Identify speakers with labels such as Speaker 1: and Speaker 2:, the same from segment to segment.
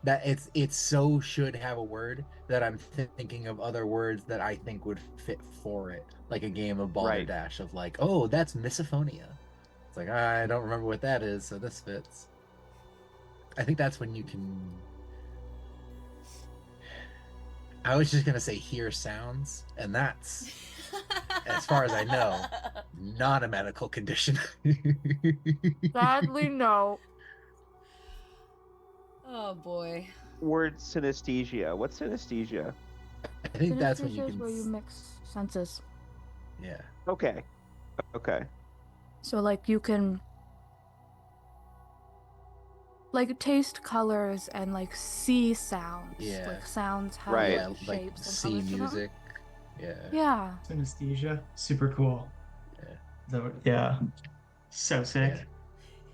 Speaker 1: that it's so should have a word that I'm thinking of other words that I think would fit for it, like a game of
Speaker 2: Right.
Speaker 1: balderdash of like, oh, that's misophonia. It's like I don't remember what that is, so this fits. I think that's when you can. I was just gonna say hear sounds, and that's, as far as I know, not a medical condition.
Speaker 3: Sadly, no.
Speaker 4: Oh boy.
Speaker 2: Word synesthesia. What's synesthesia?
Speaker 1: I think that's when you
Speaker 3: Synesthesia is
Speaker 1: can.
Speaker 3: where you mix senses.
Speaker 1: Yeah,
Speaker 2: Okay. Okay.
Speaker 3: So, like, you can, like, taste colors and, like, see sounds.
Speaker 1: yeah,
Speaker 3: Like, sounds have,
Speaker 2: Right.
Speaker 1: yeah.
Speaker 3: like,
Speaker 1: Like
Speaker 3: shapes and
Speaker 1: see
Speaker 3: colors to them.
Speaker 1: music. Yeah,
Speaker 3: Yeah.
Speaker 5: Synesthesia. Super cool.
Speaker 1: yeah,
Speaker 5: Yeah. So
Speaker 1: yeah.
Speaker 5: sick.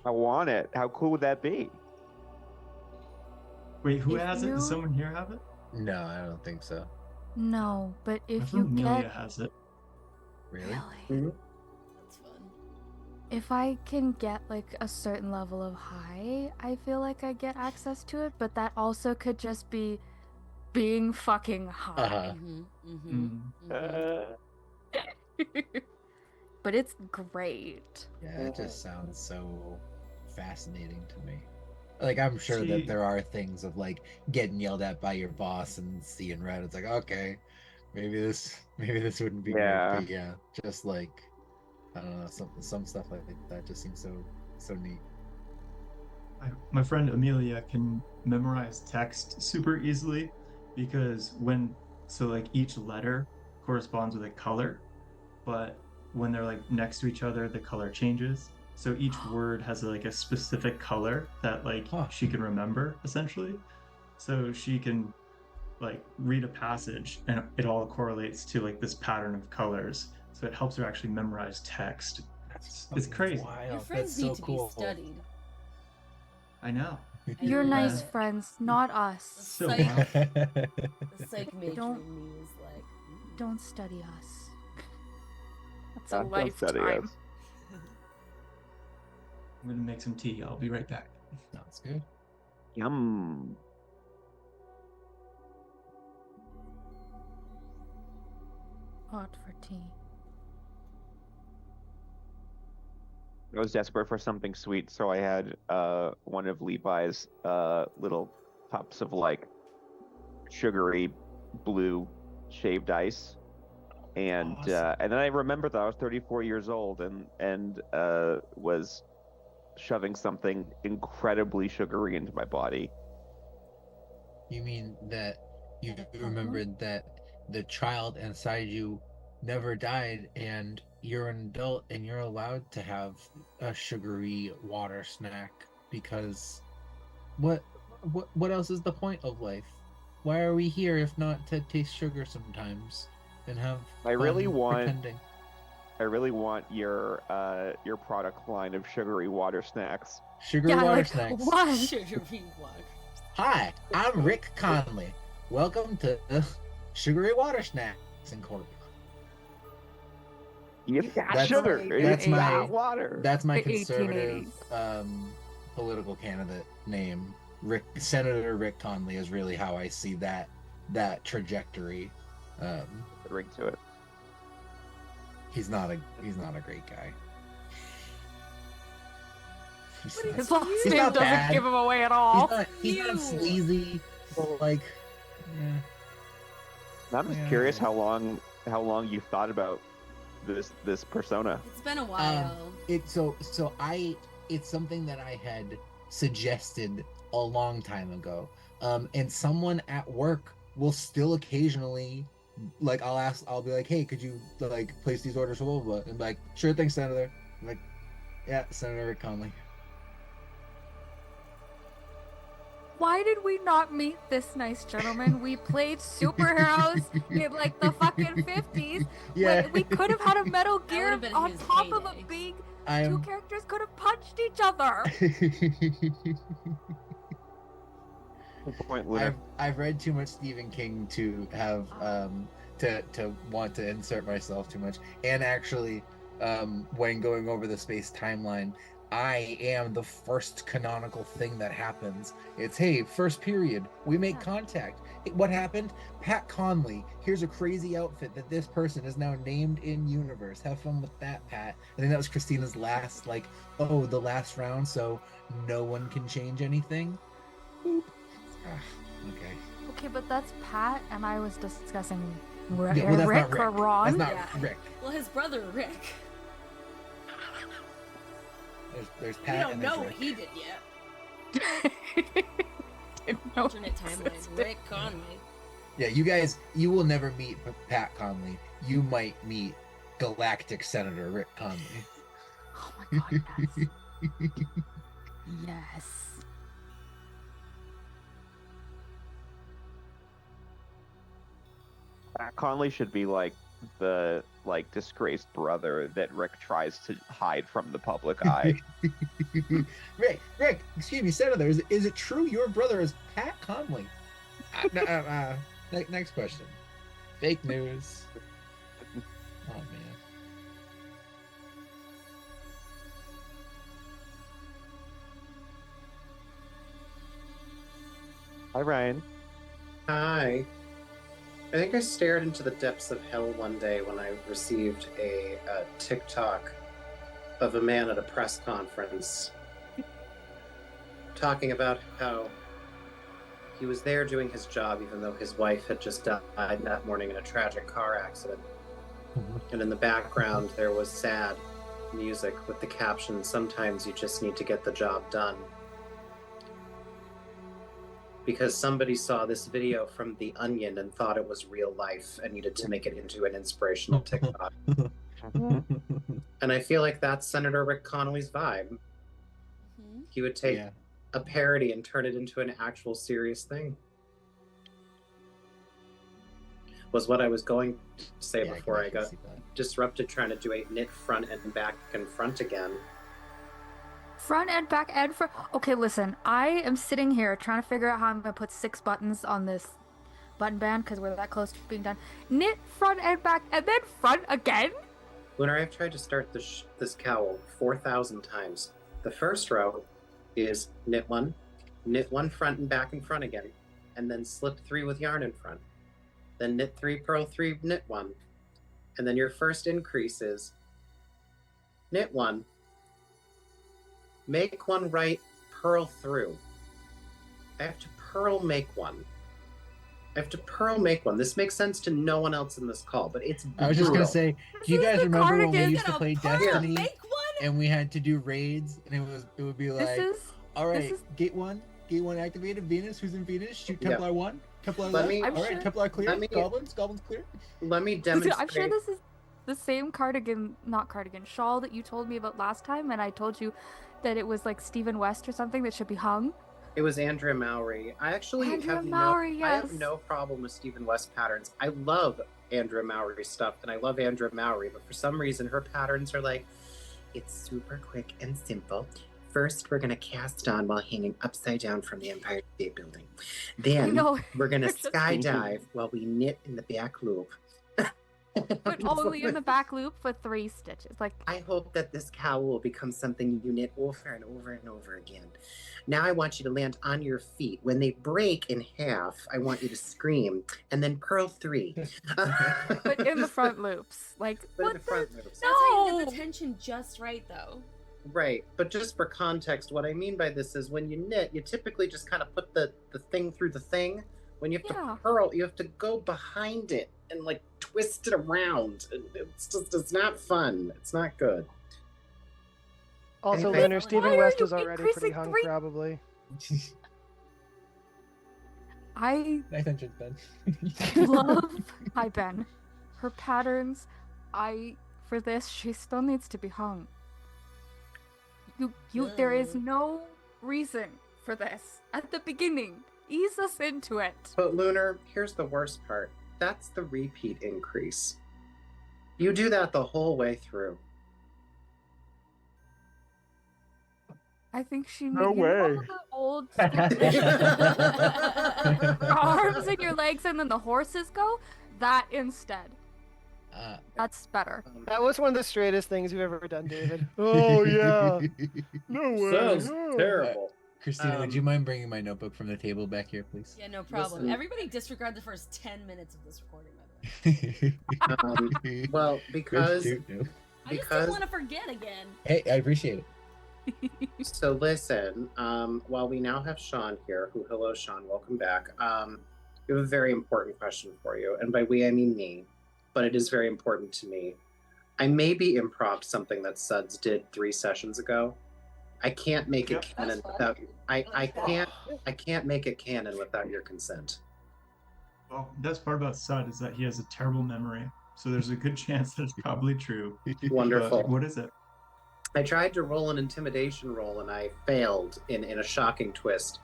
Speaker 2: I want it. How cool would that be?
Speaker 5: Wait, who
Speaker 3: If
Speaker 5: has it? Does
Speaker 3: you...
Speaker 5: someone here have it?
Speaker 1: No, I don't think so.
Speaker 3: No, but
Speaker 5: My
Speaker 3: if you
Speaker 5: friend Amelia
Speaker 3: get...
Speaker 5: has it.
Speaker 1: Really?
Speaker 3: Really?
Speaker 4: That's fun.
Speaker 3: If I can get, like, a certain level of high, I feel like I get access to it, but that also could just be being fucking high.
Speaker 1: Uh-huh.
Speaker 2: Uh,
Speaker 3: But it's great.
Speaker 1: Yeah, it just sounds so fascinating to me. Like I'm sure that
Speaker 5: See,
Speaker 1: there are things of like getting yelled at by your boss and seeing red. It's like, okay, maybe this wouldn't be great.
Speaker 2: yeah.
Speaker 1: But yeah, just like I don't know, some stuff like that just seems so neat.
Speaker 5: my friend Amelia can memorize text super easily because so like each letter corresponds with a color, but when they're like next to each other, the color changes. So each word has like a specific color that like
Speaker 1: Huh.
Speaker 5: she can remember essentially. So she can like read a passage and it all correlates to like this pattern of colors. So it helps her actually memorize text.
Speaker 1: That's
Speaker 5: It's crazy.
Speaker 1: wild.
Speaker 4: Your
Speaker 1: That's
Speaker 4: friends
Speaker 1: so
Speaker 4: need to
Speaker 1: cool.
Speaker 4: be studied.
Speaker 5: I know.
Speaker 3: You're
Speaker 4: And,
Speaker 3: nice
Speaker 5: uh,
Speaker 3: friends, not us.
Speaker 5: So
Speaker 4: Psych-
Speaker 5: wild.
Speaker 4: The psych major
Speaker 3: Don't-
Speaker 4: in me is like,
Speaker 3: Don't study us. That's a
Speaker 2: Don't study
Speaker 3: lifetime.
Speaker 2: us.
Speaker 5: I'm gonna make some tea. I'll be right back.
Speaker 1: Sounds good.
Speaker 2: Yum.
Speaker 3: Hot for tea.
Speaker 2: I was desperate for something sweet, so I had one of Levi's little cups of like sugary blue shaved ice.
Speaker 1: Awesome.
Speaker 2: And then I remembered that I was 34 years old and was shoving something incredibly sugary into my body.
Speaker 1: You mean that you remembered that the child inside you never died and you're an adult and you're allowed to have a sugary water snack because what what else is the point of life? Why are we here if not to taste sugar sometimes and have
Speaker 2: I really
Speaker 1: fun
Speaker 2: want
Speaker 1: pretending?
Speaker 2: I really want your product line of sugary water snacks.
Speaker 1: Sugary
Speaker 3: Yeah,
Speaker 1: water
Speaker 3: like,
Speaker 1: snacks.
Speaker 3: what?
Speaker 4: sugary water.
Speaker 1: Hi, I'm Rick Conley. Welcome to Sugary Water Snacks Incorporated.
Speaker 2: You've got
Speaker 1: That's-
Speaker 2: sugar.
Speaker 1: that's
Speaker 2: It's
Speaker 1: my-
Speaker 2: not water.
Speaker 1: That's my
Speaker 3: The
Speaker 1: conservative
Speaker 3: 1880s.
Speaker 1: political candidate name. Senator Rick Conley is really how I see that trajectory.
Speaker 2: Ring to it.
Speaker 1: He's not a great guy. He's not-
Speaker 3: His last
Speaker 1: He's
Speaker 3: name
Speaker 1: not
Speaker 3: doesn't
Speaker 1: bad.
Speaker 3: give him away at all.
Speaker 1: he's not
Speaker 4: Ew.
Speaker 1: sleazy, but like, yeah.
Speaker 2: I'm just
Speaker 1: Yeah.
Speaker 2: curious how long you thought about this persona.
Speaker 4: It's been a while.
Speaker 1: It's something that I had suggested a long time ago. And someone at work will still occasionally, like, I'll be like, hey, could you like place these orders for blah blah blah? And be like, sure thing, Senator. I'm like, yeah, Senator Rick Conley.
Speaker 3: Why did we not meet this nice gentleman? We played superheroes in like the fucking 50s.
Speaker 1: Yeah,
Speaker 3: When we could have had a Metal
Speaker 4: That
Speaker 3: Gear
Speaker 4: would've been
Speaker 3: on
Speaker 4: his
Speaker 3: top of a
Speaker 4: heyday.
Speaker 3: big. Two
Speaker 1: I'm.
Speaker 3: characters could have punched each other.
Speaker 2: Good point, Luna.
Speaker 1: I've read too much Stephen King to have to want to insert myself too much. And actually, when going over the space timeline, I am the first canonical thing that happens. It's, hey, first period, we make contact. Hey, what happened? Pat Conley, here's a crazy outfit that this person is now named in universe. Have fun with that, Pat. And then that was Christina's last, like, oh, the last round, so no one can change anything. Boop. Okay.
Speaker 3: Okay, but that's Pat, and I was discussing
Speaker 1: Yeah, well, that's not
Speaker 3: Rick or
Speaker 1: Rick.
Speaker 3: Ron.
Speaker 1: That's not
Speaker 4: Yeah.
Speaker 1: Rick.
Speaker 4: Well, his brother Rick.
Speaker 1: There's
Speaker 4: We
Speaker 1: Pat
Speaker 4: don't
Speaker 1: and
Speaker 4: know
Speaker 1: there's
Speaker 4: what
Speaker 1: Rick.
Speaker 4: he did yet.
Speaker 3: Didn't know
Speaker 4: Alternate
Speaker 3: it
Speaker 4: timeline.
Speaker 3: existed.
Speaker 4: Rick Conway.
Speaker 1: Yeah, you guys, you will never meet Pat Conley. You might meet Galactic Senator Rick Conley.
Speaker 3: Oh my god, yes. Yes.
Speaker 2: Conley should be like the disgraced brother that Rick tries to hide from the public eye.
Speaker 1: Rick, excuse me, Senator, is it true your brother is Pat Conley? Next question. Fake news. Oh, man.
Speaker 2: Hi, Ryan.
Speaker 6: Hi. I think I stared into the depths of hell one day when I received a TikTok of a man at a press conference talking about how he was there doing his job even though his wife had just died that morning in a tragic car accident. And in the background, there was sad music with the caption, "Sometimes you just need to get the job done." Because somebody saw this video from The Onion and thought it was real life and needed to make it into an inspirational TikTok. And I feel like that's Senator Rick Connolly's vibe.
Speaker 4: Mhm.
Speaker 6: He would take
Speaker 1: Yeah.
Speaker 6: a parody and turn it into an actual serious thing. Was what I was going to say
Speaker 1: Yeah,
Speaker 6: before I
Speaker 1: can
Speaker 6: got
Speaker 1: see that.
Speaker 6: disrupted trying to do a knit front and back and front again.
Speaker 3: Front and back and front. Okay, listen. I am sitting here trying to figure out how I'm gonna put 6 buttons on this button band because we're that close to being done. Knit front and back and then front again.
Speaker 6: Lunar, I've tried to start this cowl 4,000 times. The first row is knit one front and front again, and then slip 3 with yarn in front. Then knit 3, purl 3, knit 1. And then your first increase is knit 1, make 1 right, purl through. I have to purl make 1. This makes sense to no one else in this call, but it's
Speaker 1: I was just gonna
Speaker 6: brutal.
Speaker 1: say,
Speaker 3: This
Speaker 1: do you
Speaker 3: is
Speaker 1: guys
Speaker 3: the
Speaker 1: remember when we
Speaker 3: cardigan.
Speaker 1: used to
Speaker 4: Gonna
Speaker 1: play
Speaker 4: pearl
Speaker 1: Destiny
Speaker 4: Make one?
Speaker 1: and we had to do raids and it would be like,
Speaker 3: This is.
Speaker 1: all right,
Speaker 3: is-
Speaker 1: gate one activated, Venus, who's in Venus, shoot
Speaker 6: Yeah.
Speaker 1: Templar 1, Templar
Speaker 6: Let
Speaker 1: left,
Speaker 6: me-
Speaker 1: all
Speaker 3: I'm
Speaker 1: right,
Speaker 3: sure-
Speaker 1: Templar clear,
Speaker 6: let me-
Speaker 1: goblins clear.
Speaker 6: Let me
Speaker 3: Listen,
Speaker 6: demonstrate.
Speaker 3: I'm sure this is the same shawl that you told me about last time, and I told you that it was like Stephen West or something that should be hung.
Speaker 6: It was Andrea Mowry. I actually
Speaker 3: Andrea
Speaker 6: have
Speaker 3: Mowry,
Speaker 6: I have
Speaker 3: yes.
Speaker 6: no problem with Stephen West patterns. I love Andrea Mowry stuff, and I love Andrea Mowry, but for some reason her patterns are like, it's super quick and simple. First, we're gonna cast on while hanging upside down from the Empire State Building. Then
Speaker 3: know.
Speaker 6: we're gonna
Speaker 3: Just-
Speaker 6: skydive while we knit in the back loop.
Speaker 3: But only in the back loop for 3 stitches. Like,
Speaker 6: I hope that this cowl will become something you knit over and over and over again. Now I want you to land on your feet. When they break in half, I want you to scream and then purl 3.
Speaker 3: but in the front loops. Like,
Speaker 6: But in
Speaker 3: what
Speaker 6: the front loops.
Speaker 4: That's how you get
Speaker 3: No!
Speaker 4: the tension just right, though.
Speaker 6: Right. But just for context, what I mean by this is when you knit, you typically just kind of put the thing through the thing. When you have
Speaker 3: Yeah.
Speaker 6: to purl, you have to go behind it and like twist it around. It's not fun. It's not good.
Speaker 7: Also,
Speaker 6: Anyway.
Speaker 7: Lunar,
Speaker 3: Why
Speaker 7: Stephen
Speaker 3: are
Speaker 7: West
Speaker 3: you
Speaker 7: is already
Speaker 3: increasing
Speaker 7: pretty hung,
Speaker 3: 3?
Speaker 7: probably.
Speaker 3: I
Speaker 1: Nice entrance, Ben.
Speaker 3: love Hi Ben. Her patterns, for this, she still needs to be hung. There is no reason for this at the beginning. Ease us into it.
Speaker 6: But Lunar, here's the worst part. That's the repeat increase. You do that the whole way through.
Speaker 3: I think she
Speaker 7: No
Speaker 3: you know
Speaker 7: way.
Speaker 3: the old your arms and your legs and then the horses go? That instead. That's better.
Speaker 7: That was one of the straightest things you've ever done, David. Oh yeah. No way.
Speaker 6: Sounds
Speaker 7: Oh.
Speaker 6: terrible.
Speaker 1: Christina, would you mind bringing my notebook from the table back here, please?
Speaker 4: Yeah, no problem.
Speaker 6: Listen.
Speaker 4: Everybody disregard the first 10 minutes of this recording, by the way.
Speaker 6: Well, because
Speaker 4: I just didn't
Speaker 6: Because-
Speaker 4: want to forget again.
Speaker 1: Hey, I appreciate it.
Speaker 6: so listen, while we now have Sean here, hello Sean, welcome back. We have a very important question for you, and by we I mean me, but it is very important to me. I maybe improv something that Suds did 3 sessions ago. I can't make it canon without I can't make it canon without your consent.
Speaker 5: Well, that's part about Sud is that he has a terrible memory. So there's a good chance that it's probably true.
Speaker 6: Wonderful.
Speaker 5: But what is it?
Speaker 6: I tried to roll an intimidation roll and I failed in a shocking twist.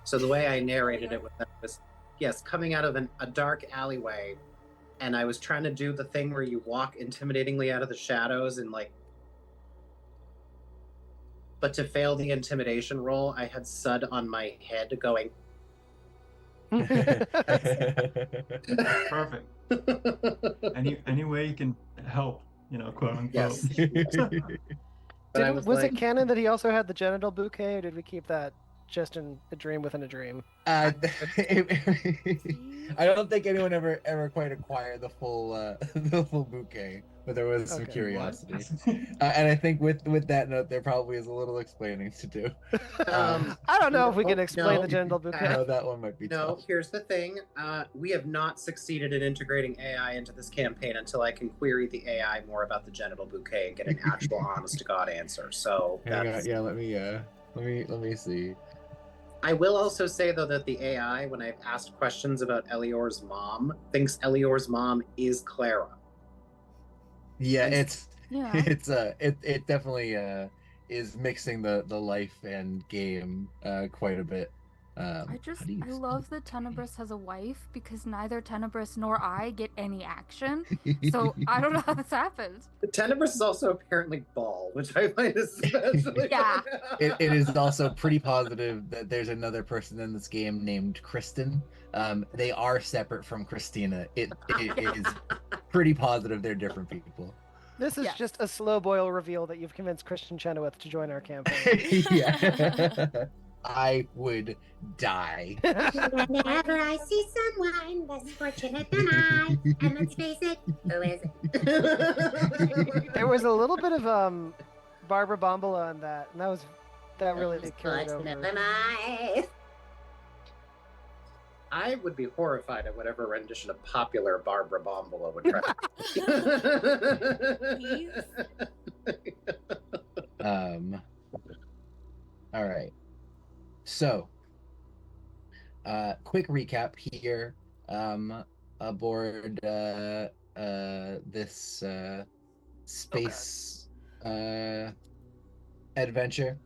Speaker 6: So the way I narrated it was, yes, coming out of a dark alleyway, and I was trying to do the thing where you walk intimidatingly out of the shadows and like. But to fail the intimidation roll, I had Sud on my head going.
Speaker 5: Perfect. Any way you can help, quote unquote.
Speaker 6: Yes. But I
Speaker 7: Was it canon that he also had the genital bouquet, or did we keep that just in a dream within a dream?
Speaker 1: I don't think anyone ever quite acquired the full bouquet, but there was some
Speaker 7: Okay.
Speaker 1: curiosity. And I think with that note, there probably is a little explaining to do.
Speaker 7: I don't know if we can
Speaker 6: no,
Speaker 7: explain
Speaker 6: no.
Speaker 7: the genital
Speaker 1: I
Speaker 7: bouquet.
Speaker 1: know that one might be
Speaker 6: No,
Speaker 1: tough.
Speaker 6: here's the thing. We have not succeeded in integrating AI into this campaign until I can query the AI more about the genital bouquet and get an actual honest to God answer. So
Speaker 1: Hang on,
Speaker 6: that's...
Speaker 1: yeah, let me see.
Speaker 6: I will also say though that the AI, when I've asked questions about Elior's mom, thinks Elior's mom is Clara.
Speaker 1: Yeah,
Speaker 6: And-
Speaker 3: Yeah.
Speaker 1: it definitely is mixing the life and game quite a bit.
Speaker 3: I
Speaker 1: how do you
Speaker 3: love that Tenebris has a wife because neither Tenebris nor I get any action. So I don't know how this happened.
Speaker 6: Tenebris is also apparently bald, which I find especially
Speaker 3: Yeah.
Speaker 1: it is also pretty positive that there's another person in this game named Kristen. They are separate from Christina. It is pretty positive they're different people.
Speaker 7: This is
Speaker 3: Yes.
Speaker 7: just a slow boil reveal that you've convinced Christian Chenoweth to join our campaign.
Speaker 1: Yeah. I would die.
Speaker 8: Whenever I see someone less fortunate than I, and let's face it, who is it?
Speaker 7: There was a little bit of Barbara Bombola on that, and that really did carry it
Speaker 8: Fortunate
Speaker 7: over.
Speaker 8: than I.
Speaker 6: I would be horrified at whatever rendition of popular Barbara Bombola would try.
Speaker 1: All right. So, quick recap here. Aboard this space adventure.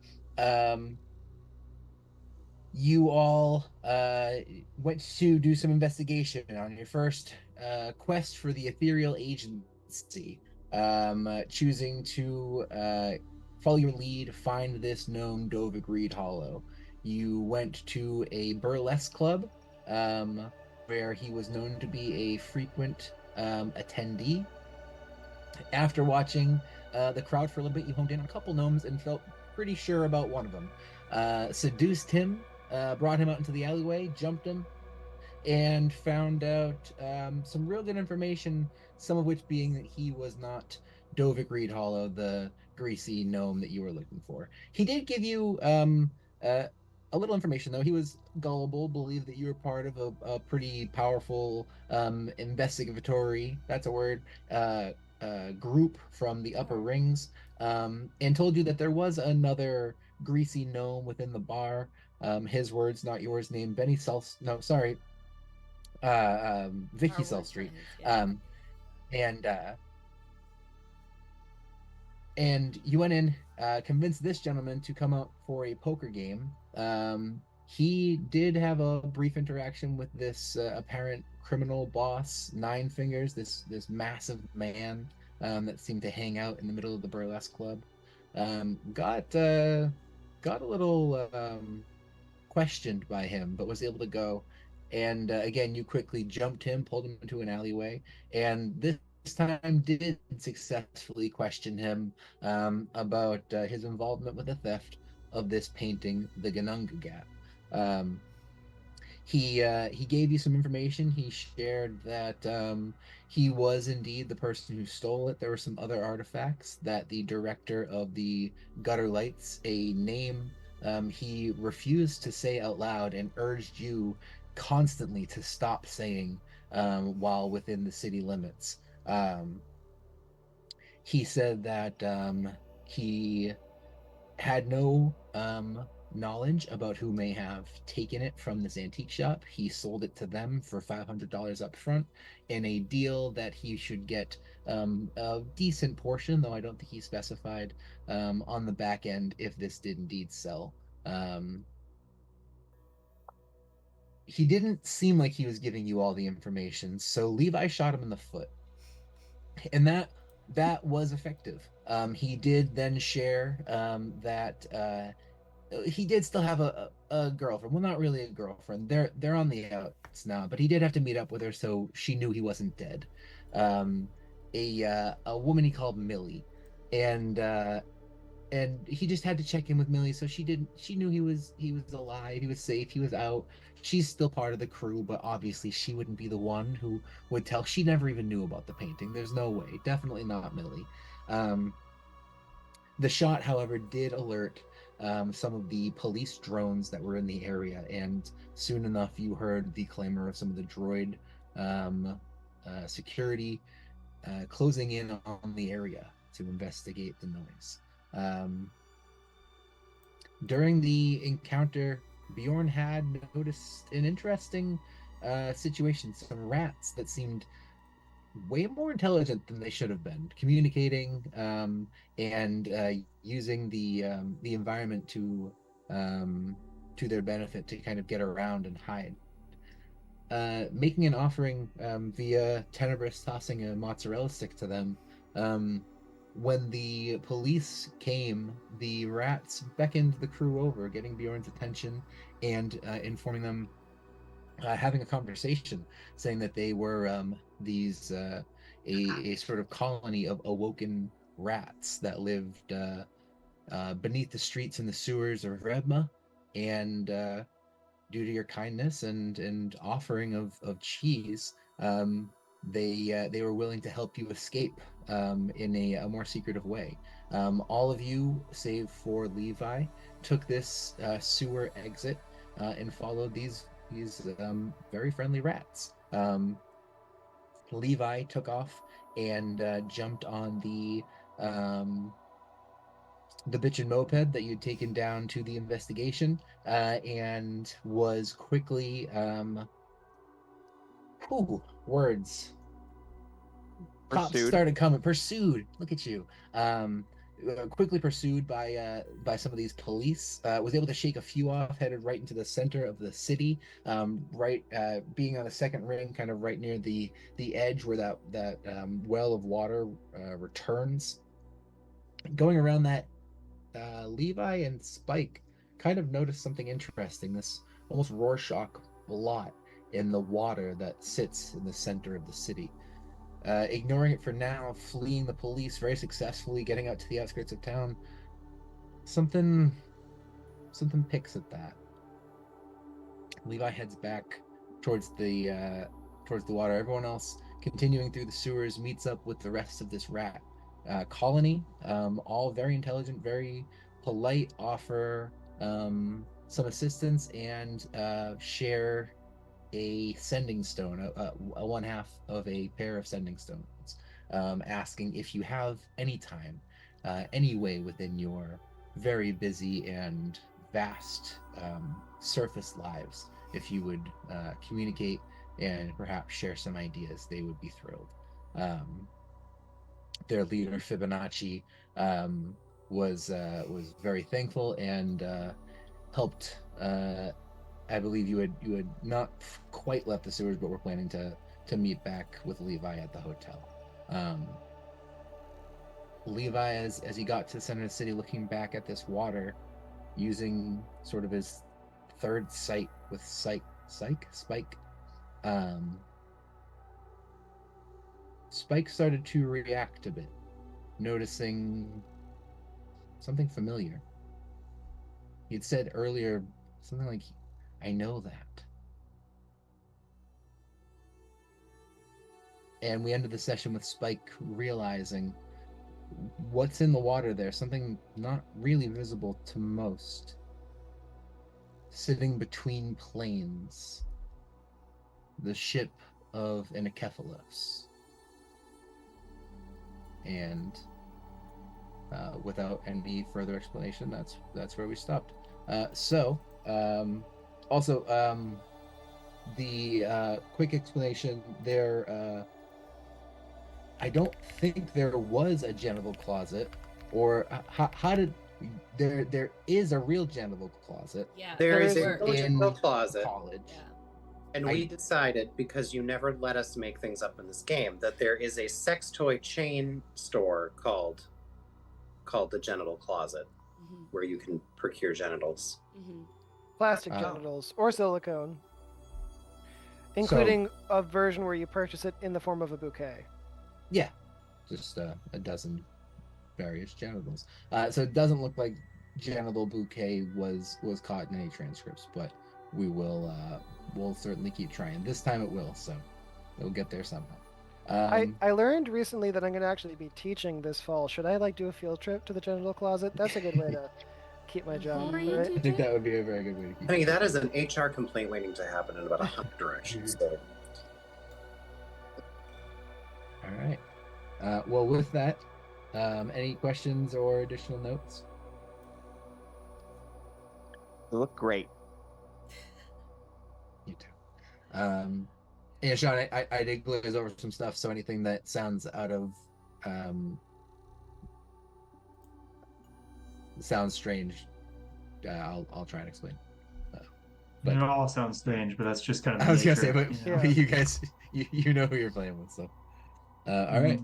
Speaker 1: You all went to do some investigation on your first quest for the Ethereal Agency, choosing to follow your lead, find this gnome Dovig Reed Hollow. You went to a burlesque club where he was known to be a frequent attendee. After watching the crowd for a little bit, you honed in on a couple gnomes and felt pretty sure about one of them. Seduced him, brought him out into the alleyway, jumped him, and found out some real good information, some of which being that he was not Dovig Reed Hollow, the greasy gnome that you were looking for. He did give you a little information, though. He was gullible, believed that you were part of a pretty powerful investigatory, that's a word, group from the upper rings, and told you that there was another greasy gnome within the bar, his words, not yours, named Vicky Selstreet. And you went in, convinced this gentleman to come out for a poker game. He did have a brief interaction with this apparent criminal boss, Nine Fingers, this massive man that seemed to hang out in the middle of the burlesque club. Got a little questioned by him, but was able to go. And again, you quickly jumped him, pulled him into an alleyway, and this time did successfully question him about his involvement with the theft of this painting, the Ganunga Gap. He gave you some information. He shared that he was indeed the person who stole it. There were some other artifacts that the director of the Gutter Lights, a name he refused to say out loud and urged you constantly to stop saying while within the city limits. He said that he had no knowledge about who may have taken it from this antique shop. He sold it to them for $500 up front in a deal that he should get a decent portion, though I don't think he specified on the back end if this did indeed sell. He didn't seem like he was giving you all the information, so Levi shot him in the foot. And that was effective. He did then share that he did still have a girlfriend. Well, not really a girlfriend. They're on the outs now, but he did have to meet up with her so she knew he wasn't dead. A woman he called Millie, and he just had to check in with Millie so she knew he was alive, he was safe, he was out. She's still part of the crew, but obviously she wouldn't be the one who would tell. She never even knew about the painting. There's no way. Definitely not Millie. The shot, however, did alert some of the police drones that were in the area, and soon enough you heard the clamor of some of the droid security closing in on the area to investigate the noise. During the encounter, Bjorn had noticed an interesting situation. Some rats that seemed way more intelligent than they should have been, communicating and using the environment to their benefit to kind of get around and hide. Making an offering via Tenebris tossing a mozzarella stick to them. When the police came, the rats beckoned the crew over, getting Bjorn's attention and informing them, having a conversation, saying that they were these a sort of colony of awoken rats that lived beneath the streets and the sewers of Redma, and due to your kindness and offering of cheese, they were willing to help you escape in a more secretive way. All of you, save for Levi, took this sewer exit and followed these very friendly rats. Levi took off and jumped on the bitchin' moped that you'd taken down to the investigation, and was quickly words. Cops
Speaker 2: Pursued.
Speaker 1: started coming. Pursued. Look at you. Quickly pursued by some of these police. Was able to shake a few off. Headed right into the center of the city. Being on the second ring, kind of right near the edge where that well of water returns. Going around that, Levi and Spike kind of noticed something interesting. This almost Rorschach blot in the water that sits in the center of the city. Ignoring it for now, fleeing the police very successfully, getting out to the outskirts of town. Something picks at that. Levi heads back towards the water. Everyone else, continuing through the sewers, meets up with the rest of this rat colony. All very intelligent, very polite, offer some assistance and share a sending stone, a one half of a pair of sending stones, asking if you have any time, any way within your very busy and vast surface lives, if you would communicate and perhaps share some ideas, they would be thrilled. Their leader Fibonacci was very thankful and helped. I believe you had not quite left the sewers, but were planning to meet back with Levi at the hotel. Levi, as he got to the center of the city, looking back at this water, using sort of his third sight with Spike, Spike started to react a bit, noticing something familiar. He'd said earlier something like, "I know that." And we ended the session with Spike realizing what's in the water there, something not really visible to most. Sitting between planes, the ship of an Acephalos. And without any further explanation, that's where we stopped. The quick explanation there. I don't think there was a genital closet, or how did there is a real genital closet.
Speaker 4: Yeah,
Speaker 6: There is
Speaker 4: were.
Speaker 6: a genital
Speaker 1: in
Speaker 6: closet.
Speaker 1: college.
Speaker 4: Yeah.
Speaker 6: And we decided, because you never let us make things up in this game, that there is a sex toy chain store called the Genital Closet,
Speaker 4: Mhm.
Speaker 6: where you can procure genitals.
Speaker 4: Mhm.
Speaker 7: Plastic
Speaker 1: Oh.
Speaker 7: genitals or silicone, including a version where you purchase it in the form of a bouquet.
Speaker 1: Yeah, just a dozen various genitals. So it doesn't look like genital bouquet was caught in any transcripts, but we'll certainly keep trying. This time it will, so it'll get there somehow.
Speaker 7: I learned recently that I'm going to actually be teaching this fall. Should I do a field trip to the genital closet? That's a good way to keep my job.
Speaker 4: Who are you
Speaker 7: Right?
Speaker 1: I think that would be a very good way to keep.
Speaker 6: Honey, that is an HR complaint waiting to happen in about 100 directions. So.
Speaker 1: All right. Well, with that, any questions or additional notes?
Speaker 2: They look great.
Speaker 1: You too. Yeah, Sean, I did glaze over some stuff, so anything that sounds out of sounds strange, I'll try and explain.
Speaker 5: It all sounds strange, but that's just kind of.
Speaker 1: I was gonna say,
Speaker 5: nature,
Speaker 1: but
Speaker 7: Yeah.
Speaker 1: you guys, you know who you're playing with, so. All right.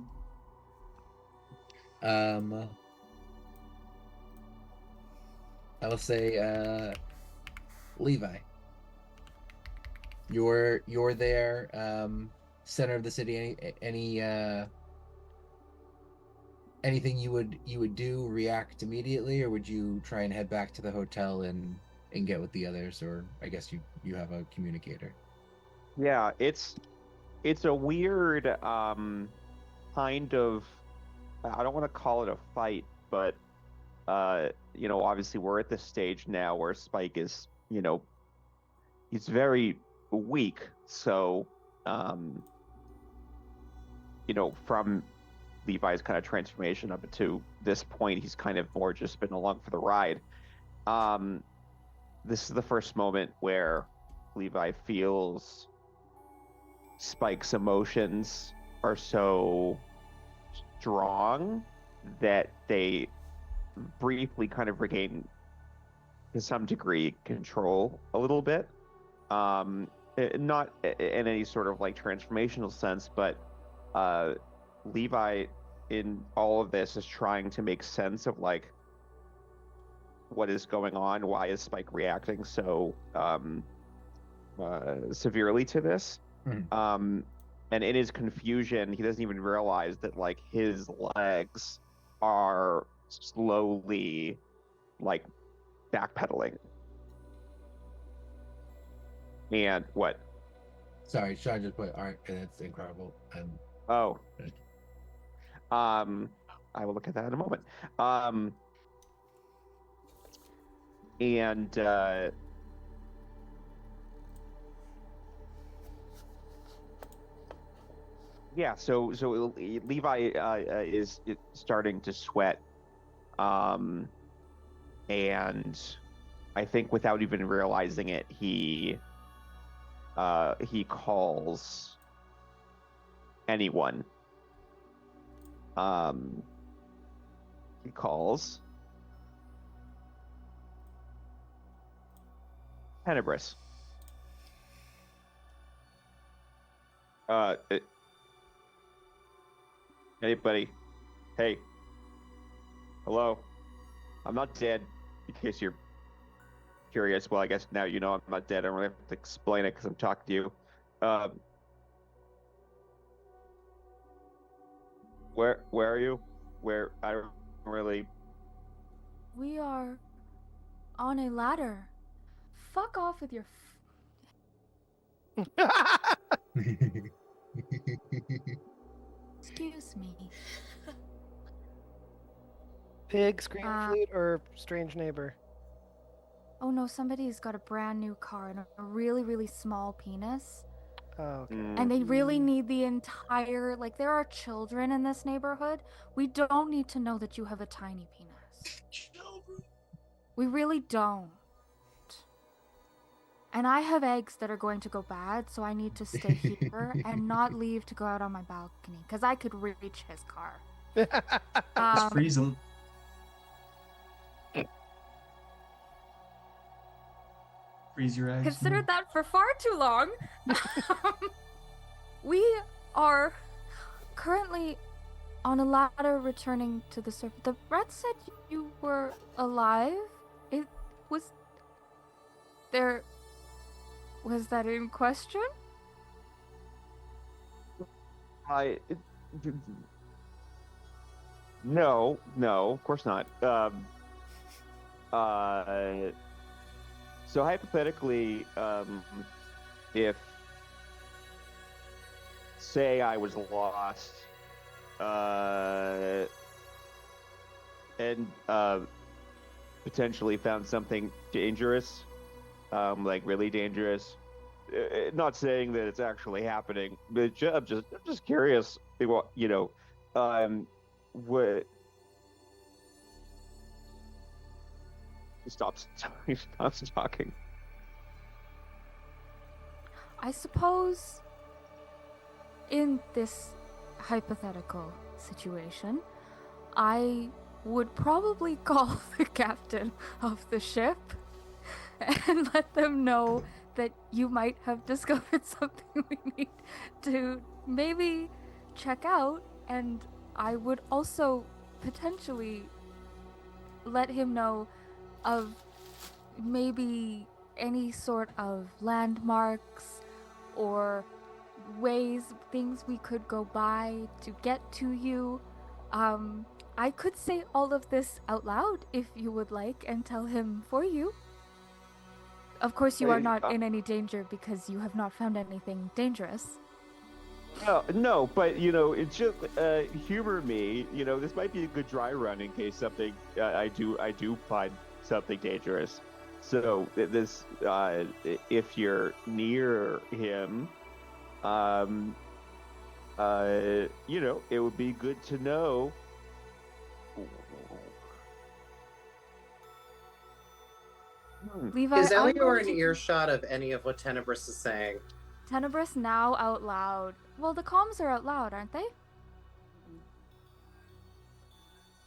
Speaker 1: I will say, Levi. You're there, center of the city. Anything you would do? React immediately, or would you try and head back to the hotel and get with the others? Or I guess you have a communicator.
Speaker 2: Yeah, it's a weird kind of, I don't want to call it a fight, but obviously we're at this stage now where Spike is, he's very weak. So, from Levi's kind of transformation up to this point, he's kind of more just been along for the ride. This is the first moment where Levi feels Spike's emotions are so strong that they briefly kind of regain, to some degree, control a little bit. Not in any sort of transformational sense, but Levi in all of this is trying to make sense of what is going on. Why is Spike reacting so severely to this?
Speaker 1: Mhm.
Speaker 2: And in his confusion, he doesn't even realize that his legs are slowly backpedaling. And what?
Speaker 1: Sorry, Sean just put art, and it's incredible. And
Speaker 2: Oh. I will look at that in a moment. Yeah, so Levi is starting to sweat, and I think without even realizing it, he calls anyone. He calls Tenebris. Hey, buddy. Hey. Hello. I'm not dead, in case you're curious. Well, I guess now you know I'm not dead. I don't really have to explain it because I'm talking to you. Where are you? Where I don't really.
Speaker 3: We are on a ladder. Fuck off with your. Excuse me.
Speaker 7: Pig, scream flute, or strange neighbor?
Speaker 3: Oh no, somebody's got a brand new car and a really, really small penis.
Speaker 7: Oh, okay.
Speaker 3: And they really need the entire, like, there are children in this neighborhood. We don't need to know that you have a tiny penis.
Speaker 1: Children.
Speaker 3: We really don't. And I have eggs that are going to go bad, so I need to stay here and not leave to go out on my balcony, because I could reach his car.
Speaker 5: Just freeze them. Freeze your eggs.
Speaker 3: Considered that for far too long. We are currently on a ladder returning to the surface. The rat said you were alive. It was there. Was that in question?
Speaker 2: No, of course not. So hypothetically, if, say, I was lost, and potentially found something dangerous, like really dangerous. Not saying that it's actually happening, but I'm just curious. What what? He stops talking.
Speaker 3: I suppose in this hypothetical situation, I would probably call the captain of the ship and let them know that you might have discovered something we need to maybe check out, and I would also potentially let him know of maybe any sort of landmarks or things we could go by to get to you. I could say all of this out loud if you would like and tell him for you. Of course, you are not in any danger because you have not found anything dangerous.
Speaker 2: No, but it's just humor me. This might be a good dry run in case something I do find something dangerous. So this, if you're near him, it would be good to know.
Speaker 3: Levi,
Speaker 6: Is
Speaker 3: I'm
Speaker 6: Eleanor
Speaker 3: going
Speaker 6: in
Speaker 3: to-
Speaker 6: earshot of any of what Tenebris is saying?
Speaker 3: Tenebris now out loud. Well, the comms are out loud, aren't they?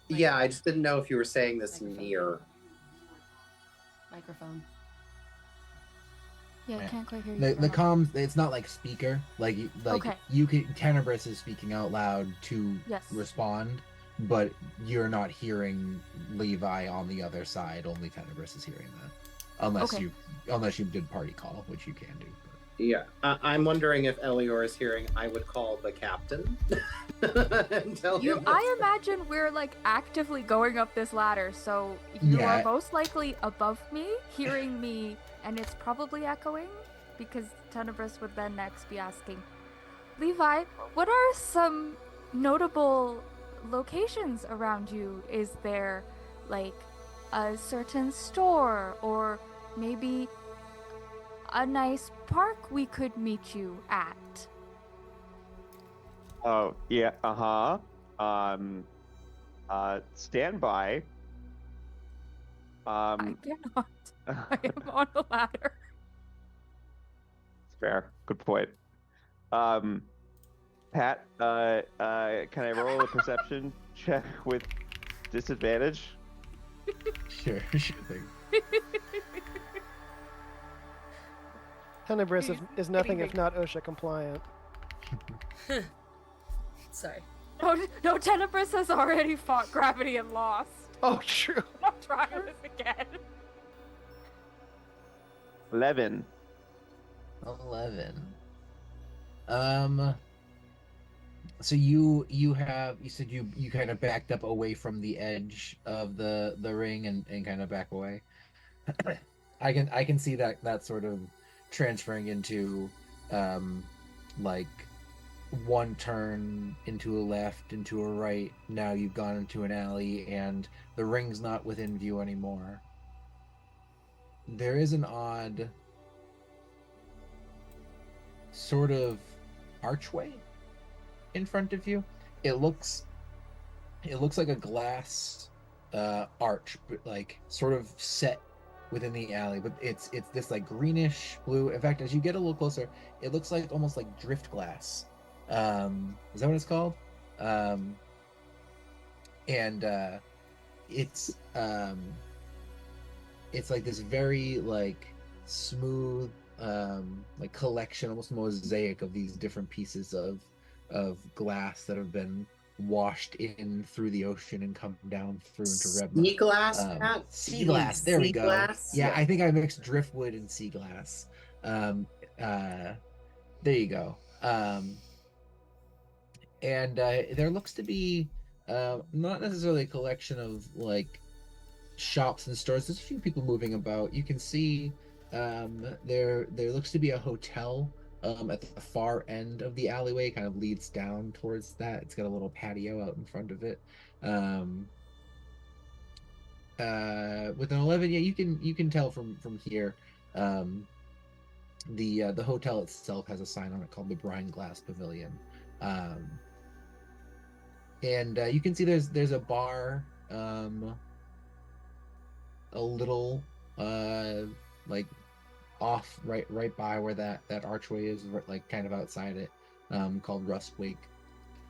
Speaker 6: Yeah, I just didn't know if you were saying this
Speaker 4: Microphone.
Speaker 6: near.
Speaker 4: Microphone.
Speaker 3: Yeah, I can't quite hear you.
Speaker 1: The
Speaker 3: Rob.
Speaker 1: comms, it's not like speaker. Like
Speaker 3: Okay.
Speaker 1: you can. Tenebris is speaking out loud to
Speaker 3: Yes.
Speaker 1: respond, but you're not hearing Levi on the other side. Only Tenebris is hearing that, unless
Speaker 3: Okay.
Speaker 1: you did party call, which you can do.
Speaker 6: Yeah, I'm wondering if Eleanor is hearing. I would call the captain and tell him.
Speaker 3: I imagine we're like actively going up this ladder, so you
Speaker 1: Yeah.
Speaker 3: are most likely above me, hearing me, and it's probably echoing because Tenebris would then next be asking, Levi, what are some notable locations around you? Is there like a certain store or maybe a nice park we could meet you at?
Speaker 2: Oh yeah. Stand by.
Speaker 3: I cannot. I am on a ladder.
Speaker 2: Fair. Good point. Pat, can I roll a perception check with disadvantage?
Speaker 1: Sure thing.
Speaker 7: Tenebris is nothing if not OSHA compliant.
Speaker 4: Sorry.
Speaker 3: No, Tenebris has already fought gravity and lost.
Speaker 7: Oh, true.
Speaker 3: I'm not trying this again.
Speaker 1: 11. So you said you kind of backed up away from the edge of the ring and kind of back away. I can see that sort of transferring into like one turn into a left, into a right. Now you've gone into an alley and the ring's not within view anymore. There is an odd sort of archway in front of you. It looks like a glass arch, but like sort of set within the alley, but it's this like greenish blue. In fact, as you get a little closer, it looks like almost like drift glass. Is that what it's called? And it's like this very like smooth like collection, almost mosaic of these different pieces of glass that have been washed in through the ocean and come down through into Rebma.
Speaker 6: Sea glass, Pat?
Speaker 1: Sea glass. There we
Speaker 6: Sea
Speaker 1: go.
Speaker 6: glass?
Speaker 1: Yeah, I think I mixed driftwood and sea glass. There you go. And there looks to be not necessarily a collection of like shops and stores. There's a few people moving about. You can see there looks to be a hotel at the far end of the alleyway. Kind of leads down towards that. It's got a little patio out in front of it. With an 11, yeah, you can tell from here. The hotel itself has a sign on it called the Brine Glass Pavilion. And you can see there's a bar a little like off right by where that archway is, like kind of outside it, called Rustwake.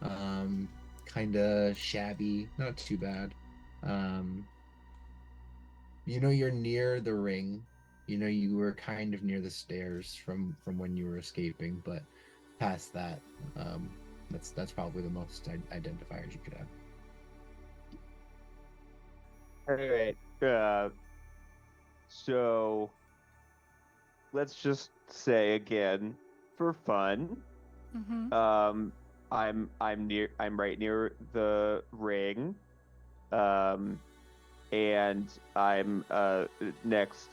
Speaker 1: Kind of shabby, not too bad. You know you're near the ring. You know you were kind of near the stairs from when you were escaping, but past that, that's probably the most identifiers you could have.
Speaker 2: All right. So let's just say again, for fun,
Speaker 3: Mm-hmm.
Speaker 2: I'm right near the ring, and I'm next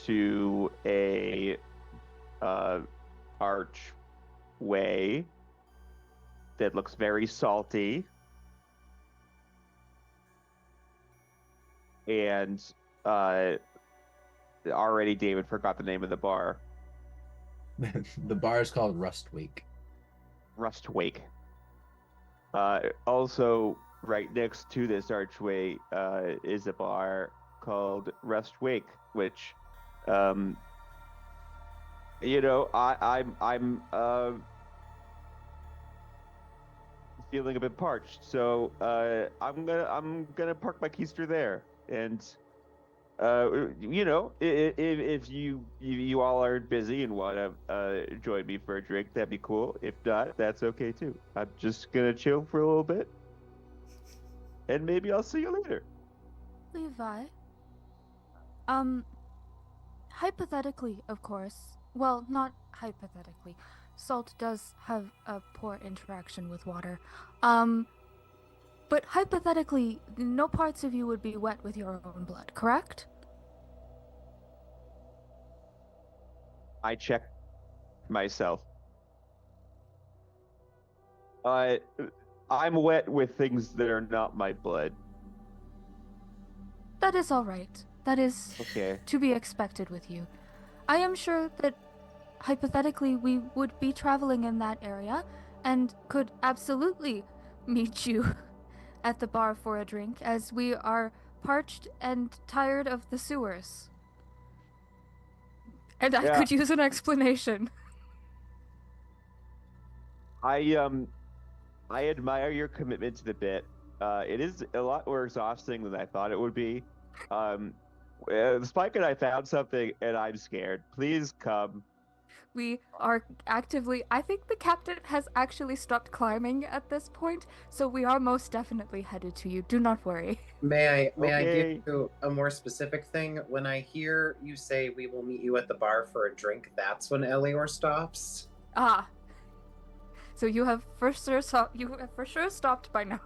Speaker 2: to a archway that looks very salty, and already David forgot the name of the bar.
Speaker 1: The bar is called Rustwake.
Speaker 2: Rustwake. Also, right next to this archway is a bar called Rustwake, which, I'm feeling a bit parched, so I'm gonna park my keister there, and if you all are busy and want to join me for a drink, that'd be cool. If not, that's okay too. I'm just gonna chill for a little bit, and maybe I'll see you later.
Speaker 3: Levi. Hypothetically, of course. Well, not hypothetically. Salt does have a poor interaction with water. But hypothetically, no parts of you would be wet with your own blood, correct?
Speaker 2: I check myself. I'm wet with things that are not my blood.
Speaker 3: That is all right. That is
Speaker 2: Okay.
Speaker 3: to be expected with you. I am sure that hypothetically we would be traveling in that area and could absolutely meet you at the bar for a drink, as we are parched and tired of the sewers. And I
Speaker 2: Yeah.
Speaker 3: could use an explanation.
Speaker 2: I admire your commitment to the bit. It is a lot more exhausting than I thought it would be. Spike and I found something, and I'm scared. Please come.
Speaker 3: We are actively... I think the captain has actually stopped climbing at this point, so we are most definitely headed to you. Do not worry.
Speaker 6: May I
Speaker 2: Okay.
Speaker 6: give you a more specific thing? When I hear you say we will meet you at the bar for a drink, that's when Elior stops.
Speaker 3: Ah. So you have for sure stopped by now.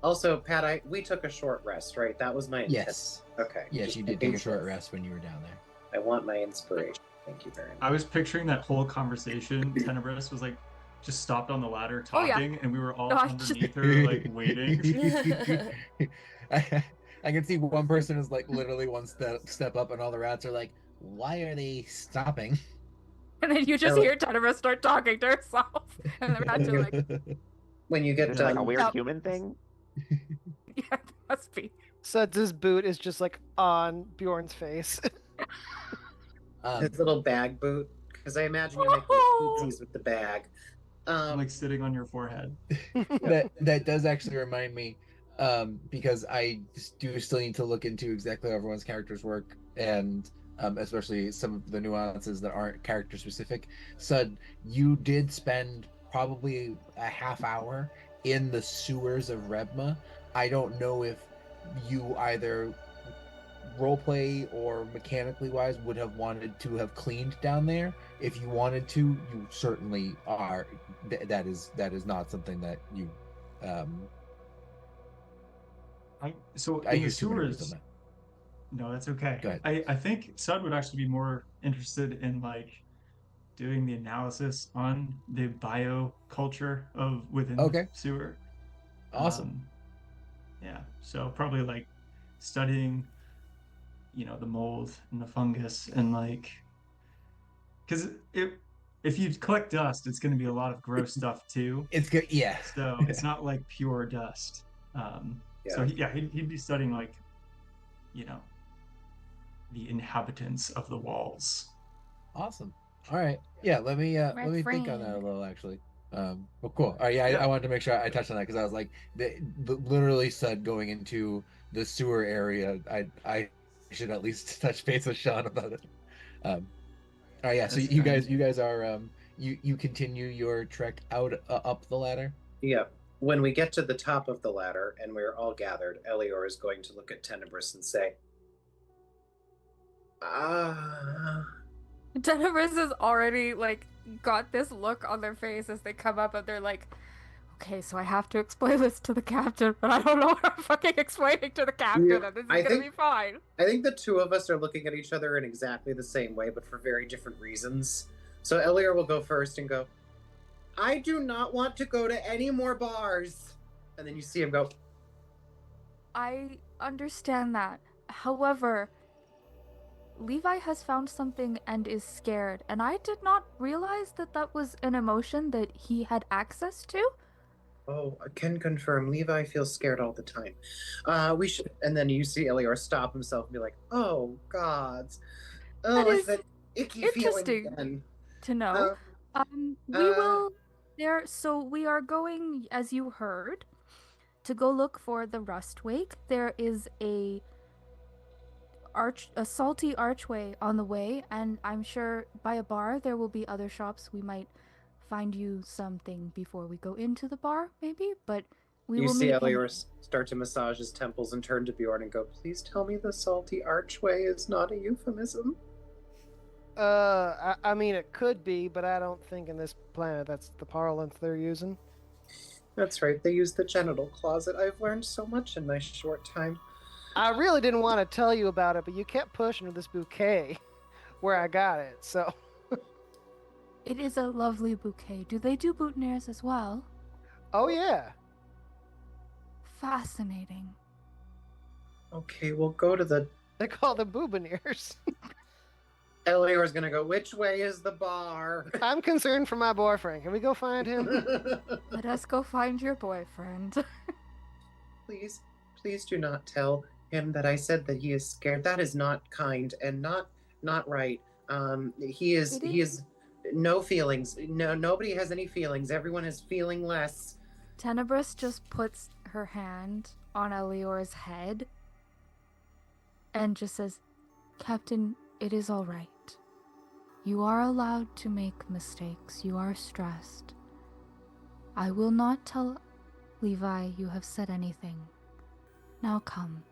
Speaker 6: Also, Pat, we took a short rest, right? That was my intent.
Speaker 1: Yes.
Speaker 6: Okay.
Speaker 1: Yes,
Speaker 6: just
Speaker 1: you did
Speaker 6: making
Speaker 1: take a short
Speaker 6: sure.
Speaker 1: rest when you were down there.
Speaker 6: I want my inspiration. Thank you very much.
Speaker 5: I was picturing that whole conversation. Tenebris was like just stopped on the ladder
Speaker 3: Oh, yeah.
Speaker 5: talking, and we were all
Speaker 3: No, I
Speaker 5: underneath her, like waiting.
Speaker 1: I can see one person is like literally one step up, and all the rats are like, "Why are they stopping?"
Speaker 3: And then you just hear Tenebris start talking to herself, and the rats are like,
Speaker 6: When you get
Speaker 2: Is it like a
Speaker 6: done,
Speaker 2: weird
Speaker 3: Yep.
Speaker 2: human thing?
Speaker 3: "Yeah, it must be."
Speaker 7: Suds' boot is just like on Bjorn's face.
Speaker 6: his little bag boot, because I imagine you make
Speaker 3: Oh.
Speaker 6: little with the bag.
Speaker 5: Like sitting on your forehead.
Speaker 1: that does actually remind me, because I do still need to look into exactly how everyone's characters work, and especially some of the nuances that aren't character specific. Sud, you did spend probably a half hour in the sewers of Rebma. I don't know if you either roleplay or mechanically wise would have wanted to have cleaned down there. If you wanted to, you certainly are. That is not something that you
Speaker 5: So
Speaker 1: I
Speaker 5: in the
Speaker 1: hear too many words
Speaker 5: sewers.
Speaker 1: on
Speaker 5: No, that's okay.
Speaker 1: Go ahead.
Speaker 5: I think Sud would actually be more interested in like doing the analysis on the bioculture of within
Speaker 1: Okay.
Speaker 5: the sewer.
Speaker 1: Awesome.
Speaker 5: Yeah, so probably like studying, the mold and the fungus and like, because if you collect dust, it's going to be a lot of gross stuff too.
Speaker 1: It's good. Yeah.
Speaker 5: So it's not like pure dust. So he'd be studying like, the inhabitants of the walls.
Speaker 1: Awesome. All right. Yeah. Let me think on that a
Speaker 3: friend.
Speaker 1: little actually. Well, cool. All right. Yeah. I wanted to make sure I touched on that because I was like, literally said going into the sewer area. I should at least touch base with Sean about it. All right. Yeah. So
Speaker 5: That's
Speaker 1: you
Speaker 5: fine.
Speaker 1: guys are you continue your trek out up the ladder.
Speaker 6: Yeah. When we get to the top of the ladder and we're all gathered, Elior is going to look at Tenebris and say,
Speaker 3: Tenebris has already like got this look on their face as they come up, and they're like, "Okay, so I have to explain this to the captain, but I don't know what I'm fucking explaining to the captain,
Speaker 6: Yeah,
Speaker 3: and this is
Speaker 6: I
Speaker 3: gonna
Speaker 6: think-
Speaker 3: be fine."
Speaker 6: I think the two of us are looking at each other in exactly the same way, but for very different reasons. So Elior will go first and go, I do not want to go to any more bars. And then you see him go,
Speaker 3: I understand that. However, Levi has found something and is scared, and I did not realize that that was an emotion that he had access to.
Speaker 6: Oh, I can confirm. Levi feels scared all the time. We should. And then you see Elior stop himself and be like, "Oh gods,
Speaker 3: That
Speaker 6: it's
Speaker 3: is
Speaker 6: that icky feeling
Speaker 3: interesting.
Speaker 6: again."
Speaker 3: To know. We will there. So we are going, as you heard, to go look for the Rustwake. There is a salty archway on the way, and I'm sure by a bar there will be other shops. We might find you something before we go into the bar, maybe. But we
Speaker 6: You
Speaker 3: will
Speaker 6: see
Speaker 3: meet him.
Speaker 6: Elior start to massage his temples and turn to Bjorn and go, "Please tell me the salty archway is not a euphemism."
Speaker 7: I mean, it could be, but I don't think in this planet that's the parlance they're using.
Speaker 6: That's right. They use the genital closet. I've learned so much in my short time.
Speaker 7: I really didn't want to tell you about it, but you kept pushing with this bouquet where I got it, so.
Speaker 3: It is a lovely bouquet. Do they do boutonnieres as well?
Speaker 7: Oh, yeah.
Speaker 3: Fascinating.
Speaker 6: Okay, we'll go to the.
Speaker 7: They call them boutonnieres.
Speaker 6: Elior's gonna go, which way is the bar?
Speaker 7: I'm concerned for my boyfriend. Can we go find him?
Speaker 3: Let us go find your boyfriend.
Speaker 6: Please do not tell him that I said that he is scared. That is not kind and not right. He is no feelings. No, nobody has any feelings. Everyone is feeling less.
Speaker 3: Tenebris just puts her hand on Elior's head and just says, "Captain, it is all right. You are allowed to make mistakes. You are stressed. I will not tell Levi you have said anything. Now come.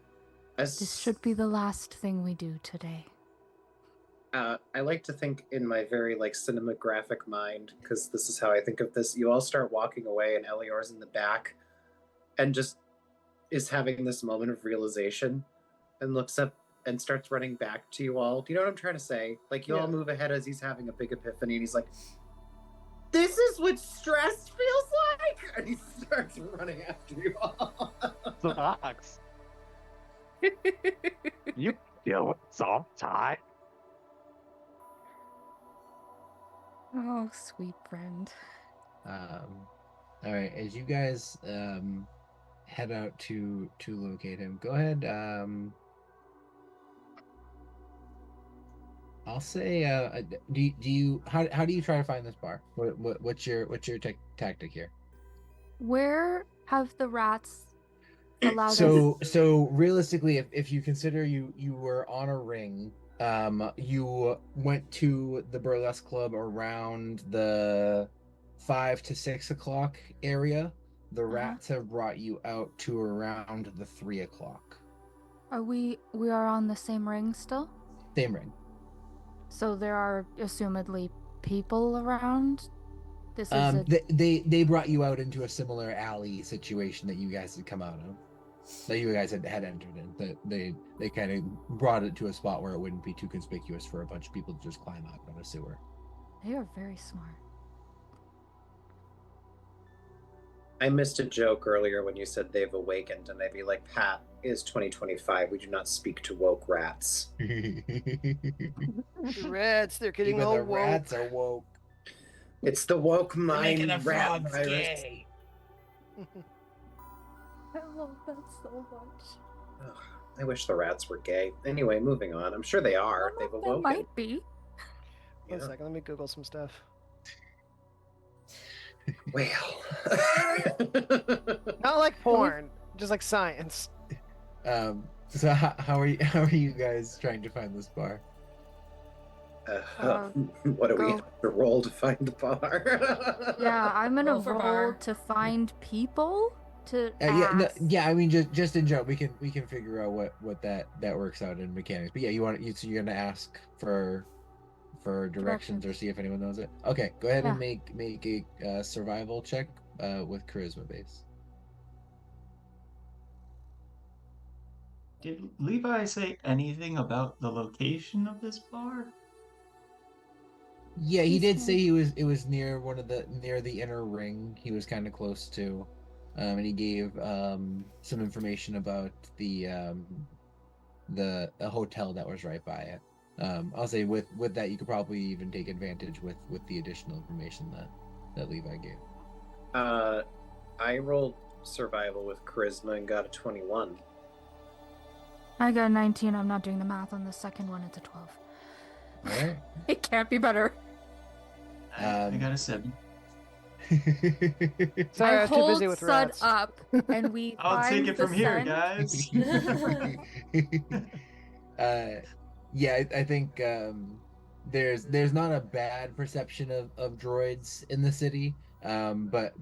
Speaker 3: This should be the last thing we do today."
Speaker 6: I like to think in my very like cinematographic mind, because this is how I think of this. You all start walking away, and Elior's in the back, and just is having this moment of realization, and looks up and starts running back to you all. Do you know what I'm trying to say? Like you all move ahead as he's having a big epiphany, and he's like, "This is what stress feels like," and he starts running after you all.
Speaker 2: Sucks. You deal with sometime.
Speaker 3: Oh, sweet friend.
Speaker 1: All right, as you guys head out to locate him, go ahead. I'll say, do you how do you try to find this bar? What's your tactic here?
Speaker 3: Where have the rats allowed
Speaker 1: So
Speaker 3: us?
Speaker 1: realistically, if you consider you were on a ring, you went to the burlesque club around the 5 to 6 o'clock area. The rats have brought you out to around the 3 o'clock.
Speaker 3: We are on the same ring still?
Speaker 1: Same ring.
Speaker 3: So there are assumedly people around? This is
Speaker 1: They brought you out into a similar alley situation that you guys had come out of. That you guys had entered in. That they kind of brought it to a spot where it wouldn't be too conspicuous for a bunch of people to just climb out of a sewer.
Speaker 3: They are very smart.
Speaker 6: I missed a joke earlier when you said they've awakened, and I'd be like, Pat, it is 2025. We do not speak to woke rats.
Speaker 7: The rats, they're getting
Speaker 1: Even
Speaker 7: all
Speaker 1: the
Speaker 7: woke.
Speaker 1: rats are woke.
Speaker 6: It's the woke
Speaker 1: They're
Speaker 6: mind
Speaker 1: making the
Speaker 6: rat
Speaker 1: frogs
Speaker 6: virus.
Speaker 1: gay.
Speaker 3: I love that so much.
Speaker 6: Ugh, I wish the rats were gay. Anyway, moving on. I'm sure they are. They've
Speaker 3: They
Speaker 6: awoken.
Speaker 3: might be.
Speaker 7: One
Speaker 6: Yeah.
Speaker 7: second, let me Google some stuff.
Speaker 6: Well.
Speaker 7: Not like porn, just like science.
Speaker 1: So how are you guys trying to find this bar?
Speaker 6: What do we
Speaker 3: go.
Speaker 6: have to roll to find the bar?
Speaker 3: Yeah, I'm gonna
Speaker 4: Roll for
Speaker 3: roll
Speaker 4: bar.
Speaker 3: to find people to
Speaker 1: Yeah,
Speaker 3: ask.
Speaker 1: I mean just in general, we can figure out what that works out in mechanics. But yeah, so you're gonna ask for directions or see if anyone knows it. Okay, go ahead and make a survival check with charisma base.
Speaker 5: Did Levi say anything about the location of this bar?
Speaker 1: Yeah, he
Speaker 3: He
Speaker 1: did
Speaker 3: said-
Speaker 1: say it was near near the inner ring. He was kind of close to, and he gave some information about the hotel that was right by it. I'll say with that you could probably even take advantage with the additional information that Levi gave.
Speaker 6: I rolled survival with charisma and got a 21.
Speaker 3: I got a 19. I'm not doing the math on the second one. It's a 12.
Speaker 1: All right.
Speaker 3: It can't be better.
Speaker 5: I got a 7.
Speaker 7: Sorry, I
Speaker 3: I
Speaker 7: was too
Speaker 3: hold
Speaker 7: busy with
Speaker 3: Sud
Speaker 7: rats.
Speaker 3: up, and we
Speaker 5: I'll
Speaker 3: find
Speaker 5: take it
Speaker 3: the
Speaker 5: from here,
Speaker 3: scent.
Speaker 5: guys.
Speaker 1: Yeah, I think there's not a bad perception of droids in the city, but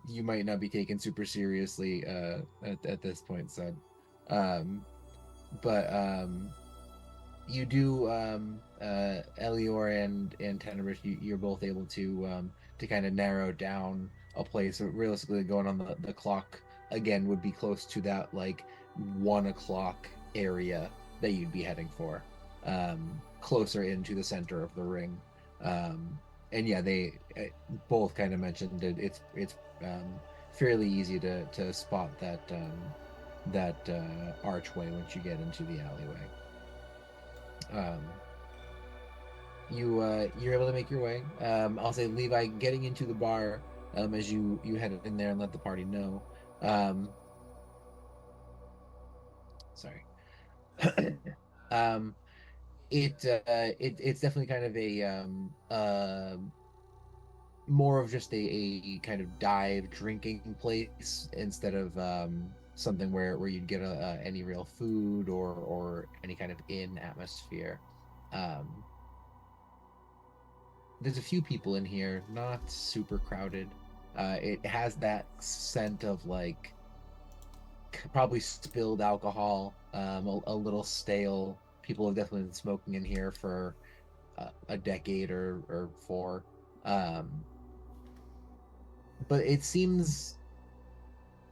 Speaker 1: you might not be taken super seriously at this point, son. But you do Elior and Tenebris, you're both able to kind of narrow down a place. So realistically, going on the clock again would be close to that like 1 o'clock area that you'd be heading for, closer into the center of the ring. And yeah, they both kind of mentioned that it's fairly easy to spot that archway once you get into the alleyway. You're able to make your way. I'll say Levi getting into the bar as you head in there and let the party know. Sorry. It's definitely kind of a more of just a kind of dive drinking place instead of something where you'd get any real food or any kind of inn atmosphere. There's a few people in here, not super crowded. It has that scent of like probably spilled alcohol, a little stale. People have definitely been smoking in here for a decade or four. But it seems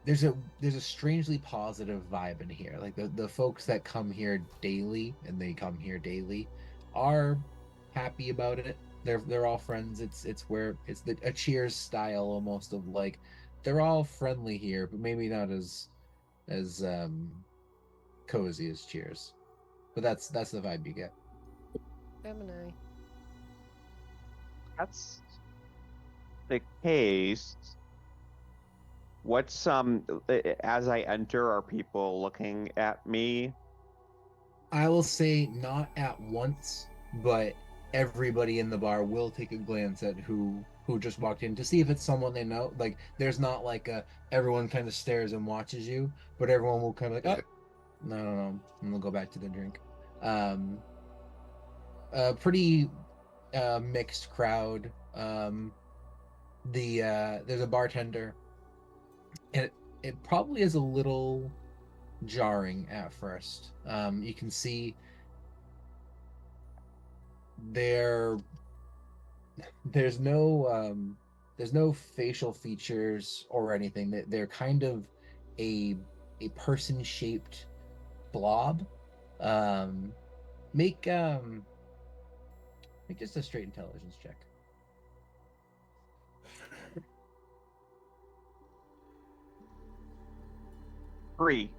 Speaker 1: there's a strangely positive vibe in here. Like the folks that come here daily, and they come here daily, are happy about it. They're all friends. It's where it's a Cheers style almost of like they're all friendly here, but maybe not as cozy as Cheers. But that's the vibe you get.
Speaker 7: Gemini.
Speaker 2: That's the case. What's as I enter, are people looking at me?
Speaker 1: I will say not at once, but everybody in the bar will take a glance at who just walked in to see if it's someone they know. Like there's not like a everyone kind of stares and watches you, but everyone will kind of like, oh, no, and they'll go back to their drink. Pretty mixed crowd. There's a bartender, and it probably is a little jarring at first. You can see there's no facial features or anything. They're kind of a person shaped blob. Make just a straight intelligence check.
Speaker 2: Three.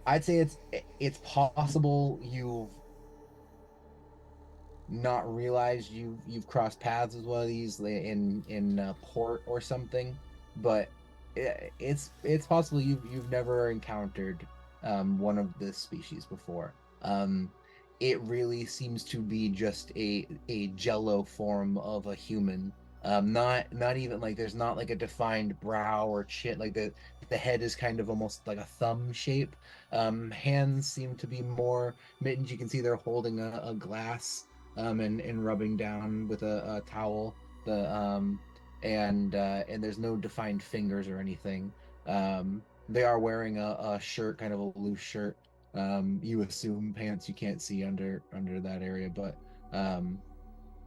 Speaker 1: I'd say it's possible you've not realized you've crossed paths with one of these in port or something, but it's possible you've never encountered one of this species before. It really seems to be just a jello form of a human. Not even like there's not like a defined brow or chin. Like the head is kind of almost like a thumb shape. Hands seem to be more mittens. You can see they're holding a glass and rubbing down with a towel. And there's no defined fingers or anything. They are wearing a shirt, kind of a loose shirt. You assume pants you can't see under that area, but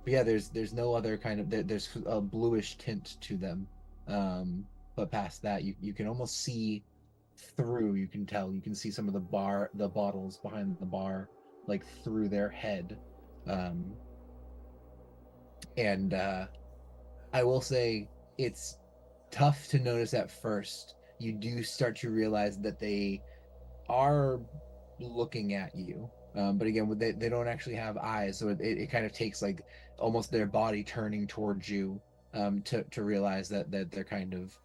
Speaker 1: yeah, there's no other kind of there's a bluish tint to them. But past that, you can almost see through. You can tell. You can see some of the bottles behind the bar, like through their head. And I will say it's tough to notice at first. You do start to realize that they are looking at you, but again, they don't actually have eyes, so it kind of takes like almost their body turning towards you to realize that they're kind of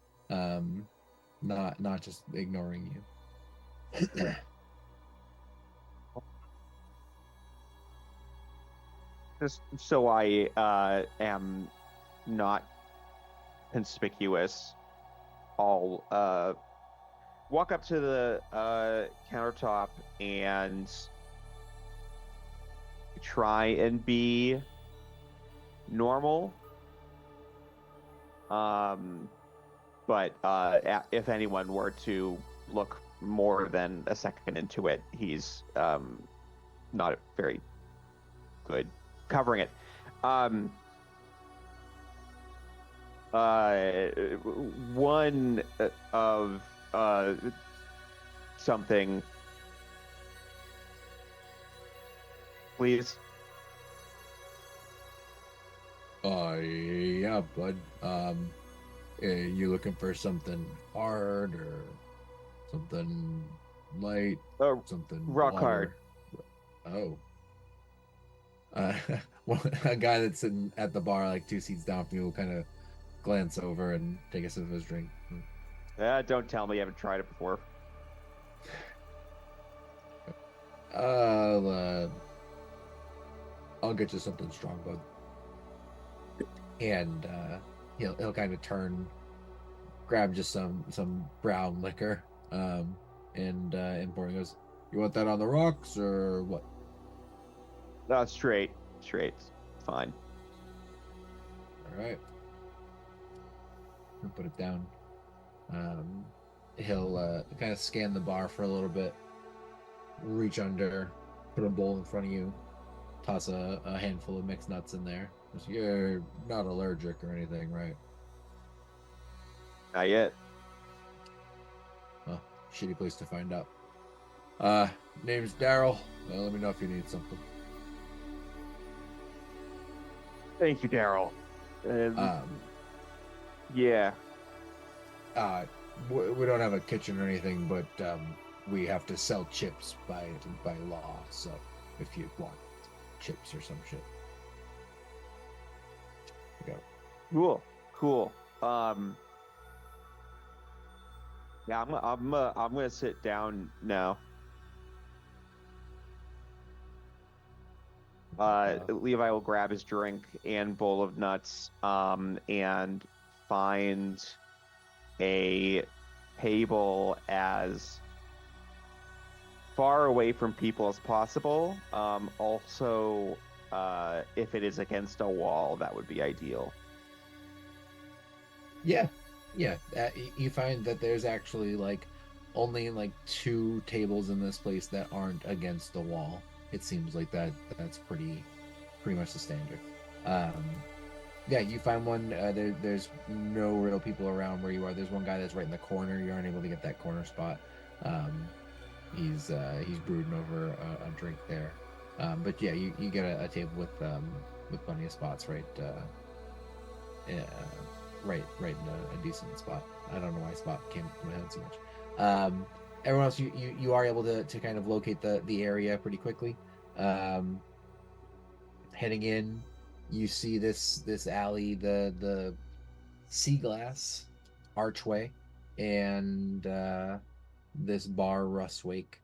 Speaker 1: not just ignoring you.
Speaker 2: Just so I am not conspicuous, I'll walk up to the countertop and try and be normal. But if anyone were to look more than a second into it, he's not very good covering it. One of something, please.
Speaker 1: Yeah, bud. You looking for something hard or something light? Something
Speaker 2: rock
Speaker 1: water?
Speaker 2: hard.
Speaker 1: Oh. Well, a guy that's sitting at the bar, like 2 seats down from you, will kind of glance over and take a sip of his drink.
Speaker 2: Don't tell me you haven't tried it before.
Speaker 1: I'll get you something strong, bud. And he'll kind of turn, grab just some brown liquor, and pour. He goes, "You want that on the rocks or what?"
Speaker 2: No, straight, fine.
Speaker 1: All right. He'll put it down. He'll kind of scan the bar for a little bit, reach under, put a bowl in front of you, toss a handful of mixed nuts in there. Just, you're not allergic or anything, right?
Speaker 2: Not yet.
Speaker 1: Oh, shitty place to find out. Name's Daryl. Let me know if you need something.
Speaker 2: Thank you, Daryl. Yeah.
Speaker 1: We don't have a kitchen or anything, but we have to sell chips by law. So if you want chips or some shit, go.
Speaker 2: Cool. Yeah, I'm gonna sit down now. Levi will grab his drink and bowl of nuts, and find a table as far away from people as possible. Also, if it is against a wall, that would be ideal.
Speaker 1: Yeah. You find that there's actually only 2 tables in this place that aren't against the wall. It seems like that's pretty much the standard. Yeah, you find one. There's no real people around where you are. There's one guy that's right in the corner. You aren't able to get that corner spot. He's brooding over a drink there. But yeah, you get a table with plenty of spots right in a decent spot. I don't know why spot came to my head so much. Everyone else, you are able to kind of locate the area pretty quickly. Heading in, you see this alley, the sea glass archway, and this bar, Russ Wake.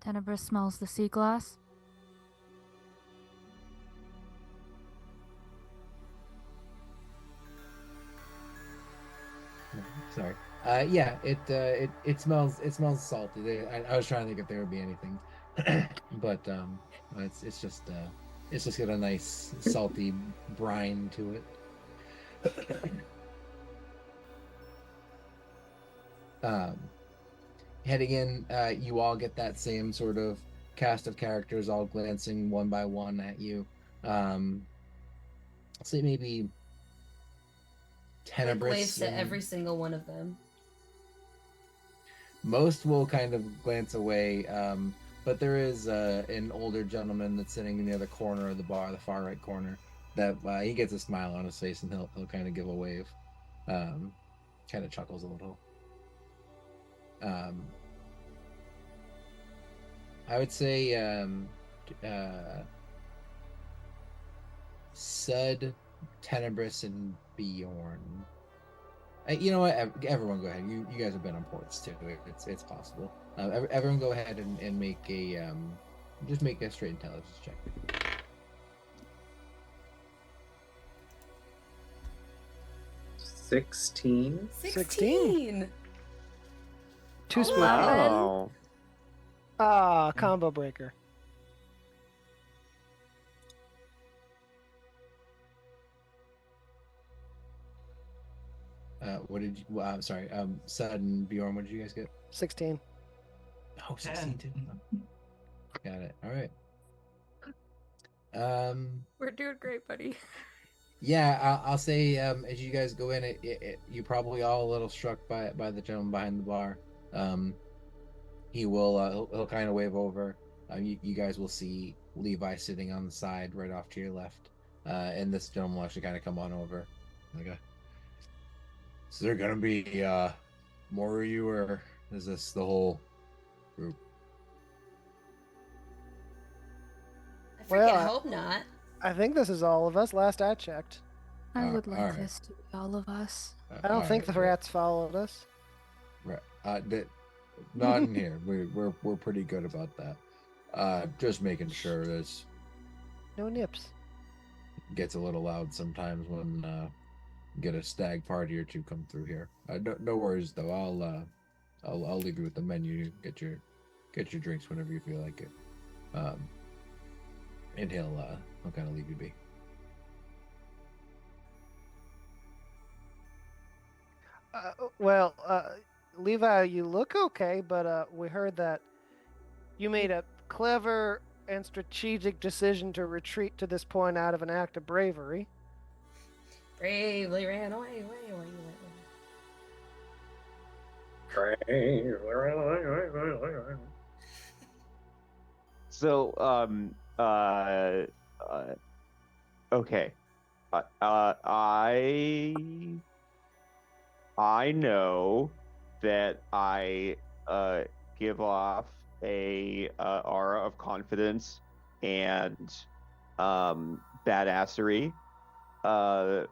Speaker 3: Tenebris smells the sea glass.
Speaker 1: Sorry. Yeah, it smells salty. I was trying to think if there would be anything, but it's just got a nice salty brine to it. Heading in, you all get that same sort of cast of characters all glancing one by one at you. Say maybe Tenebris.
Speaker 4: Waves to every single one of them.
Speaker 1: Most will kind of glance away, but there is an older gentleman that's sitting near the corner of the bar, the far right corner, that he gets a smile on his face and he'll kind of give a wave, kind of chuckles a little. I would say Sud, Tenebris, and Bjorn. You know what? Everyone go ahead. You guys have been on ports too. It's possible. Everyone go ahead and make a just make a straight intelligence check.
Speaker 6: 16.
Speaker 4: 16.
Speaker 7: 2 spooky.
Speaker 2: Wow.
Speaker 7: Combo breaker.
Speaker 1: What did you? I'm sorry. Sud and Bjorn. What did you guys get?
Speaker 7: 16.
Speaker 1: Oh, 16 too. Got it. All right.
Speaker 3: We're doing great, buddy.
Speaker 1: Yeah, I'll say as you guys go in, you're probably all a little struck by the gentleman behind the bar. He will he'll kind of wave over. You guys will see Levi sitting on the side right off to your left, and this gentleman will actually kind of come on over. Okay. Is there gonna be more of you, or is this the whole group?
Speaker 4: I freaking
Speaker 7: Well,
Speaker 4: hope not.
Speaker 7: I think this is all of us. Last I checked.
Speaker 3: I would like
Speaker 1: alright.
Speaker 3: this to be all of us.
Speaker 7: I don't think the rats followed us.
Speaker 1: Right. Not in here. We're pretty good about that. Just making sure this
Speaker 7: No nips.
Speaker 1: gets a little loud sometimes when get a stag party or two come through here. No worries though. I'll leave you with the menu. Get your drinks whenever you feel like it. And he'll kind of leave you be.
Speaker 7: Levi, you look okay, but we heard that you made a clever and strategic decision to retreat to this point out of an act of bravery.
Speaker 4: Bravely ran away, away, away, away.
Speaker 2: So, okay. I know that I give off a aura of confidence and badassery. I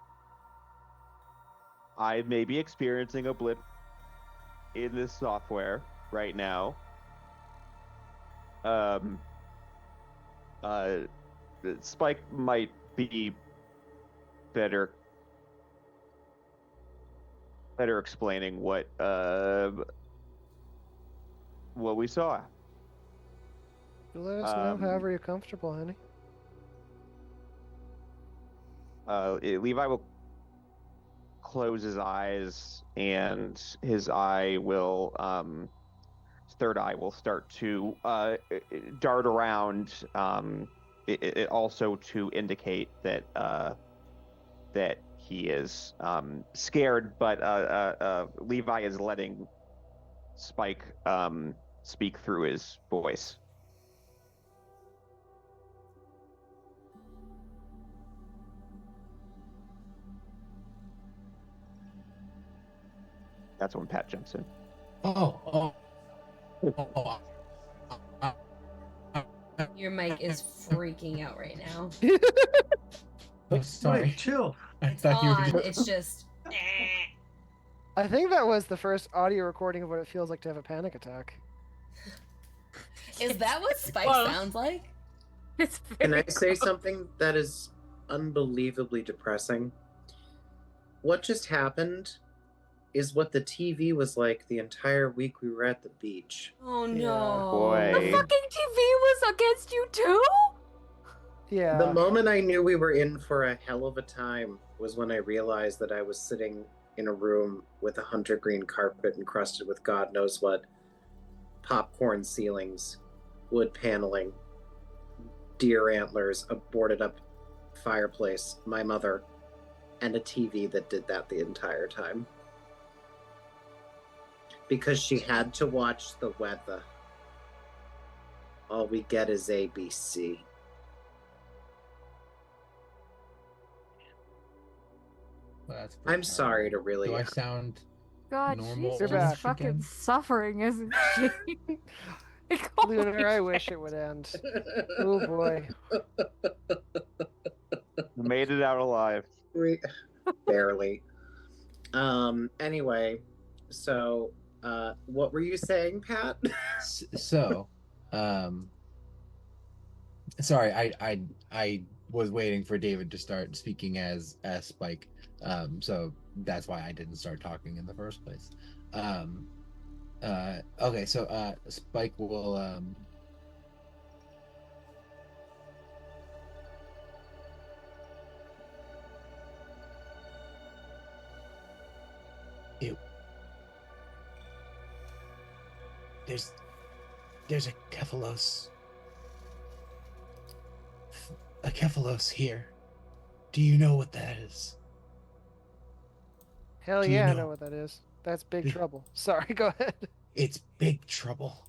Speaker 2: may be experiencing a blip in this software right now. Spike might be better explaining what we saw.
Speaker 7: Let us know however you're comfortable, honey.
Speaker 2: Levi will close his eyes, and his eye will his third eye will start to dart around. It also to indicate that that he is scared, but Levi is letting Spike speak through his voice. That's when Pat jumps in.
Speaker 4: Your mic is freaking out right now.
Speaker 1: Oh, sorry.
Speaker 5: Wait, chill.
Speaker 1: I
Speaker 4: It's
Speaker 1: thought you were
Speaker 4: on.
Speaker 1: gonna...
Speaker 4: It's just.
Speaker 7: I think that was the first audio recording of what it feels like to have a panic attack.
Speaker 4: Is that what Spike
Speaker 3: Close.
Speaker 4: sounds like?
Speaker 3: It's
Speaker 6: Can
Speaker 3: very
Speaker 6: I say something that is unbelievably depressing? What just happened is what the TV was like the entire week we were at the beach.
Speaker 4: Oh
Speaker 7: Yeah.
Speaker 4: no.
Speaker 2: Boy.
Speaker 3: The fucking TV was against you too?
Speaker 7: Yeah.
Speaker 6: The moment I knew we were in for a hell of a time was when I realized that I was sitting in a room with a hunter green carpet encrusted with God knows what, popcorn ceilings, wood paneling, deer antlers, a boarded up fireplace, my mother, and a TV that did that the entire time. Because she had to watch the weather. All we get is ABC.
Speaker 1: Well, that's pretty
Speaker 6: I'm sorry to really.
Speaker 1: Do I sound
Speaker 3: God,
Speaker 1: normal
Speaker 3: she's
Speaker 7: You're back
Speaker 3: just fucking
Speaker 1: again?
Speaker 3: suffering, isn't she? Like,
Speaker 7: Lunar,
Speaker 3: holy
Speaker 7: I
Speaker 3: shit.
Speaker 7: wish it would end. Oh boy.
Speaker 2: Made it out alive.
Speaker 6: Barely. Anyway, so what were you saying, Pat?
Speaker 1: So, sorry, I was waiting for David to start speaking as Spike, so that's why I didn't start talking in the first place. Okay, so Spike will there's a Kephalos here. Do you know what that is?
Speaker 7: Hell
Speaker 1: Do you
Speaker 7: yeah, I
Speaker 1: know-
Speaker 7: know what that is. That's big
Speaker 1: Be-
Speaker 7: trouble. Sorry, go ahead.
Speaker 1: It's big trouble.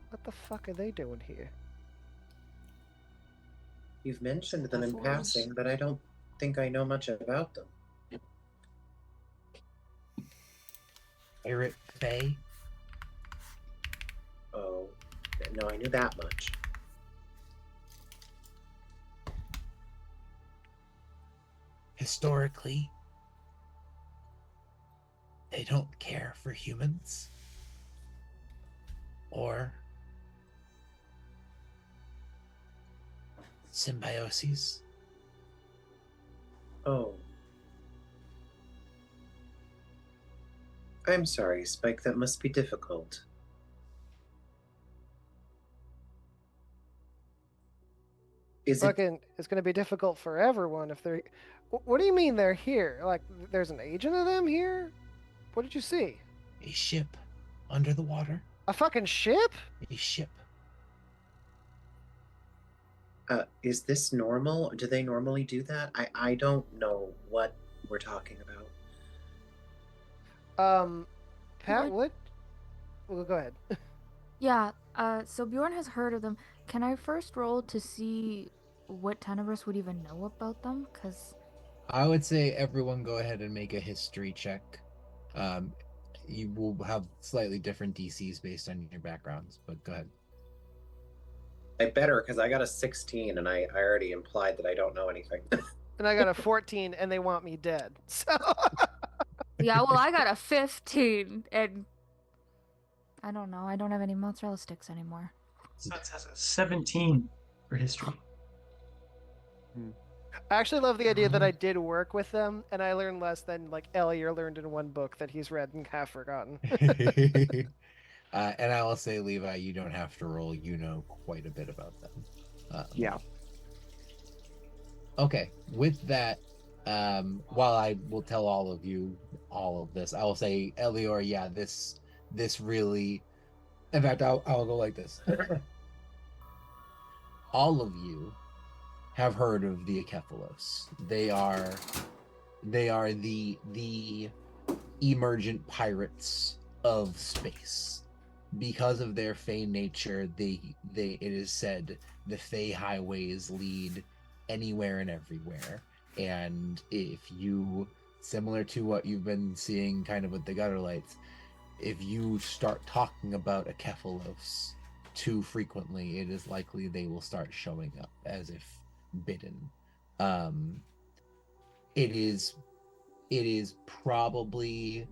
Speaker 7: What the fuck are they doing here?
Speaker 6: You've mentioned them in
Speaker 4: Buffaloes.
Speaker 6: passing, but I don't think I know much about them.
Speaker 1: Pirate Bay.
Speaker 6: Oh, no, I knew that much.
Speaker 1: Historically, they don't care for humans or symbioses.
Speaker 6: Oh. I'm sorry, Spike, that must be difficult. Is it
Speaker 7: Fucking, it's gonna be difficult for everyone if they're. What do you mean they're here? Like, there's an agent of them here? What did you see?
Speaker 1: A ship under the water.
Speaker 7: A fucking ship?
Speaker 1: A ship.
Speaker 6: Is this normal? Do they normally do that? I don't know what we're talking about.
Speaker 7: Pat, what? Well, go ahead.
Speaker 3: Yeah, so Bjorn has heard of them. Can I first roll to see what Tenebris would even know about them? Because
Speaker 1: I would say everyone go ahead and make a history check. You will have slightly different DCs based on your backgrounds, but go ahead.
Speaker 6: I better, because I got a 16, and I already implied that I don't know anything.
Speaker 7: And I got a 14, and they want me dead. So.
Speaker 3: yeah, well, I got a 15, and I don't know. I don't have any mozzarella sticks anymore.
Speaker 5: So it says a 17 for history.
Speaker 7: I actually love the idea that I did work with them, and I learned less than like Elier learned in one book that he's read and half forgotten.
Speaker 1: And I will say, Levi, you don't have to roll. You know quite a bit about them.
Speaker 2: Yeah.
Speaker 1: Okay. With that, while I will tell all of you all of this, I will say, Elior, yeah, this really. In fact, I'll go like this. All of you have heard of the Akephalos. They are the emergent pirates of space. Because of their fey nature, it is said the fey highways lead anywhere and everywhere. And if you, similar to what you've been seeing kind of with the gutter lights, if you start talking about Akephalos too frequently, it is likely they will start showing up as if bidden. It is probably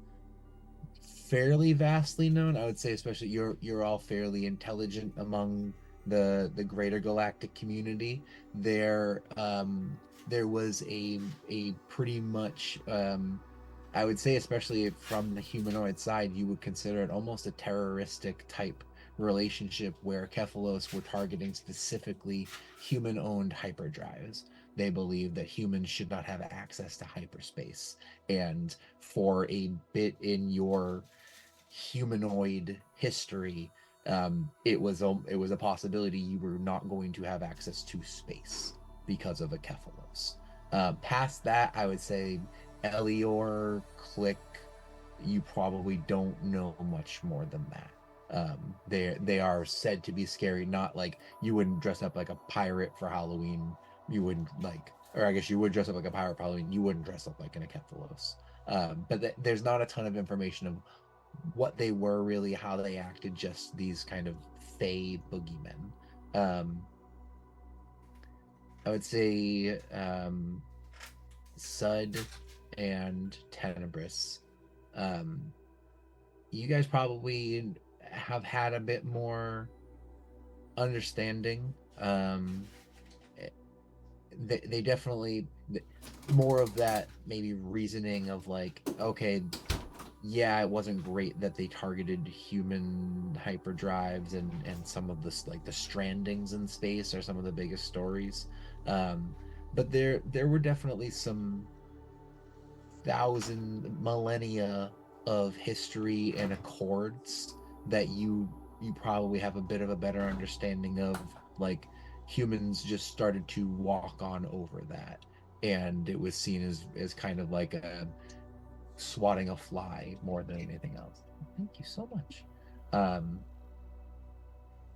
Speaker 1: fairly vastly known. I would say, especially you're all fairly intelligent among the greater galactic community. There was a pretty much I would say, especially from the humanoid side, you would consider it almost a terroristic type relationship where Kephalos were targeting specifically human-owned hyperdrives. They believe that humans should not have access to hyperspace, and for a bit in your humanoid history, it was a possibility you were not going to have access to space because of a Kephalos. Past that, I would say Elior, Click, you probably don't know much more than that. They are said to be scary. Not like you wouldn't dress up like a pirate for Halloween. You wouldn't or I guess you would dress up like a pirate for Halloween. You wouldn't dress up like an Akephalos. But there's not a ton of information of what they were really, how they acted. Just these kind of fey boogeymen. I would say Sud and Tenebris. You guys probably have had a bit more understanding. They definitely more of that maybe reasoning of like, okay, yeah, it wasn't great that they targeted human hyperdrives and some of this, like the strandings in space are some of the biggest stories. But there were definitely some thousand millennia of history and accords that you probably have a bit of a better understanding of. Like, humans just started to walk on over that, and it was seen as kind of like a swatting a fly more than anything else. Thank you so much.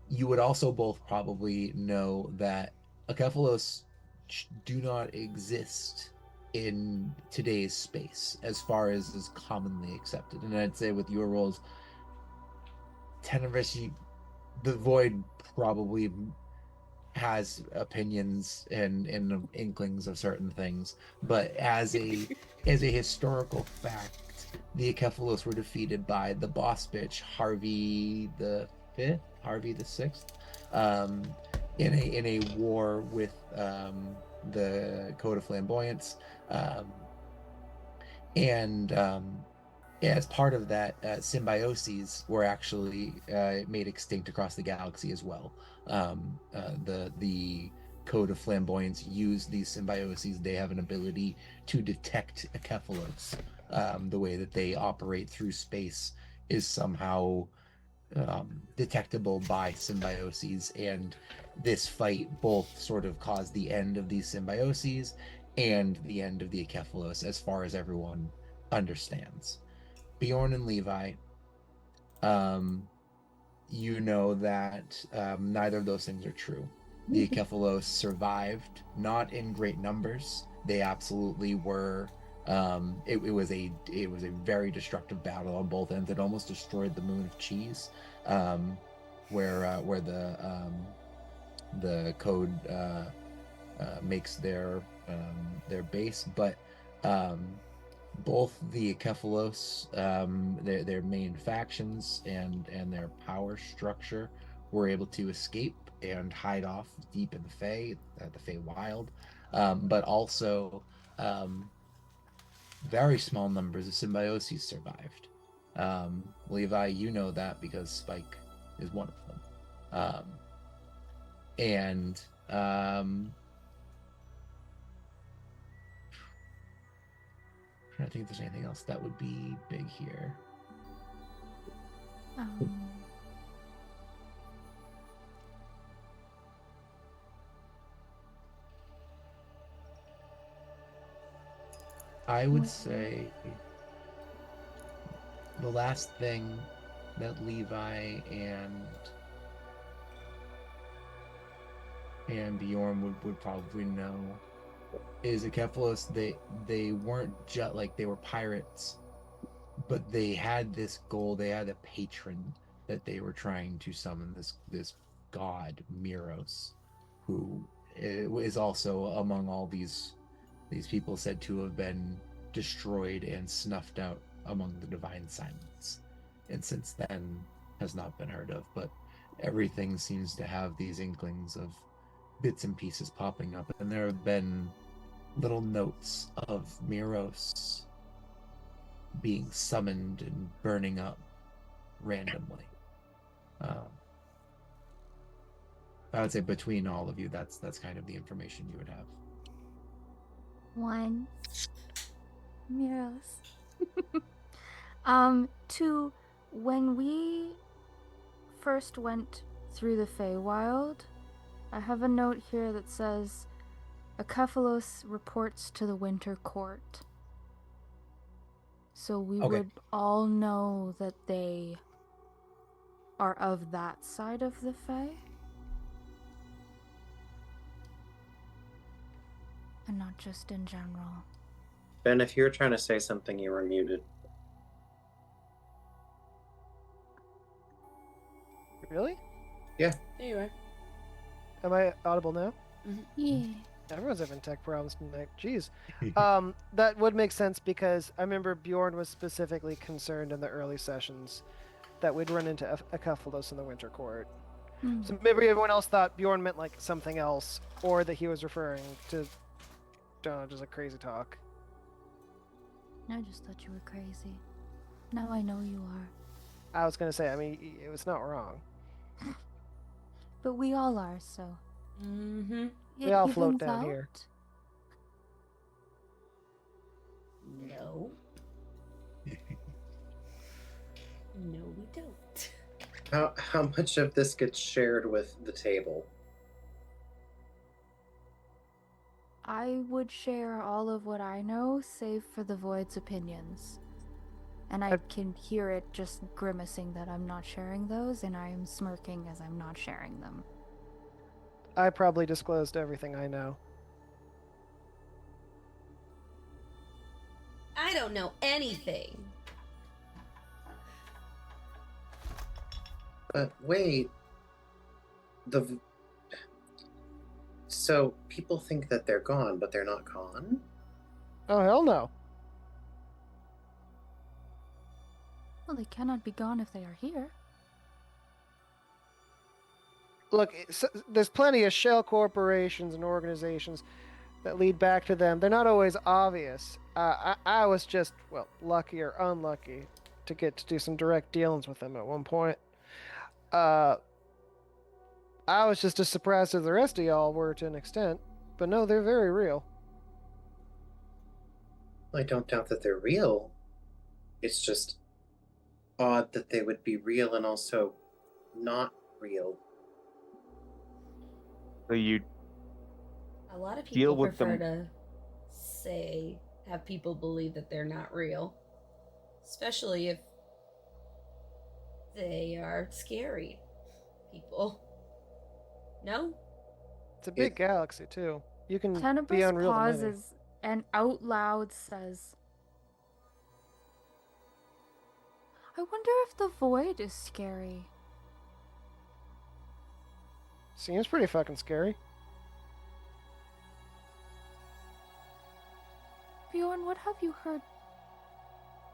Speaker 1: You would also both probably know that Akephalos do not exist in today's space as far as is commonly accepted. And I'd say with your roles, Tenebris, the Void probably has opinions and inklings of certain things, but as a historical fact, the Akephalos were defeated by the boss bitch Harvey the Fifth, Harvey the Sixth, in a war with the Code of Flamboyance, and as part of that, symbioses were actually made extinct across the galaxy as well. The Code of Flamboyance use these symbioses. They have an ability to detect Akephalos. The way that they operate through space is somehow detectable by symbioses, and this fight both sort of caused the end of these symbioses and the end of the Acephalos, as far as everyone understands. Bjorn and Levi, you know that neither of those things are true. The Acephalos survived, not in great numbers. They absolutely were. It was a very destructive battle on both ends. It almost destroyed the moon of Cheese, where the code makes their base. But both the Acephalos, their main factions and their power structure, were able to escape and hide off deep in the Feywild, but also very small numbers of symbioses survived. Levi, you know that because Spike is one of them. And I'm trying to think if there's anything else that would be big here. I would say the last thing that Levi and Bjorn would probably know is Acephalos. They weren't just like they were pirates, but they had this goal. They had a patron that they were trying to summon, this god Miros, who is also among all these people said to have been destroyed and snuffed out among the divine silence, and since then has not been heard of. But everything seems to have these inklings of bits and pieces popping up, and there have been little notes of Miros being summoned and burning up randomly. I would say between all of you, that's kind of the information you would have.
Speaker 3: One. Miros. Two, when we first went through the Feywild, I have a note here that says Acephalos reports to the Winter Court. So we would all know that they are of that side of the Fey. And not just in general.
Speaker 6: Ben, if you were trying to say something, you were muted.
Speaker 7: Really?
Speaker 6: Yeah.
Speaker 4: There you are.
Speaker 7: Am I audible now?
Speaker 3: Yeah.
Speaker 7: Everyone's having tech problems tonight. Jeez. That would make sense because I remember Bjorn was specifically concerned in the early sessions that we'd run into Acephalos in the Winter Court. So maybe everyone else thought Bjorn meant like something else, or that he was referring to, don't know, just like crazy talk.
Speaker 3: I just thought you were crazy. Now I know you are.
Speaker 7: I was gonna say, I mean, it was not wrong.
Speaker 3: But we all are, so.
Speaker 4: Mm-hmm.
Speaker 7: We all float down here.
Speaker 4: No. No, we don't.
Speaker 6: How much of this gets shared with the table?
Speaker 3: I would share all of what I know, save for the Void's opinions. And I can hear it just grimacing that I'm not sharing those, and I am smirking as I'm not sharing them.
Speaker 7: I probably disclosed everything I know.
Speaker 4: I don't know anything.
Speaker 6: But wait, so people think that they're gone, but they're not gone?
Speaker 7: Oh, hell no.
Speaker 3: Well, they cannot be gone if they are here.
Speaker 7: Look, there's plenty of shell corporations and organizations that lead back to them. They're not always obvious. I was just, well, lucky or unlucky to get to do some direct dealings with them at one point. I was just as surprised as the rest of y'all were to an extent. But no, they're very real.
Speaker 6: I don't doubt that they're real. It's just odd that they would be real and also not real.
Speaker 2: So you
Speaker 4: A lot of
Speaker 2: Deal
Speaker 4: people
Speaker 2: with
Speaker 4: prefer
Speaker 2: them-
Speaker 4: to have people believe that they're not real, especially if they are scary people. No?
Speaker 7: It's a big galaxy too. You can be
Speaker 3: Tenebris
Speaker 7: unreal to many.
Speaker 3: pauses and out loud says, I wonder if the void is scary.
Speaker 7: Seems pretty fucking scary.
Speaker 3: Bjorn, what have you heard?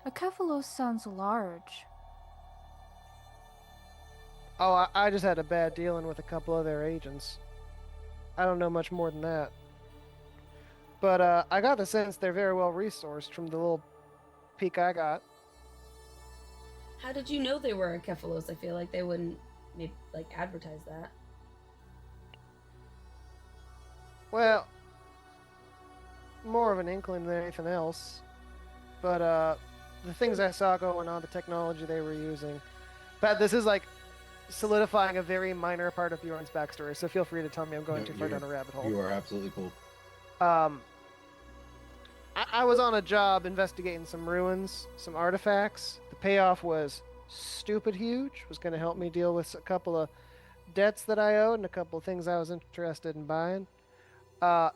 Speaker 3: Acephalos sounds large.
Speaker 7: Oh, I just had a bad dealing with a couple of their agents. I don't know much more than that. But I got the sense they're very well resourced from the little peek I got.
Speaker 4: How did you know they were Acephalos? I feel like they wouldn't maybe like advertise that.
Speaker 7: Well, more of an inkling than anything else. But the things I saw going on, the technology they were using. But this is like solidifying a very minor part of Bjorn's backstory, so feel free to tell me I'm going
Speaker 1: No,
Speaker 7: too far
Speaker 1: you're-
Speaker 7: down a rabbit hole.
Speaker 1: You are absolutely cool.
Speaker 7: I was on a job investigating some ruins, some artifacts. The payoff was stupid huge. Was going to help me deal with a couple of debts that I owed and a couple of things I was interested in buying. And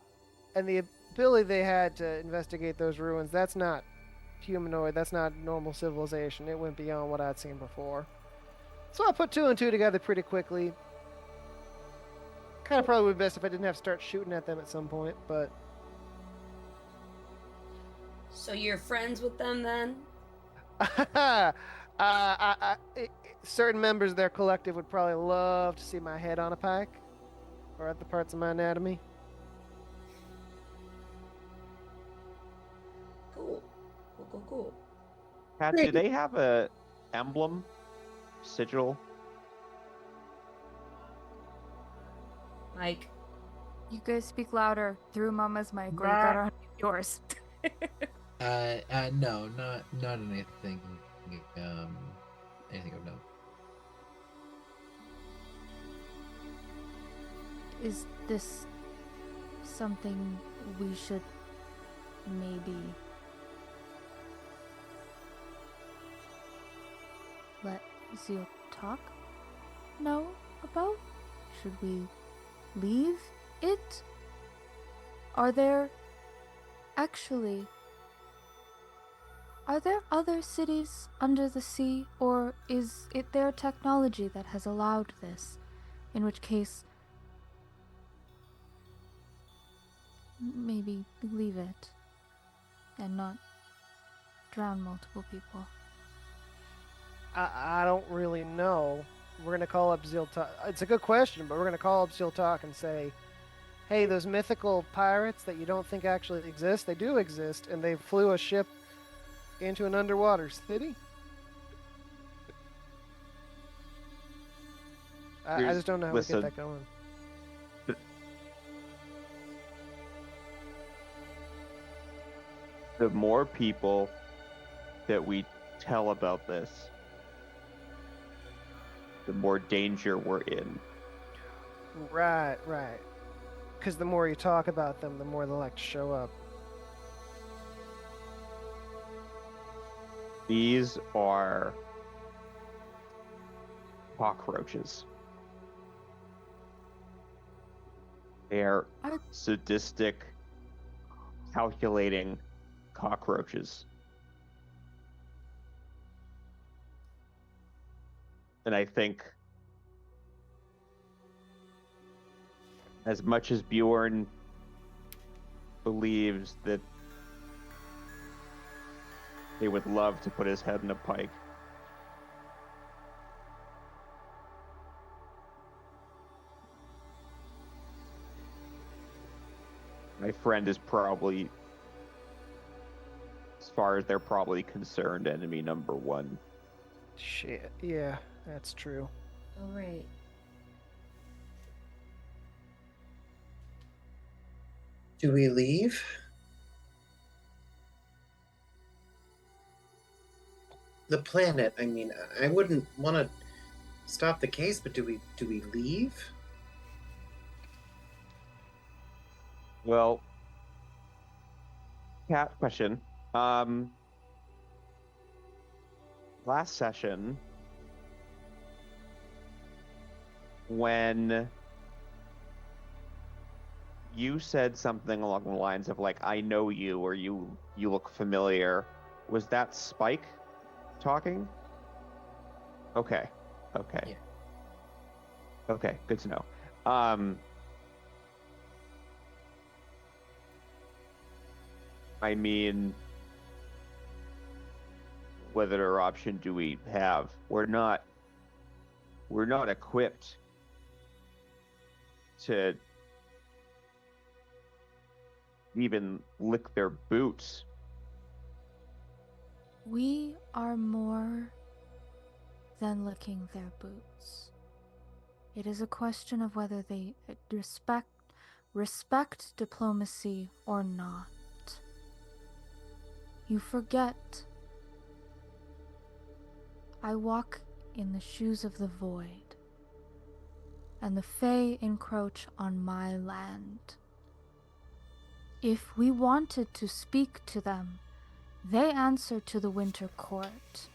Speaker 7: the ability they had to investigate those ruins, that's not humanoid. That's not normal civilization. It went beyond what I'd seen before. So I put two and two together pretty quickly. Kind of probably would be best if I didn't have to start shooting at them at some point, but
Speaker 4: So you're friends with them then?
Speaker 7: certain members of their collective would probably love to see my head on a pike or other parts of my anatomy.
Speaker 4: Cool. Cool.
Speaker 2: Pat, do they have a emblem, sigil?
Speaker 4: Mike,
Speaker 3: You guys speak louder through Mama's mic, or you gotta unmute yours.
Speaker 1: No, not anything. Anything of note.
Speaker 3: Is this something we should maybe let Zeal talk know about? Should we leave it? Are there other cities under the sea, or is it their technology that has allowed this? In which case, maybe leave it and not drown multiple people.
Speaker 7: I don't really know. We're gonna call up Ziltok. It's a good question, but we're gonna call up Ziltok and say, "Hey, those mythical pirates that you don't think actually exist, they do exist, and they flew a ship into an underwater city." I just don't know how
Speaker 2: Listen.
Speaker 7: we get that going.
Speaker 2: The more people that we tell about this, the more danger we're in.
Speaker 7: Right. Because the more you talk about them, the more they like to show up.
Speaker 2: These are cockroaches. They are sadistic, calculating cockroaches. And I think as much as Bjorn believes that he would love to put his head in a pike, my friend is probably, as far as they're probably concerned, enemy number one.
Speaker 7: Shit. Yeah, that's true.
Speaker 4: all right.
Speaker 6: Do we leave? the planet. I mean, I wouldn't want to stop the case, but do we leave?
Speaker 2: Well, cat question. Last session, when you said something along the lines of like, "I know you," or "You look familiar," was that Spike talking? Okay.
Speaker 1: Yeah.
Speaker 2: Okay, good to know. I mean, what other option do we have? We're not equipped to even lick their boots.
Speaker 3: We are more than licking their boots. It is a question of whether they respect diplomacy or not. You forget. I walk in the shoes of the void, and the Fae encroach on my land. If we wanted to speak to them, they answer to the Winter Court,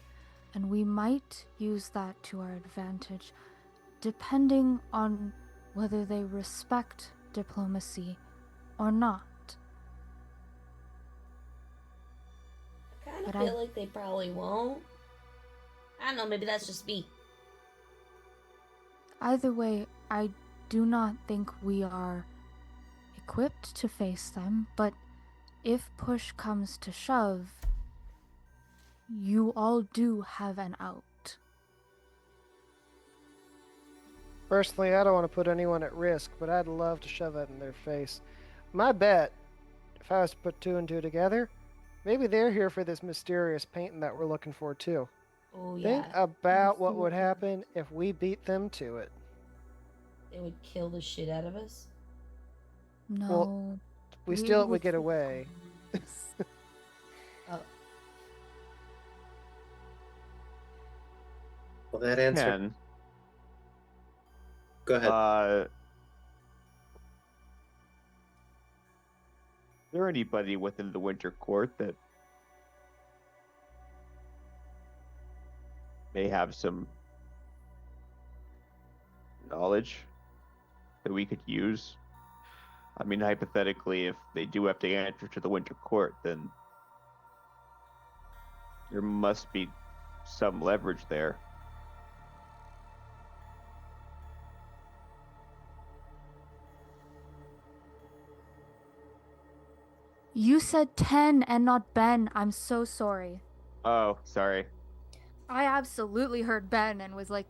Speaker 3: and we might use that to our advantage, depending on whether they respect diplomacy or not.
Speaker 4: I kind of
Speaker 3: But
Speaker 4: feel like they probably won't. I don't know, maybe that's just me.
Speaker 3: Either way, I do not think we are equipped to face them, but if push comes to shove, you all do have an out.
Speaker 7: Personally, I don't want to put anyone at risk, but I'd love to shove that in their face. My bet, if I was to put two and two together, maybe they're here for this mysterious painting that we're looking for too.
Speaker 4: Oh, yeah.
Speaker 7: Think about what would happen if we beat them to it.
Speaker 4: They would kill the shit out of us.
Speaker 3: No.
Speaker 7: Well, we
Speaker 3: would
Speaker 7: get away.
Speaker 4: Oh,
Speaker 6: Well, that answer.
Speaker 2: Ken,
Speaker 6: Go ahead.
Speaker 2: is there anybody within the Winter Court that may have some knowledge that we could use? I mean, hypothetically, if they do have to answer to the Winter Court, then there must be some leverage there.
Speaker 3: You said 10 and not Ben. I'm so sorry.
Speaker 2: Oh, sorry.
Speaker 3: I absolutely heard Ben and was like,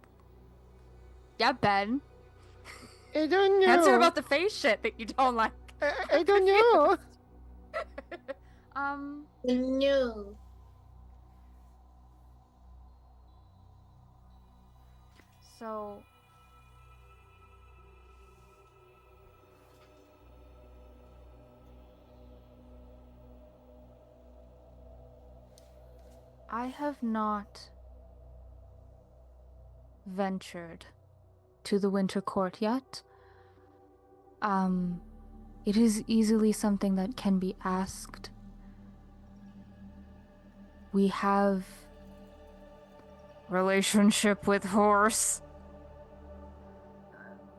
Speaker 3: yeah, Ben.
Speaker 7: I don't know.
Speaker 3: Answer about the face shit that you don't like.
Speaker 7: I don't know.
Speaker 8: No.
Speaker 3: So I have not ventured to the Winter Court yet. It is easily something that can be asked. We have relationship with horse,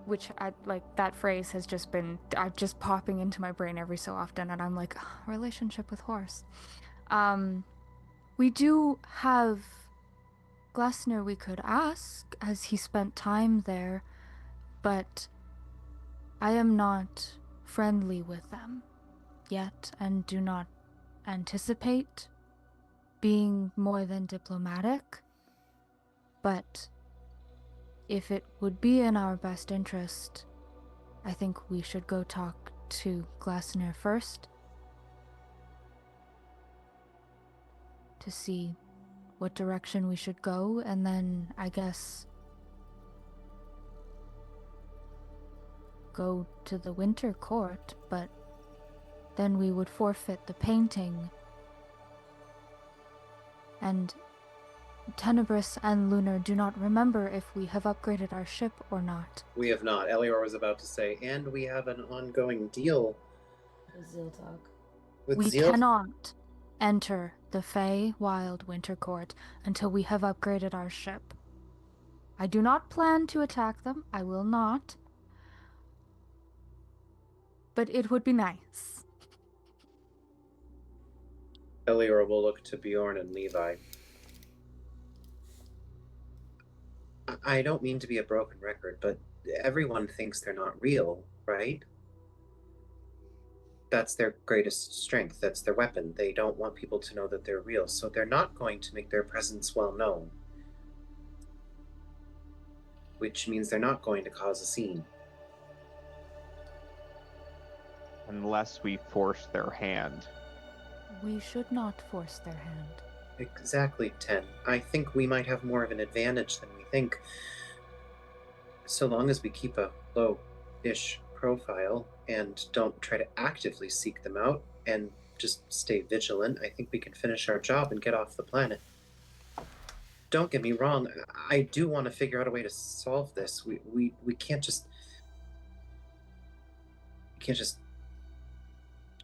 Speaker 3: which I like. That phrase has just been just popping into my brain every so often, and I'm like, relationship with horse. We do have Glessner we could ask, as he spent time there, but I am not friendly with them yet, and do not anticipate being more than diplomatic. But if it would be in our best interest, I think we should go talk to Glessner first to see what direction we should go, and then I guess go to the Winter Court, but then we would forfeit the painting. And Tenebris and Lunar do not remember if we have upgraded our ship or not.
Speaker 6: We have not. Elior was about to say, and we have an ongoing deal
Speaker 4: With Zeal talk.
Speaker 6: with
Speaker 3: We
Speaker 6: Zeal.
Speaker 3: cannot enter the Fey Wild Winter Court until we have upgraded our ship. I do not plan to attack them. I will not. But it would be nice.
Speaker 6: Elior will look to Bjorn and Levi. I don't mean to be a broken record, but everyone thinks they're not real, right? That's their greatest strength. That's their weapon. They don't want people to know that they're real, so they're not going to make their presence well known. Which means they're not going to cause a scene.
Speaker 2: Unless we force their hand.
Speaker 3: We should not force their hand.
Speaker 6: Exactly, Ten. I think we might have more of an advantage than we think. So long as we keep a low-ish profile and don't try to actively seek them out and just stay vigilant, I think we can finish our job and get off the planet. Don't get me wrong, I do want to figure out a way to solve this. We can't just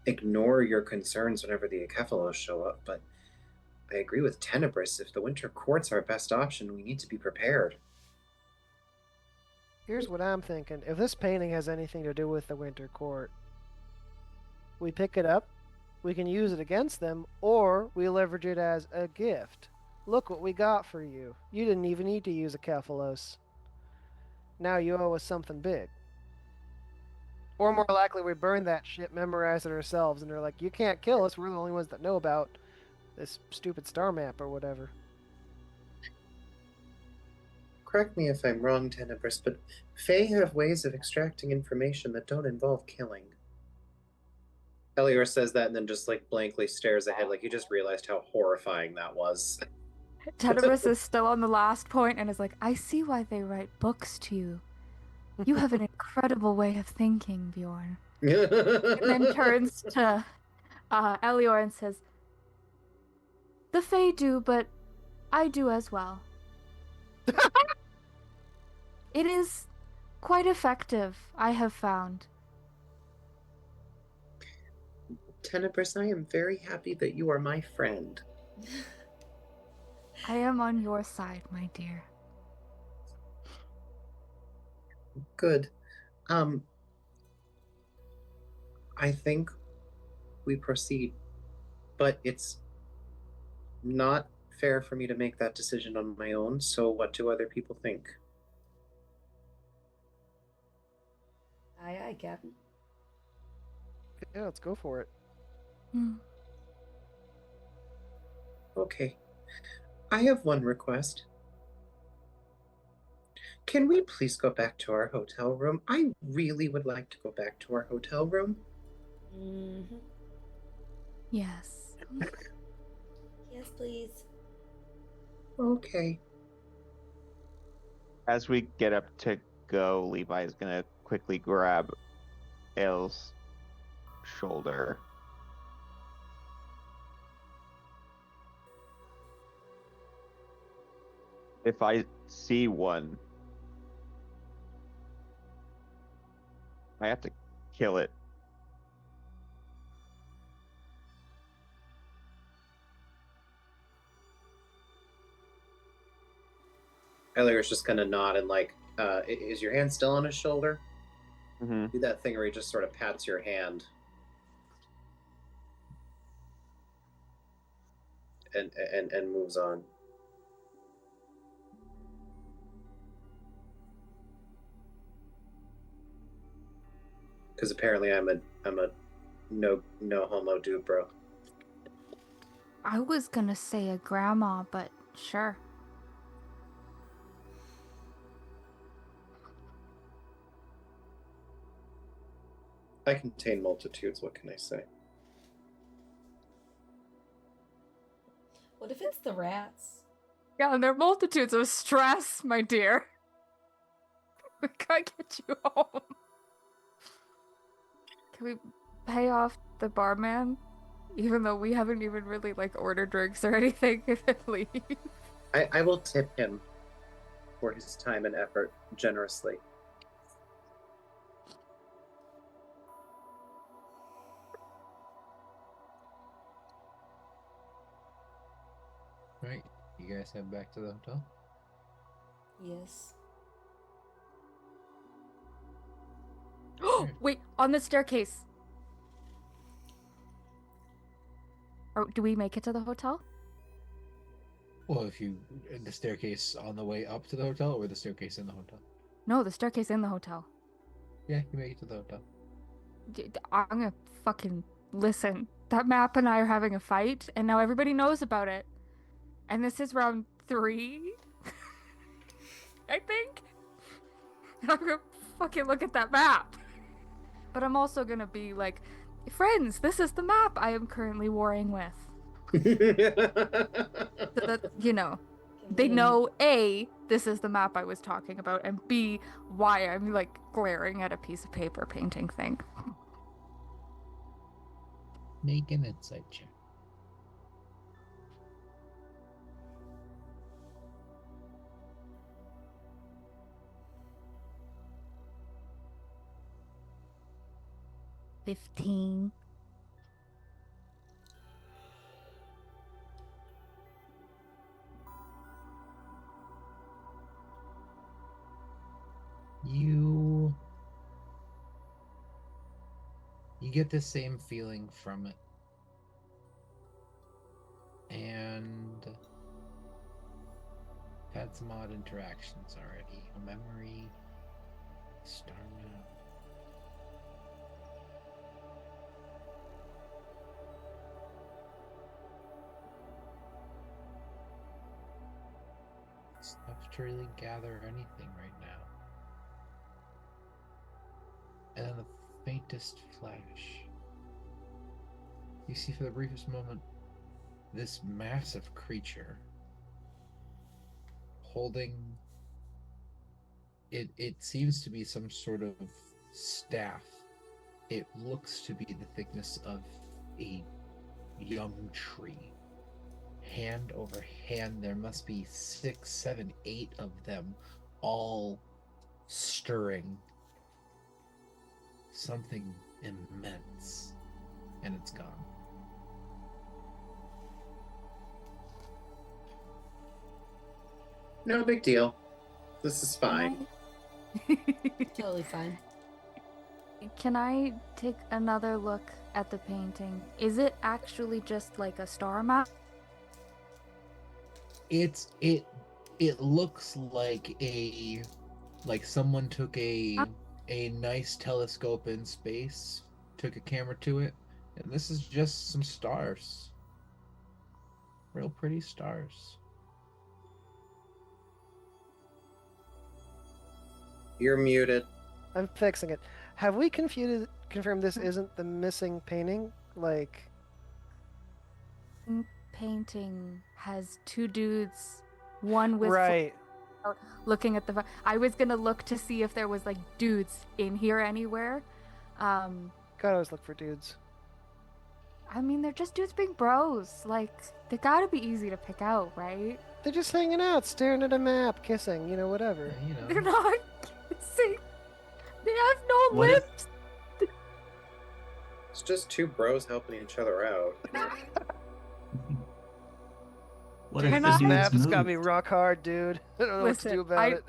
Speaker 6: ignore your concerns whenever the Acephalos show up, but I agree with Tenebris. If the Winter Court's our best option, we need to be prepared.
Speaker 7: Here's what I'm thinking. If this painting has anything to do with the Winter Court, we pick it up, we can use it against them, or we leverage it as a gift. Look what we got for you. You didn't even need to use Acephalos. Now you owe us something big. Or more likely, we burn that shit, memorize it ourselves, and they're like, you can't kill us, we're the only ones that know about this stupid star map or whatever.
Speaker 6: Correct me if I'm wrong, Tenebris, but Fae have ways of extracting information that don't involve killing. Elior says that and then just like blankly stares ahead like you just realized how horrifying that was.
Speaker 3: Tenebris is still on the last point and is like, I see why they write books to you. You have an incredible way of thinking, Bjorn. And then turns to Elior and says, the Fae do, but I do as well. It is quite effective, I have found.
Speaker 6: Tenebris, I am very happy that you are my friend.
Speaker 3: I am on your side, my dear.
Speaker 6: Good. I think we proceed, but it's not fair for me to make that decision on my own, so what do other people think?
Speaker 4: Aye, aye, Captain.
Speaker 7: Yeah, let's go for it.
Speaker 6: Okay. I have one request. Can we please go back to our hotel room? I really would like to go back to our hotel room.
Speaker 4: Mm-hmm.
Speaker 3: Yes.
Speaker 4: Yes, please.
Speaker 6: Okay.
Speaker 2: As we get up to go, Levi is gonna quickly grab Elle's shoulder. If I see one, I have to kill it.
Speaker 6: Elior's just gonna nod and like, is your hand still on his shoulder?
Speaker 2: Mm-hmm.
Speaker 6: Do that thing where he just sort of pats your hand. And moves on. Because apparently I'm a no homo dude, bro.
Speaker 3: I was gonna say a grandma, but sure.
Speaker 6: I contain multitudes, what can I say?
Speaker 4: What if it's the rats?
Speaker 3: Yeah, and there are multitudes of stress, my dear. We gotta get you home. Can we pay off the barman? Even though we haven't even really, like, ordered drinks or anything, and then leave?
Speaker 6: I will tip him for his time and effort generously.
Speaker 1: Right, you guys head back to the hotel.
Speaker 4: Yes.
Speaker 3: Wait, on the staircase. Or do we make it to the hotel?
Speaker 1: Well, if you the staircase on the way up to the hotel, or the staircase in the hotel.
Speaker 3: No, the staircase in the hotel.
Speaker 1: Yeah, you make it to the hotel.
Speaker 3: I'm gonna fucking listen. That map and I are having a fight, and now everybody knows about it. And this is round 3, I think. And I'm gonna fucking look at that map. But I'm also gonna be like, friends, this is the map I am currently warring with. So that, you know, they know A, this is the map I was talking about, and B, why I'm like glaring at a piece of paper painting thing.
Speaker 1: Make an insight check.
Speaker 3: $15.
Speaker 1: You get the same feeling from it. And had some odd interactions already. A memory, star map. It's tough to really gather anything right now. And then the faintest flash. You see for the briefest moment this massive creature holding it seems to be some sort of staff. It looks to be the thickness of a young tree. Hand over hand, there must be 6, 7, 8 of them, all stirring something immense, and it's gone.
Speaker 6: No big deal. This is fine.
Speaker 4: Totally fine.
Speaker 3: Can I take another look at the painting? Is it actually just like a star map?
Speaker 1: It looks like someone took a nice telescope in space, took a camera to it, and this is just some stars. Real pretty stars.
Speaker 6: You're muted.
Speaker 7: I'm fixing it. Have we confirmed this isn't the missing painting? Like,
Speaker 3: Painting has 2 dudes, one with
Speaker 7: right.
Speaker 3: looking at the. I was gonna look to see if there was like dudes in here anywhere.
Speaker 7: Gotta always look for dudes.
Speaker 3: I mean, they're just dudes being bros. Like, they gotta be easy to pick out, right?
Speaker 7: They're just hanging out, staring at a map, kissing, whatever.
Speaker 1: Yeah, you know.
Speaker 3: They're not kissing. They have no
Speaker 5: What if-
Speaker 3: lips.
Speaker 6: It's just 2 bros helping each other out.
Speaker 5: What if
Speaker 3: Can
Speaker 5: the
Speaker 3: I-
Speaker 7: This
Speaker 5: dudes
Speaker 7: map has got me
Speaker 5: moved?
Speaker 7: rock hard, dude. I don't know what to
Speaker 3: Listen,
Speaker 7: do about it.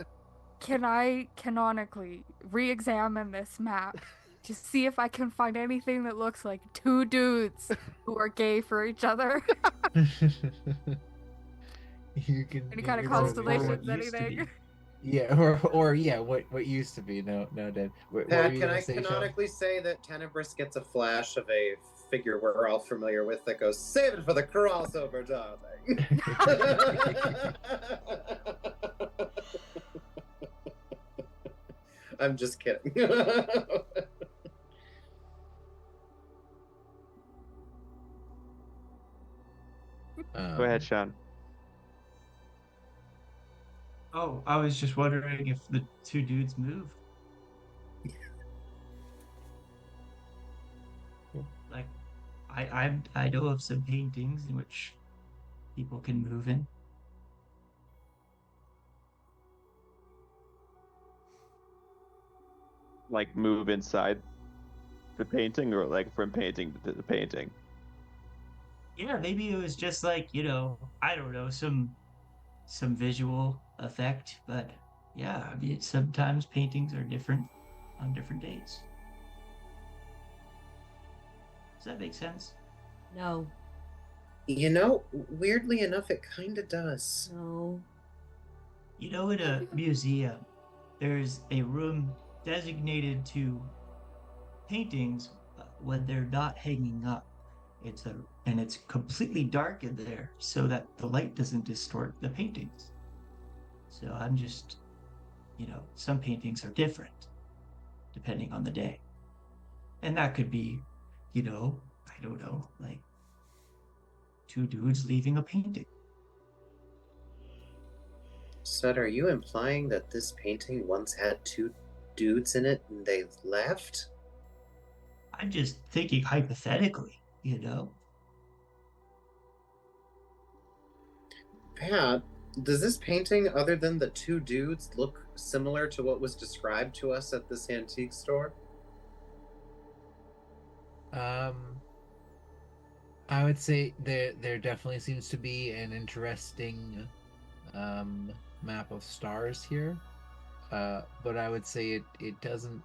Speaker 3: Can I canonically re-examine this map to see if I can find anything that looks like 2 dudes who are gay for each other?
Speaker 1: You can
Speaker 3: Any kind of
Speaker 1: you can roll-
Speaker 3: constellations,
Speaker 5: what used to
Speaker 3: anything?
Speaker 5: be.
Speaker 1: Yeah, or yeah, what used to be. No, Dad. What were
Speaker 6: Pat,
Speaker 1: you
Speaker 6: can
Speaker 1: gonna
Speaker 6: I
Speaker 1: say, Sean?
Speaker 6: canonically say that Tenebris gets a flash of a figure we're all familiar with that goes, "Save it for the crossover, darling." I'm just kidding.
Speaker 2: Go ahead, Sean.
Speaker 5: Oh, I was just wondering if the 2 dudes moved. Like, I know of some paintings in which people can move in.
Speaker 2: like move inside the painting, or like from painting to the painting?
Speaker 9: Yeah, maybe it was just like, I don't know, some visual effect, but yeah, I mean, sometimes paintings are different on different days. Does that make sense?
Speaker 4: No.
Speaker 6: You know, weirdly enough, it kind of does.
Speaker 4: No.
Speaker 9: In a museum, there's a room designated to paintings when they're not hanging up. And it's completely dark in there so that the light doesn't distort the paintings. So I'm just, some paintings are different depending on the day. And that could be, I don't know, like two dudes leaving a painting.
Speaker 6: Sud, are you implying that this painting once had two dudes in it and they left?
Speaker 9: I'm just thinking hypothetically,
Speaker 6: Pat, does this painting, other than the two dudes, look similar to what was described to us at this antique store?
Speaker 1: I would say there definitely seems to be an interesting map of stars here, but I would say it doesn't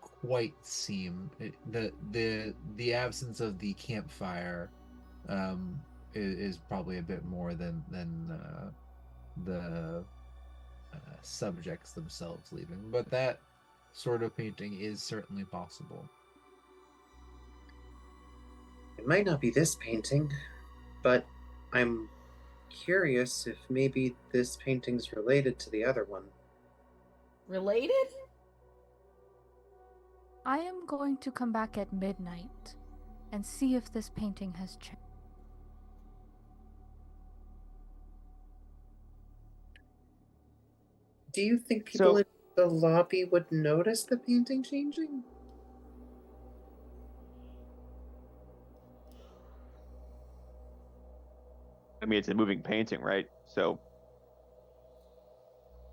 Speaker 1: quite seem the absence of the campfire is probably a bit more than the subjects themselves leaving, but that sort of painting is certainly possible.
Speaker 6: It might not be this painting, but I'm curious if maybe this painting's related to the other one.
Speaker 4: Related?
Speaker 3: I am going to come back at midnight and see if this painting has changed.
Speaker 6: Do you think people
Speaker 2: So-
Speaker 6: in the lobby would notice the painting changing?
Speaker 2: I mean, it's a moving painting, right? So,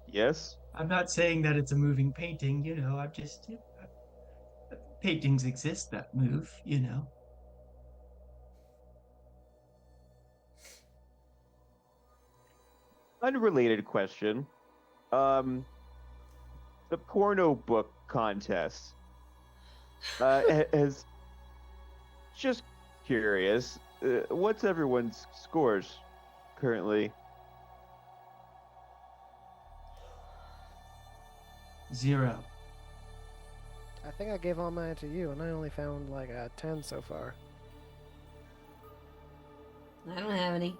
Speaker 2: yes.
Speaker 9: I'm not saying that it's a moving painting, I'm just, paintings exist that move,
Speaker 2: Unrelated question. The porno book contest has, just curious, what's everyone's scores currently?
Speaker 9: 0.
Speaker 7: I think I gave all mine to you, and I only found like a 10 so far.
Speaker 4: I don't have any.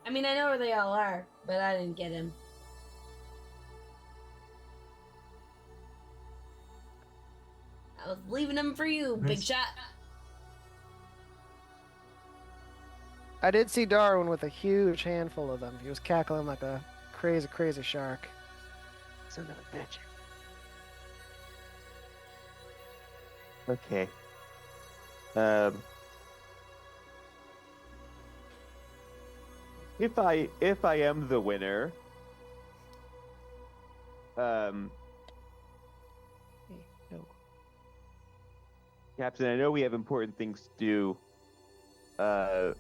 Speaker 4: I mean, I know where they all are, but I didn't get them. I was leaving them for you, big
Speaker 9: Nice.
Speaker 4: shot.
Speaker 7: I did see Darwin with a huge handful of them. He was cackling like a crazy, crazy shark.
Speaker 2: Son of a bitch. Okay. If I am the winner,
Speaker 7: No.
Speaker 2: Captain, I know we have important things to do. I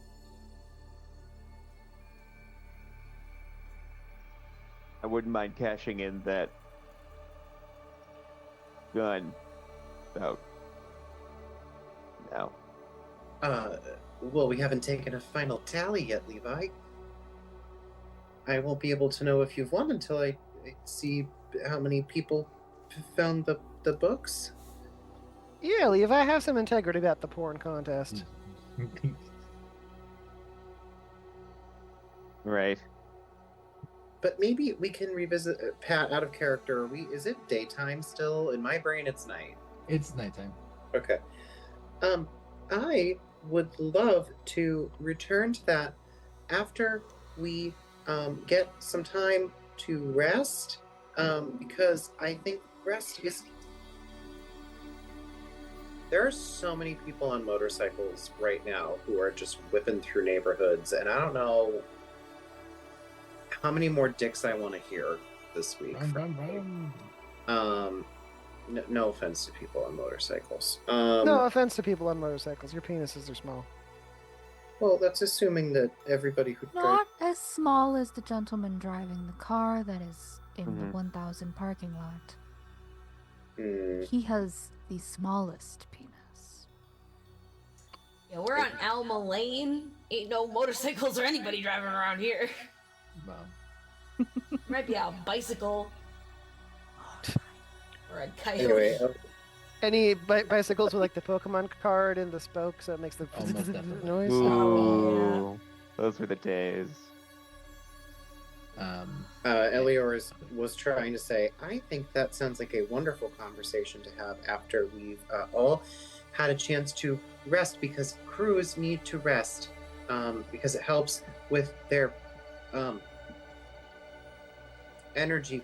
Speaker 2: wouldn't mind cashing in that gun about now.
Speaker 6: Well, we haven't taken a final tally yet, Levi. I won't be able to know if you've won until I see how many people found the books.
Speaker 7: Yeah, Levi, have some integrity about the porn contest.
Speaker 2: Right.
Speaker 6: But maybe we can revisit Pat out of character. Is it daytime still? In my brain, it's night.
Speaker 1: It's nighttime.
Speaker 6: Okay. I would love to return to that after we get some time to rest, because I think rest is. There are so many people on motorcycles right now who are just whipping through neighborhoods, and I don't know how many more dicks I want to hear this week.
Speaker 1: Brum, brum, brum.
Speaker 6: no offense to people on motorcycles.
Speaker 7: No offense to people on motorcycles. Your penises are small.
Speaker 6: Well, that's assuming that everybody who drives.
Speaker 3: Not as small as the gentleman driving the car that is in the
Speaker 2: Mhm.
Speaker 3: 1000 parking lot.
Speaker 6: Hmm.
Speaker 3: He has the smallest penis.
Speaker 4: Yeah, we're on Alma Lane. Ain't no motorcycles or anybody driving around here.
Speaker 1: Well,
Speaker 4: There might be a bicycle or a coyote.
Speaker 6: Anyway,
Speaker 7: Any bicycles with like the Pokemon card and the spokes that makes the
Speaker 1: Almost definitely.
Speaker 7: noise?
Speaker 2: Ooh,
Speaker 4: yeah.
Speaker 2: those were the days.
Speaker 6: Elior was trying to say, I think that sounds like a wonderful conversation to have after we've all had a chance to rest, because crews need to rest because it helps with their energy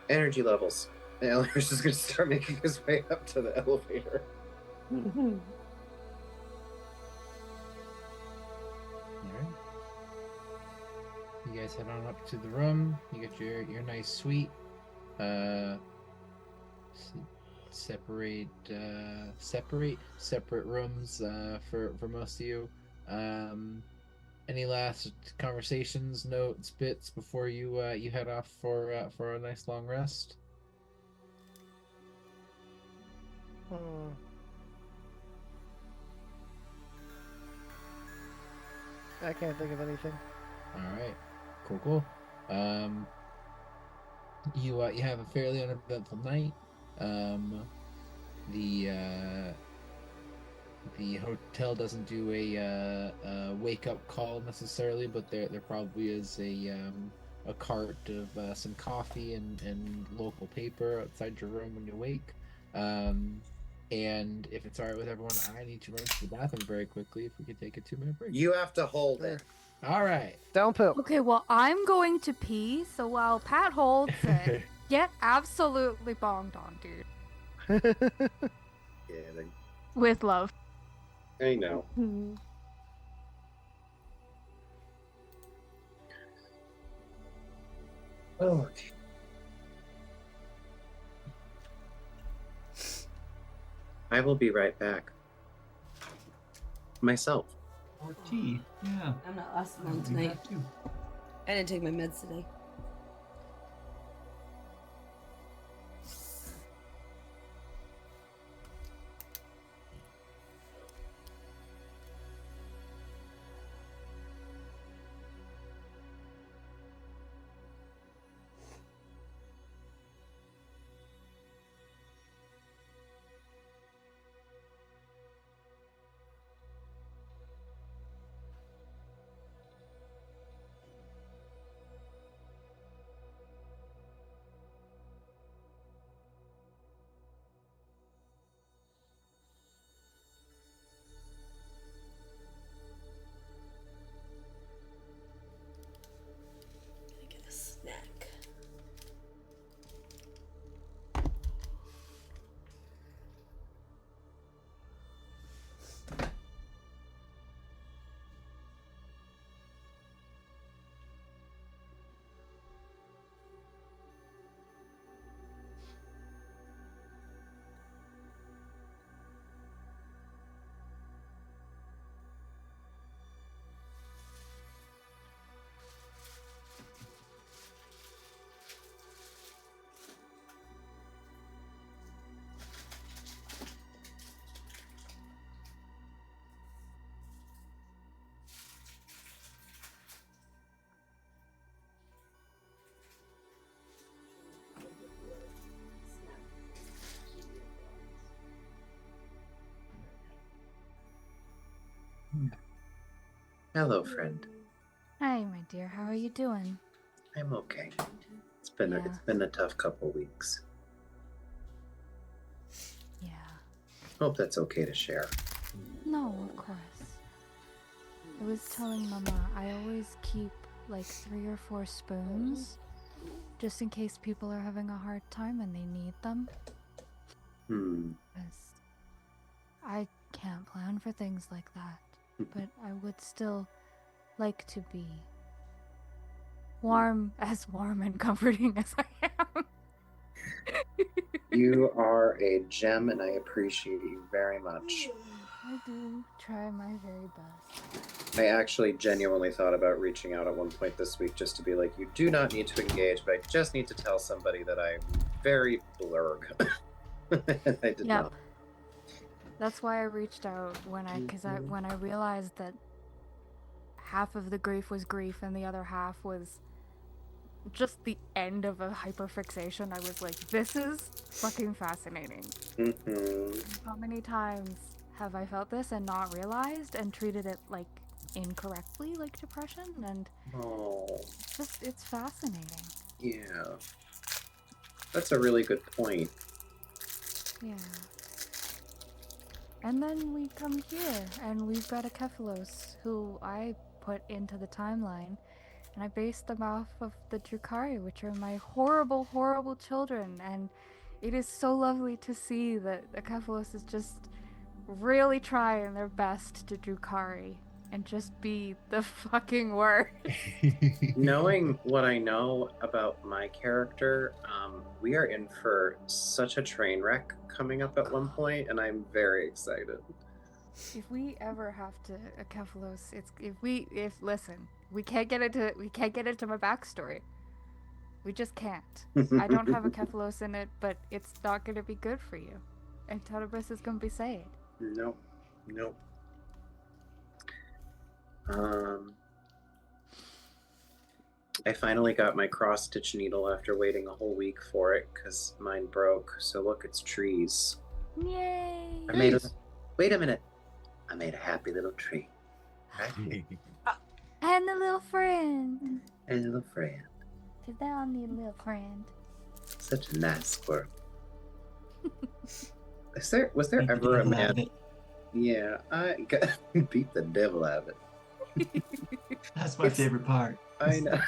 Speaker 6: levels. And Elior's just going to start making his way up to the elevator.
Speaker 1: alright. You guys head on up to the room. You get your nice suite. Separate rooms for most of you. Any last conversations, notes, bits before you you head off for a nice long rest?
Speaker 7: I can't think of anything.
Speaker 1: All right, cool. You have a fairly uneventful night. The hotel doesn't do a wake up call necessarily, but there probably is a cart of some coffee and local paper outside your room when you wake. And if it's all right with everyone, I need to run to the bathroom very quickly. If we could take a 2-minute break.
Speaker 6: You have to hold it.
Speaker 1: All right.
Speaker 7: Don't poop.
Speaker 3: Okay, well, I'm going to pee, so while Pat holds it, get absolutely bonged on, dude.
Speaker 6: Yeah,
Speaker 3: With love.
Speaker 6: I know. Oh, okay. I will be right back. Myself.
Speaker 9: Or tea. Yeah.
Speaker 4: I'm not lasting
Speaker 9: I'll
Speaker 4: long
Speaker 9: do
Speaker 4: tonight.
Speaker 9: that too.
Speaker 4: I didn't take my meds today. Gonna get a snack.
Speaker 6: Hello, friend.
Speaker 3: Hi, my dear. How are you doing?
Speaker 6: I'm okay. It's been a tough couple weeks.
Speaker 3: Yeah.
Speaker 6: Hope that's okay to share.
Speaker 3: No, of course. I was telling Mama I always keep like 3 or 4 spoons just in case people are having a hard time and they need them. Because I can't plan for things like that. But I would still like to be warm and comforting as I am.
Speaker 6: You are a gem, and I appreciate you very much.
Speaker 3: I do try my very best.
Speaker 6: I actually genuinely thought about reaching out at one point this week just to be like, you do not need to engage, but I just need to tell somebody that I'm very blurg. I did not.
Speaker 3: That's why I reached out when I realized that half of the grief was grief and the other half was just the end of a hyperfixation. I was like, this is fucking fascinating. How many times have I felt this and not realized and treated it like incorrectly, like depression? And it's fascinating.
Speaker 6: Yeah. That's a really good point.
Speaker 3: Yeah. And then we come here, and we've got a Kephalos, who I put into the timeline, and I based them off of the Drukhari, which are my horrible, horrible children, and it is so lovely to see that the Kephalos is just really trying their best to Drukhari, and just be the fucking worst.
Speaker 6: Knowing what I know about my character, we are in for such a train wreck coming up at one point, and I'm very excited.
Speaker 3: If we ever have to a Kephalos, listen, we can't get into my backstory. We just can't. I don't have a Kephalos in it, but it's not gonna be good for you. And Tenebris is gonna be sad.
Speaker 6: Nope. I finally got my cross-stitch needle after waiting a whole week for it because mine broke. So look, it's trees.
Speaker 3: Yay!
Speaker 6: Wait a minute. I made a happy little tree. Right?
Speaker 3: And the little friend.
Speaker 6: And a little friend.
Speaker 3: Sit down, you little friend.
Speaker 6: Such a nice squirrel. Was there ever a man? Yeah, I got beat the devil out of it.
Speaker 9: That's my favorite part.
Speaker 6: I know.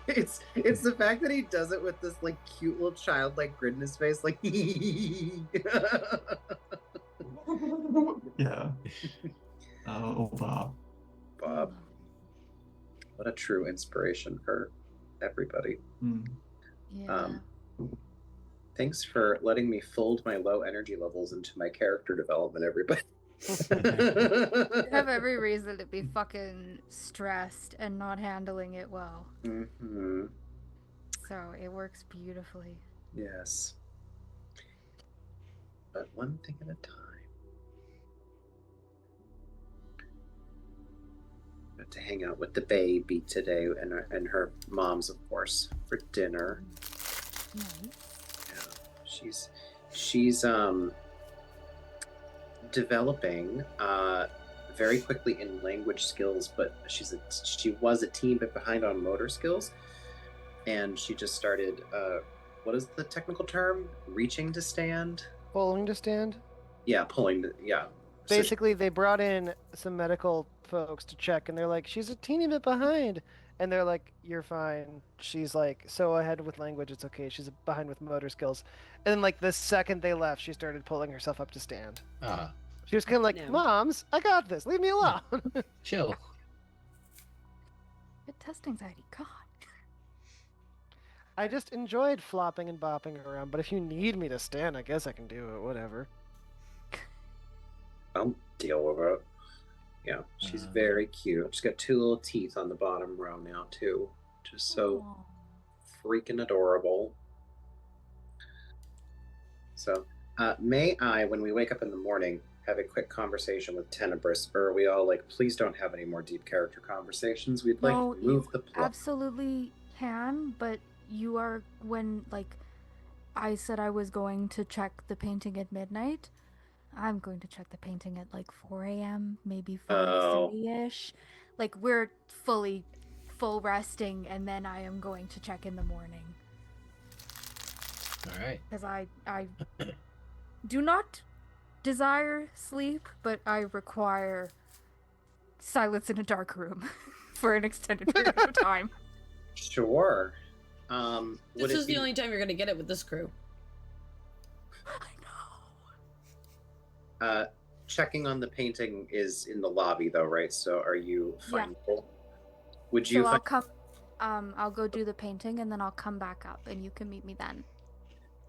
Speaker 6: It's the fact that he does it with this like cute little childlike grin in his face, like
Speaker 9: Yeah. Oh, Bob.
Speaker 6: Bob. What a true inspiration for everybody.
Speaker 3: Yeah.
Speaker 6: Thanks for letting me fold my low energy levels into my character development, everybody.
Speaker 3: You have every reason to be fucking stressed and not handling it well. So it works beautifully.
Speaker 6: Yes. But one thing at a time. Got to hang out with the baby today and her mom's, of course, for dinner.
Speaker 3: Nice.
Speaker 6: Yeah. She's developing very quickly in language skills, but she was a teen bit behind on motor skills, and she just started what is the technical term? Reaching to stand?
Speaker 7: Pulling to stand?
Speaker 6: Yeah, pulling to, yeah.
Speaker 7: Basically, they brought in some medical folks to check, and they're like, she's a teeny bit behind. And they're like, you're fine. She's like, so ahead with language, it's okay. She's behind with motor skills. And then, like, the second they left, she started pulling herself up to stand. She was kind of like, Moms, I got this. Leave me alone.
Speaker 1: Chill.
Speaker 3: Good test anxiety, God.
Speaker 7: I just enjoyed flopping and bopping around, but if you need me to stand, I guess I can do it. Whatever.
Speaker 6: I'll deal with it. Yeah, she's very cute. She's got 2 little teeth on the bottom row now, too. Just so freaking adorable. So, may I, when we wake up in the morning, have a quick conversation with Tenebris, or are we all like, please don't have any more deep character conversations? We'd like to move the plot.
Speaker 3: Absolutely can, but you are, when, like, I said I was going to check the painting at midnight, I'm going to check the painting at like 4 a.m., maybe 5:30-ish. Like, we're full resting, and then I am going to check in the morning.
Speaker 1: All right.
Speaker 3: Because I do not desire sleep, but I require silence in a dark room for an extended period of time.
Speaker 6: Sure.
Speaker 4: This is the only time you're going to get it with this crew.
Speaker 6: Checking on the painting is in the lobby, though, right? So are you findable? Would you?
Speaker 3: So I'll go do the painting, and then I'll come back up, and you can meet me then.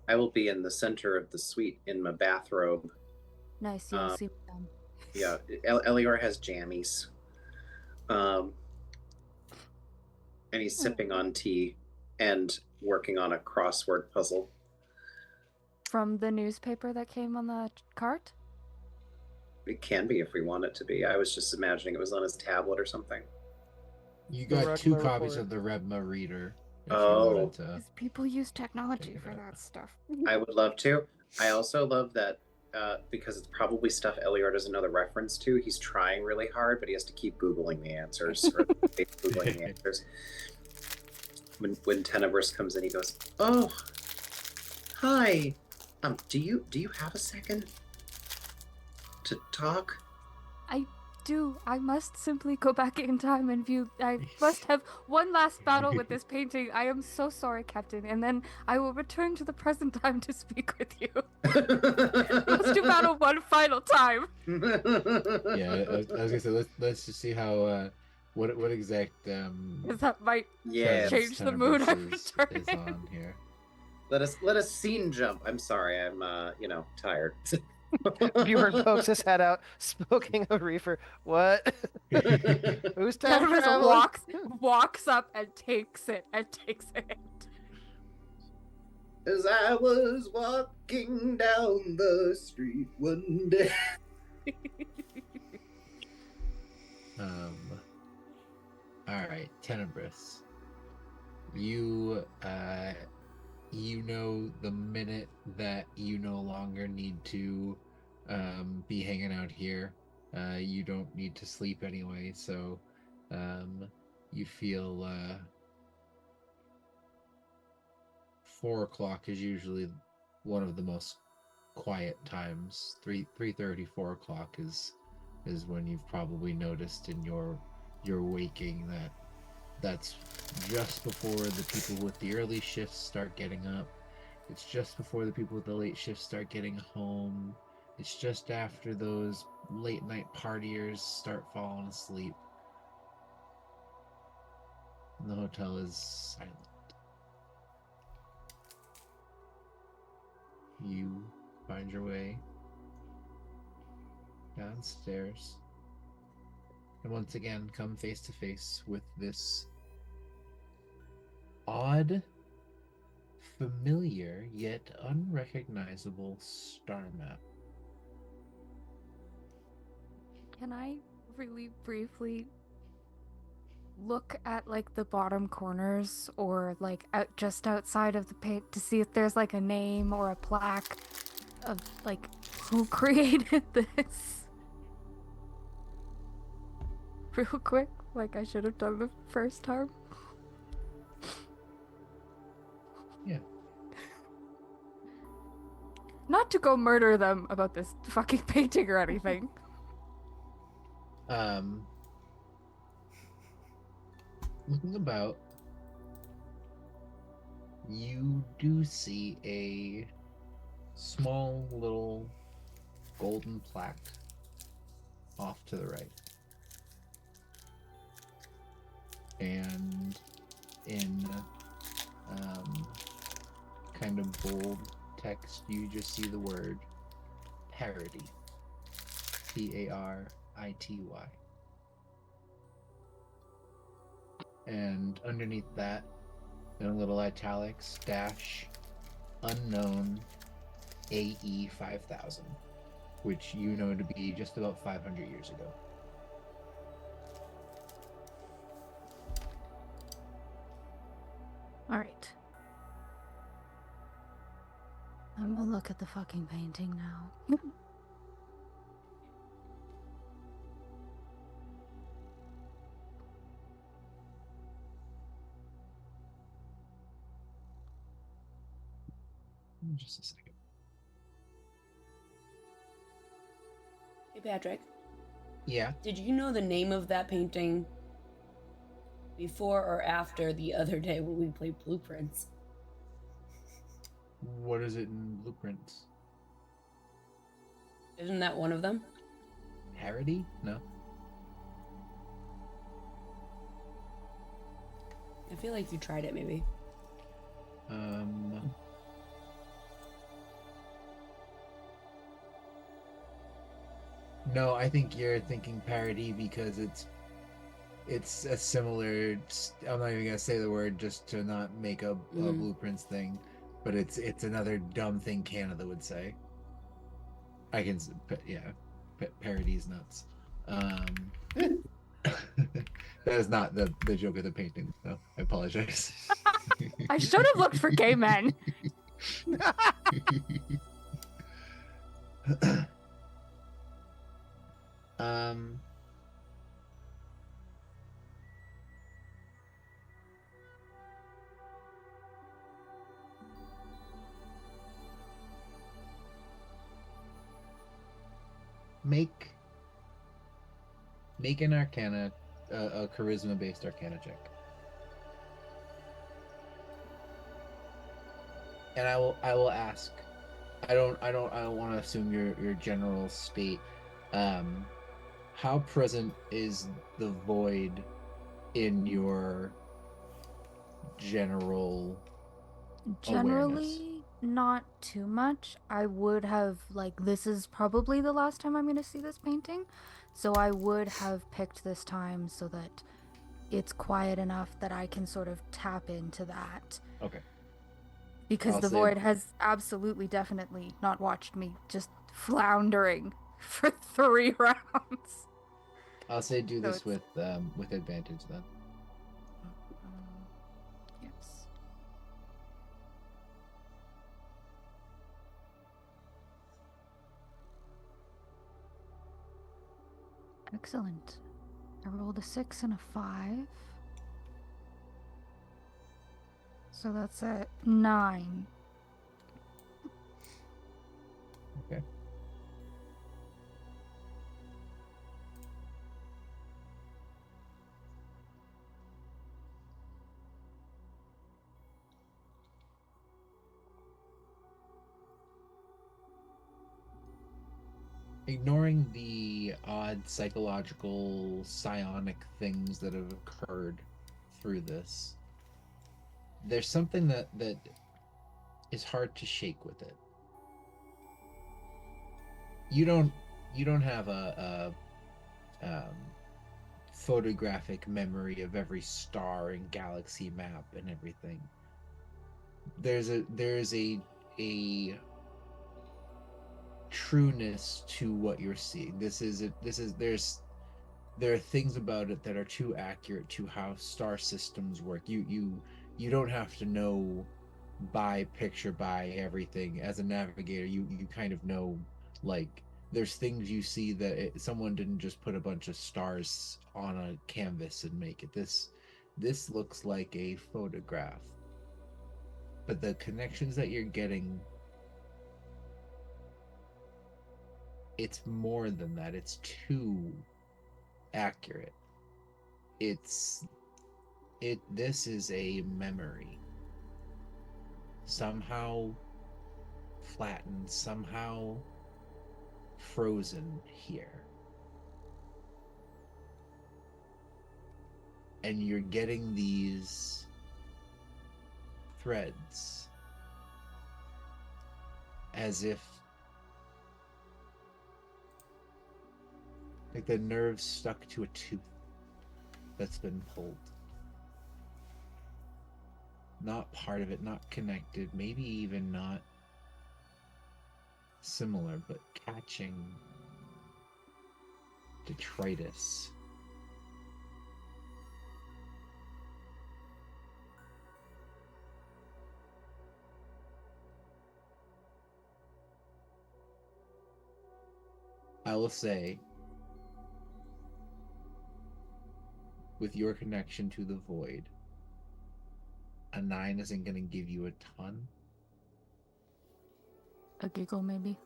Speaker 6: I will be in the center of the suite in my bathrobe.
Speaker 3: Nice, you'll see them.
Speaker 6: Yeah, Elior has jammies. And he's sipping on tea and working on a crossword puzzle.
Speaker 3: From the newspaper that came on the cart?
Speaker 6: It can be if we want it to be. I was just imagining it was on his tablet or something.
Speaker 1: You
Speaker 7: The
Speaker 1: got 2
Speaker 7: regular
Speaker 1: copies
Speaker 7: report.
Speaker 1: of the Rebma reader. If
Speaker 6: Oh.
Speaker 1: you wanted to.
Speaker 3: Because people use technology
Speaker 1: Check it
Speaker 3: for
Speaker 1: out.
Speaker 3: that stuff.
Speaker 6: I would love to. I also love that because it's probably stuff Elior doesn't know the reference to. He's trying really hard, but he has to keep Googling the answers. Or Googling the answers. When Tenebris comes in, he goes, "Oh, hi. Do you have a second to talk?"
Speaker 3: I do. I must simply go back in time and view. I must have one last battle with this painting. I am so sorry, Captain. And then I will return to the present time to speak with you. Let's do battle one final time.
Speaker 1: Yeah, I was gonna say let's just see how what exact
Speaker 3: Because that might
Speaker 6: Yeah.
Speaker 3: change the mood I'm
Speaker 1: is
Speaker 3: returning.
Speaker 1: on here.
Speaker 6: Let us scene jump. I'm sorry. I'm tired.
Speaker 7: Bjorn pokes his head out, smoking a reefer. What? Who's time
Speaker 3: Tenebris
Speaker 7: traveling?
Speaker 3: walks up and takes it.
Speaker 6: As I was walking down the street one day.
Speaker 1: All right, Tenebris. You know the minute that you no longer need to be hanging out here. You don't need to sleep anyway, so you feel 4 o'clock is usually one of the most quiet times. 3:30, 4 o'clock is when you've probably noticed in your waking that's just before the people with the early shifts start getting up. It's just before the people with the late shifts start getting home. It's just after those late night partiers start falling asleep. And the hotel is silent. You find your way downstairs and once again come face to face with this odd, familiar yet unrecognizable star map.
Speaker 3: Can I really briefly look at like the bottom corners or like just outside of the paint to see if there's like a name or a plaque of like who created this? Real quick, like I should have done the first time.
Speaker 1: Yeah.
Speaker 3: Not to go murder them about this fucking painting or anything.
Speaker 1: Looking about, you do see a small little golden plaque off to the right. And in kind of bold text, you just see the word parity. Parity. And underneath that, in a little italics, dash unknown AE 5000, which you know to be just about 500 years ago.
Speaker 3: All right. I'm gonna look at the fucking painting now.
Speaker 1: Just a second.
Speaker 4: Hey, Patrick.
Speaker 1: Yeah.
Speaker 4: Did you know the name of that painting before or after the other day when we played Blueprints?
Speaker 1: What is it in Blueprints?
Speaker 4: Isn't that one of them?
Speaker 1: Parody? No.
Speaker 4: I feel like you tried it, maybe.
Speaker 1: No, I think you're thinking parody because it's a similar. I'm not even gonna say the word just to not make a blueprints thing, but it's another dumb thing Canada would say. I can, yeah, parody's nuts. That is not the joke of the painting, though. I apologize.
Speaker 3: I should have looked for gay men.
Speaker 1: um. Make an Arcana, a charisma-based Arcana check, and I will ask. I don't want to assume your general state. How present is the void in your general
Speaker 3: Generally,
Speaker 1: awareness?
Speaker 3: not too much. I would have, like, this is probably the last time I'm going to see this painting. So I would have picked this time so that it's quiet enough that I can sort of tap into that.
Speaker 1: Okay.
Speaker 3: Because
Speaker 1: I'll
Speaker 3: the
Speaker 1: say-
Speaker 3: void has absolutely, definitely not watched me just floundering for 3 rounds.
Speaker 1: I'll say do
Speaker 3: So
Speaker 1: this
Speaker 3: it's-
Speaker 1: with advantage then.
Speaker 3: Yes. Excellent. I rolled a 6 and a 5. So that's a 9.
Speaker 1: Okay. Ignoring the odd psychological psionic things that have occurred through this, there's something that is hard to shake with it. You don't have a photographic memory of every star and galaxy map and everything. There's a trueness to what you're seeing. There are things about it that are too accurate to how star systems work. You don't have to know by picture by everything as a navigator. You kind of know, like, there's things you see that someone didn't just put a bunch of stars on a canvas and make it. This looks like a photograph, but the connections that you're getting, it's more than that. It's too accurate. This is a memory, somehow flattened, somehow frozen here, and you're getting these threads as if like the nerves stuck to a tooth that's been pulled. Not part of it, not connected, maybe even not similar, but catching detritus. I will say, with your connection to the void, a 9 isn't going to give you a ton.
Speaker 3: A giggle, maybe.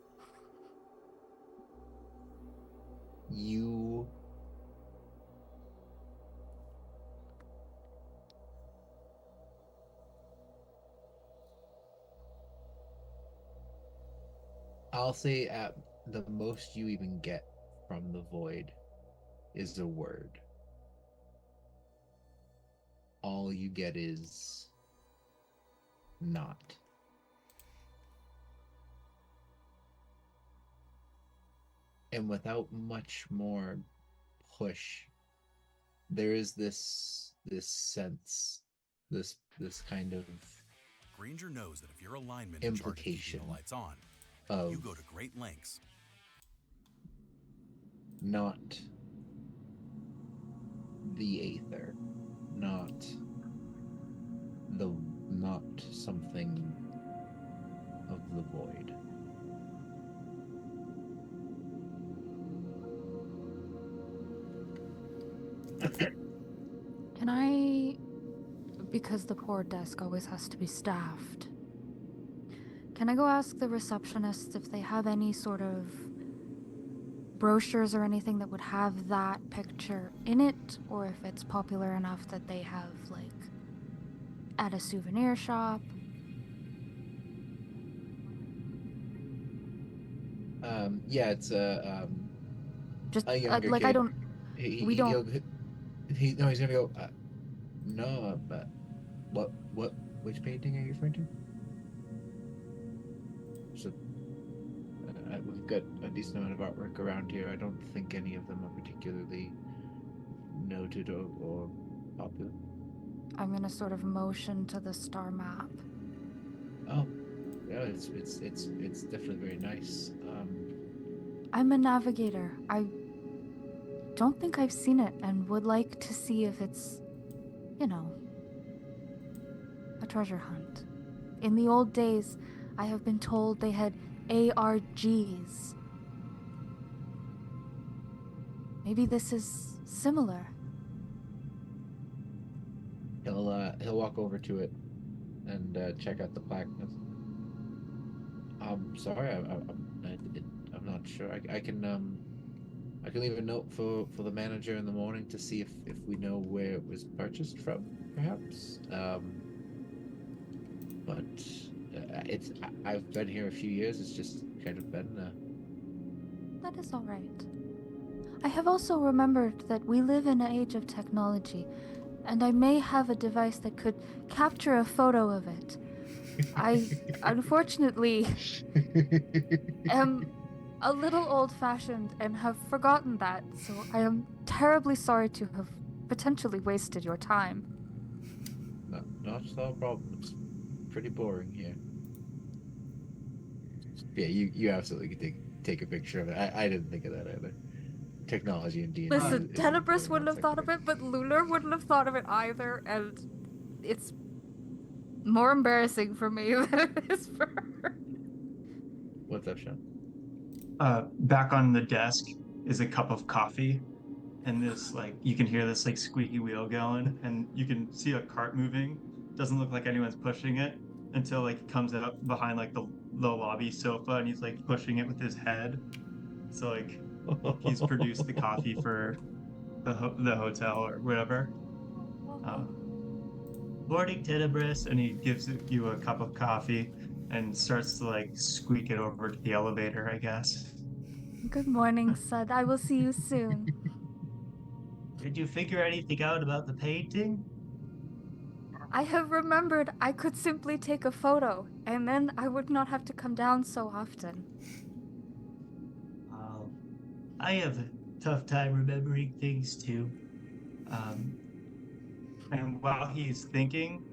Speaker 1: I'll say at the most you even get from the void is a word. All you get is not. and without much more push, there is this sense, this kind of
Speaker 10: Granger knows that if you're a lineman in charge of keeping
Speaker 1: implication
Speaker 10: the lights on,
Speaker 1: of
Speaker 10: you go to great lengths.
Speaker 1: not the Aether, not something of the void.
Speaker 3: Can I, because the poor desk always has to be staffed, can I go ask the receptionists if they have any sort of brochures or anything that would have that picture in it, or if it's popular enough that they have, like, at a souvenir shop?
Speaker 1: Yeah, it's
Speaker 3: Just
Speaker 1: a younger
Speaker 3: like
Speaker 1: kid.
Speaker 3: I don't. We don't.
Speaker 1: He's gonna go. No, but which painting are you referring to? So we've got a decent amount of artwork around here. I don't think any of them are particularly noted or popular.
Speaker 3: I'm gonna sort of motion to the star map.
Speaker 1: Oh, yeah, it's definitely very nice.
Speaker 3: I'm a navigator. I don't think I've seen it and would like to see if it's, a treasure hunt. In the old days, I have been told they had ARGs. Maybe this is similar.
Speaker 1: He'll walk over to it and check out the plaque. Sorry, I'm not sure. I can leave a note for the manager in the morning to see if we know where it was purchased from, perhaps. But I've been here a few years. It's just kind of been.
Speaker 3: That is all right. I have also remembered that we live in an age of technology, and I may have a device that could capture a photo of it. I unfortunately am a little old-fashioned and have forgotten that, so I am terribly sorry to have potentially wasted your time.
Speaker 1: Not a problem. It's pretty boring here. Yeah, you absolutely could take a picture of it. I didn't think of that either. Technology and D&D.
Speaker 3: Listen, Tenebris wouldn't have thought of it, but Lunar wouldn't have thought of it either, and it's more embarrassing for me than it is for her.
Speaker 1: What's up, Sean?
Speaker 5: Back on the desk is a cup of coffee, and this, like, you can hear this, like, squeaky wheel going, and you can see a cart moving. Doesn't look like anyone's pushing it until, like, it comes out behind, like, the lobby sofa, and he's, like, pushing it with his head. So, like, he's produced the coffee for the hotel or whatever.
Speaker 9: Morning, Tenebris.
Speaker 5: And he gives you a cup of coffee and starts to, like, squeak it over to the elevator, I guess.
Speaker 3: Good morning, Sud. I will see you soon.
Speaker 9: Did you figure anything out about the painting?
Speaker 3: I have remembered I could simply take a photo, and then I would not have to come down so often.
Speaker 9: I have a tough time remembering things too.
Speaker 5: And while he's thinking,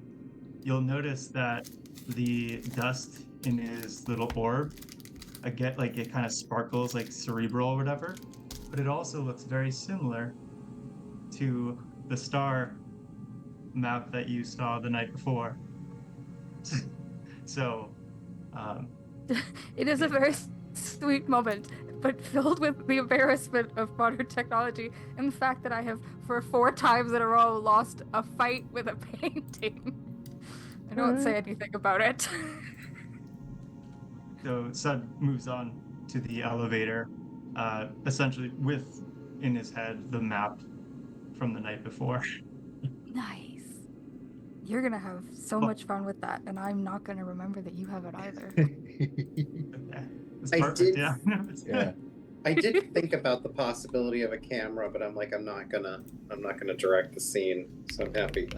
Speaker 5: you'll notice that the dust in his little orb, again, like, it kind of sparkles like cerebral or whatever, but it also looks very similar to the star map that you saw the night before. So,
Speaker 3: It is a very sweet moment, but filled with the embarrassment of modern technology and the fact that I have, for 4 times in a row, lost a fight with a painting. I don't say anything about it.
Speaker 5: So Sud moves on to the elevator, essentially with, in his head, the map from the night before.
Speaker 3: Nice. You're gonna have so much fun with that, and I'm not gonna remember that you have it either.
Speaker 5: It's
Speaker 6: I
Speaker 5: perfect,
Speaker 6: did-
Speaker 5: yeah.
Speaker 1: Yeah.
Speaker 6: I did think about the possibility of a camera, but I'm like, I'm not gonna direct the scene. So I'm happy.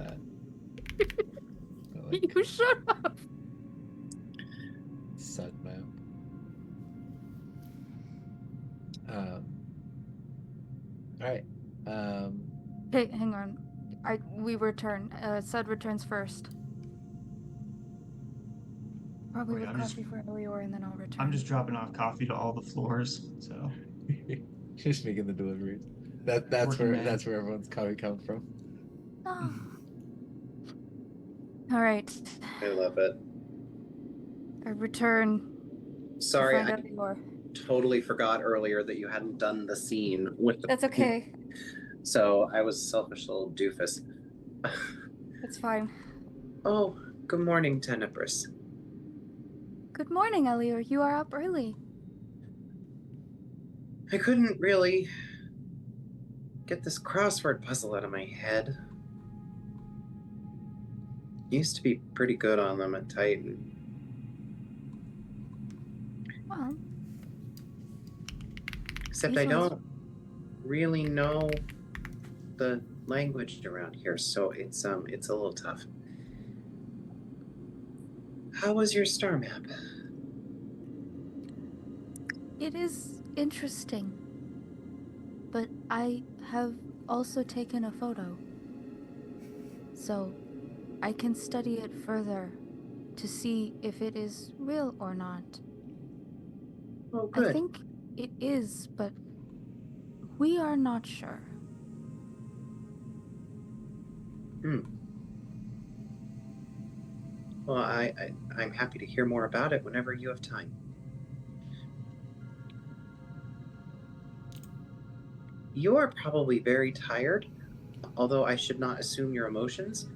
Speaker 3: You should have.
Speaker 1: Sud map. All right.
Speaker 3: Hey, hang on. We return. Sud returns first. Probably
Speaker 5: Wait,
Speaker 3: with
Speaker 5: I'm just-
Speaker 3: coffee for Elior, and then I'll return.
Speaker 5: I'm just dropping off coffee to all the floors. So
Speaker 1: Just making the deliveries. That's
Speaker 5: Working
Speaker 1: where
Speaker 5: man.
Speaker 1: that's where everyone's coffee comes from.
Speaker 3: Oh. All right.
Speaker 6: I love it.
Speaker 3: I return.
Speaker 6: Sorry,
Speaker 3: to
Speaker 6: I
Speaker 3: find Elior.
Speaker 6: totally forgot earlier that you hadn't done the scene with the.
Speaker 3: That's okay.
Speaker 6: So I was a selfish little doofus.
Speaker 3: It's fine.
Speaker 6: Oh, good morning, Tenebris.
Speaker 3: Good morning, Elior. You are up early.
Speaker 6: I couldn't really get this crossword puzzle out of my head. Used to be pretty good on them at Titan.
Speaker 3: Well,
Speaker 6: Except
Speaker 3: These
Speaker 6: I
Speaker 3: ones-
Speaker 6: don't really know the language around here, so it's a little tough. How was your star map?
Speaker 3: it is interesting. But I have also taken a photo. So I can study it further to see if it is real or not.
Speaker 6: Oh, good.
Speaker 3: I think it is, but we are not sure.
Speaker 6: Well, I'm happy to hear more about it whenever you have time. You are probably very tired, although I should not assume your emotions.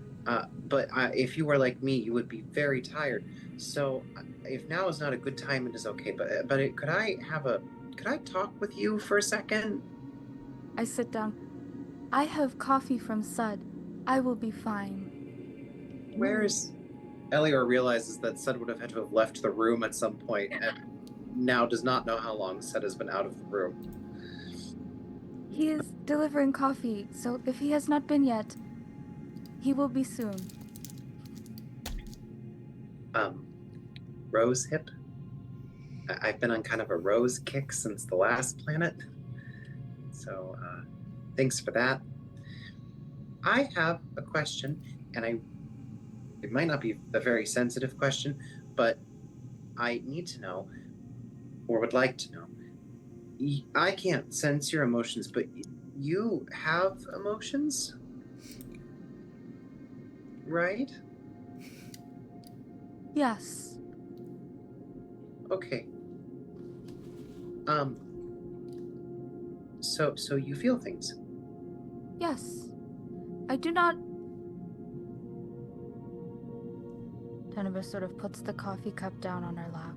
Speaker 6: But if you were like me, you would be very tired. So, if now is not a good time, it is okay. But could I talk with you for a second?
Speaker 3: I sit down. I have coffee from Sud. I will be fine.
Speaker 6: Where is Elior realizes that Sud would have had to have left the room at some point, and now does not know how long Sud has been out of the room.
Speaker 3: He is delivering coffee, so if he has not been yet, he will be soon.
Speaker 6: Rose hip? I've been on kind of a rose kick since the last planet. So, thanks for that. I have a question, and it might not be a very sensitive question, but I need to know, or would like to know. I can't sense your emotions, but you have emotions? Right?
Speaker 3: Yes.
Speaker 6: Okay. So you feel things?
Speaker 3: Yes. I do not... Tenebris sort of puts the coffee cup down on her lap.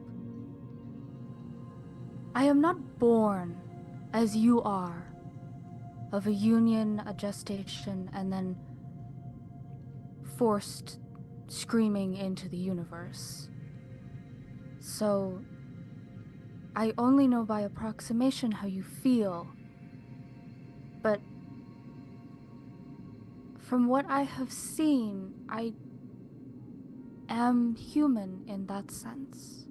Speaker 3: I am not born as you are, of a union, a gestation, and then forced screaming into the universe. So, I only know by approximation how you feel. But from what I have seen, I am human in that sense.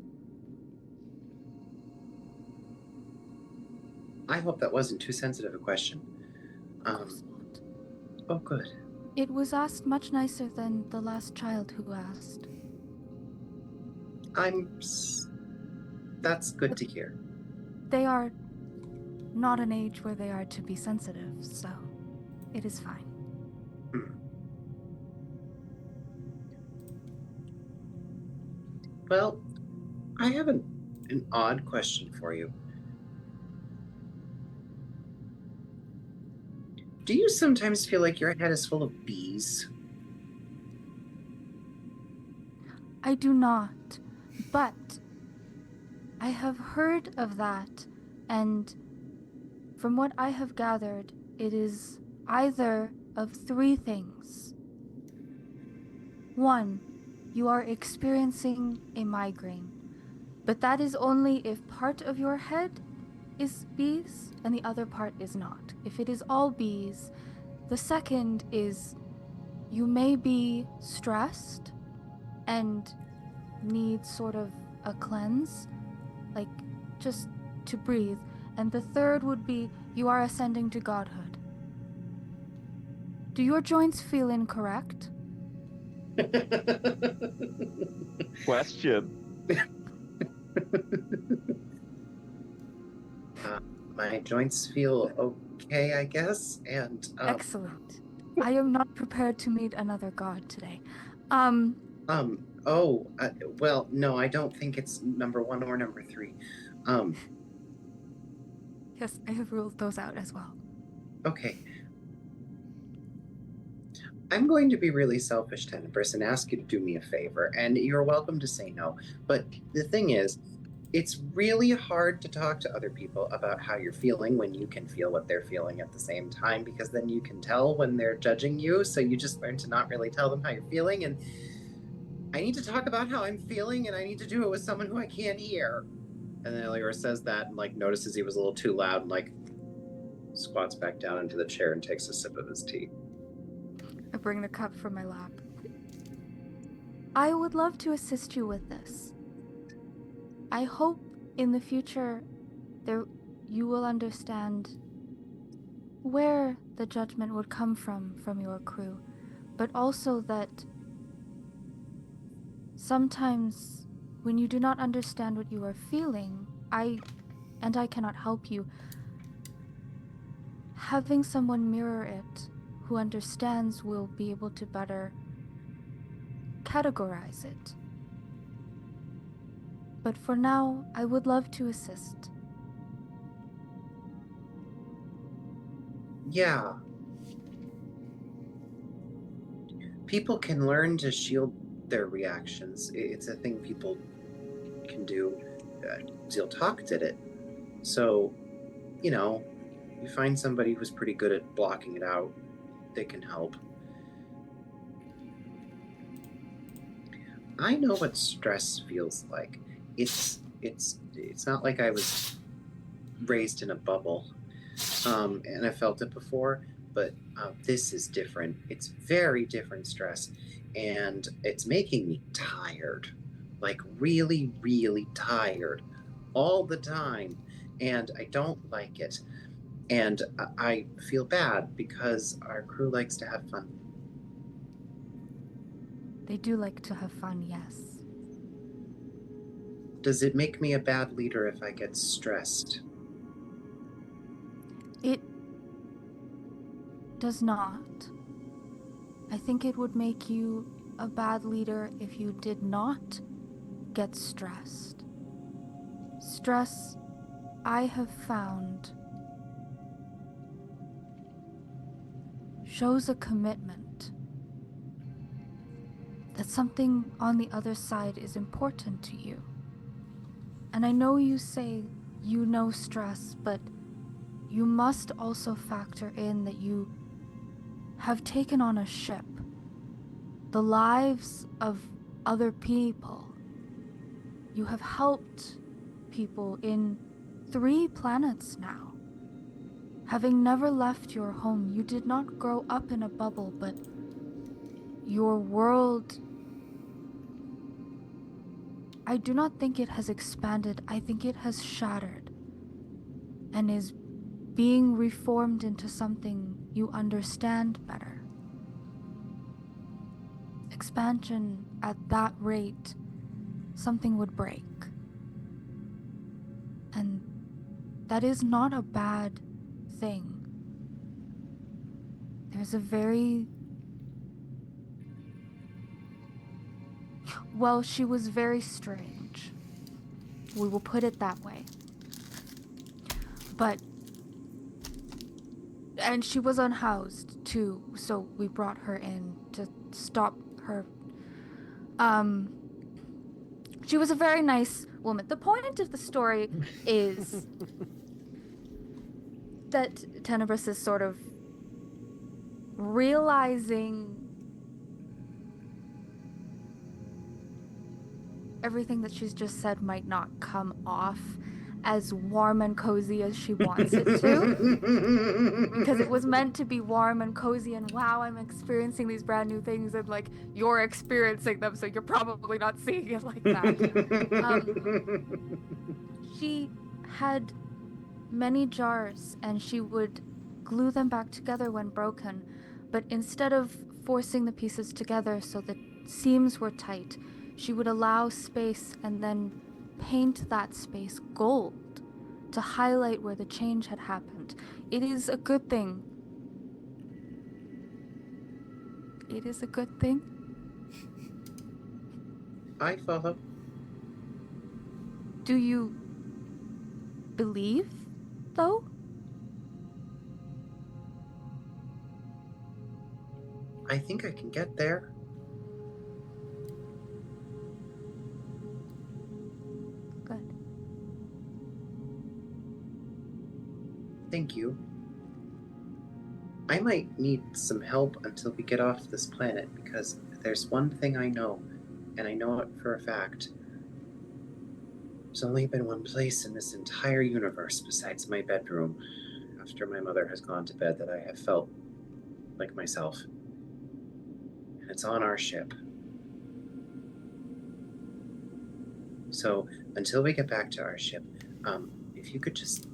Speaker 6: I hope that wasn't too sensitive a question.
Speaker 3: Of course not.
Speaker 6: Oh, good.
Speaker 3: It was asked much nicer than the last child who asked.
Speaker 6: That's good to hear.
Speaker 3: They are not an age where they are to be sensitive, so it is fine.
Speaker 6: Well, I have an odd question for you. Do you sometimes feel like your head is full of bees?
Speaker 3: I do not, but I have heard of that, and from what I have gathered, it is either of three things. 1, you are experiencing a migraine, but that is only if part of your head is bees and the other part is not. If it is all bees, the second is you may be stressed and need sort of a cleanse, like just to breathe. And the third would be you are ascending to godhood. Do your joints feel incorrect?
Speaker 2: Question.
Speaker 6: My joints feel okay, I guess, and
Speaker 3: Excellent. I am not prepared to meet another god today.
Speaker 6: Well, no, I don't think it's number 1 or number 3.
Speaker 3: Yes, I have ruled those out as well.
Speaker 6: Okay. I'm going to be really selfish, Tenebris, and ask you to do me a favor, and you're welcome to say no. But the thing is, it's really hard to talk to other people about how you're feeling when you can feel what they're feeling at the same time, because then you can tell when they're judging you, so you just learn to not really tell them how you're feeling, and I need to talk about how I'm feeling, and I need to do it with someone who I can't hear. And then Elior says that and, notices he was a little too loud and, squats back down into the chair and takes a sip of his tea.
Speaker 3: I bring the cup from my lap. I would love to assist you with this. I hope in the future you will understand where the judgment would come from your crew, but also that sometimes when you do not understand what you are feeling, I cannot help you. Having someone mirror it who understands will be able to better categorize it. But for now, I would love to assist.
Speaker 6: Yeah. People can learn to shield their reactions. It's a thing people can do. Ziltok did it. So, you find somebody who's pretty good at blocking it out, they can help. I know what stress feels like. It's not like I was raised in a bubble, and I felt it before, but this is different. It's very different stress, and it's making me tired, really, really tired all the time, and I don't like it. And I feel bad because our crew likes to have fun.
Speaker 3: They do like to have fun, yes.
Speaker 6: Does it make me a bad leader if I get stressed?
Speaker 3: It does not. I think it would make you a bad leader if you did not get stressed. Stress, I have found, shows a commitment that something on the other side is important to you. And I know you say you know stress, but you must also factor in that you have taken on a ship, the lives of other people. You have helped people in 3 planets now. Having never left your home, you did not grow up in a bubble, but your world, I do not think it has expanded. I think it has shattered and is being reformed into something you understand better. Expansion at that rate, something would break. And that is not a bad thing. There's a she was very strange. We will put it that way. And she was unhoused too, so we brought her in to stop her. She was a very nice woman. The point of the story is that Tenebris is sort of realizing everything that she's just said might not come off as warm and cozy as she wants it to. Because it was meant to be warm and cozy, and wow, I'm experiencing these brand new things, and you're experiencing them, so you're probably not seeing it like that. She had many jars and she would glue them back together when broken. But instead of forcing the pieces together so the seams were tight, she would allow space and then paint that space gold to highlight where the change had happened. It is a good thing. It is a good thing.
Speaker 6: I follow.
Speaker 3: Do you believe, though?
Speaker 6: I think I can get there.
Speaker 3: Good.
Speaker 6: Thank you. I might need some help until we get off this planet, because there's one thing I know, and I know it for a fact. There's only been one place in this entire universe besides my bedroom, after my mother has gone to bed, that I have felt like myself. And it's on our ship. So, until we get back to our ship, if you could just...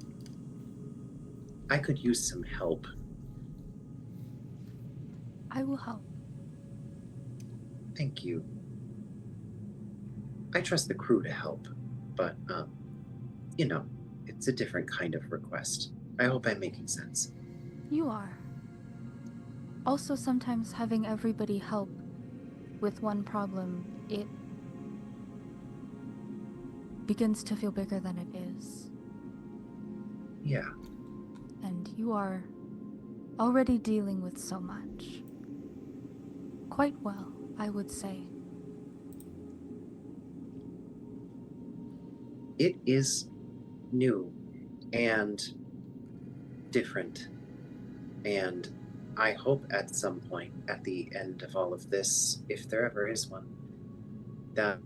Speaker 6: I could use some help.
Speaker 3: I will help.
Speaker 6: Thank you. I trust the crew to help, but, you know, it's a different kind of request. I hope I'm making sense.
Speaker 3: You are. Also, sometimes having everybody help with one problem, it begins to feel bigger than it is.
Speaker 6: Yeah.
Speaker 3: And you are already dealing with so much. Quite well, I would say.
Speaker 6: It is new and different. And I hope at some point at the end of all of this, if there ever is one, that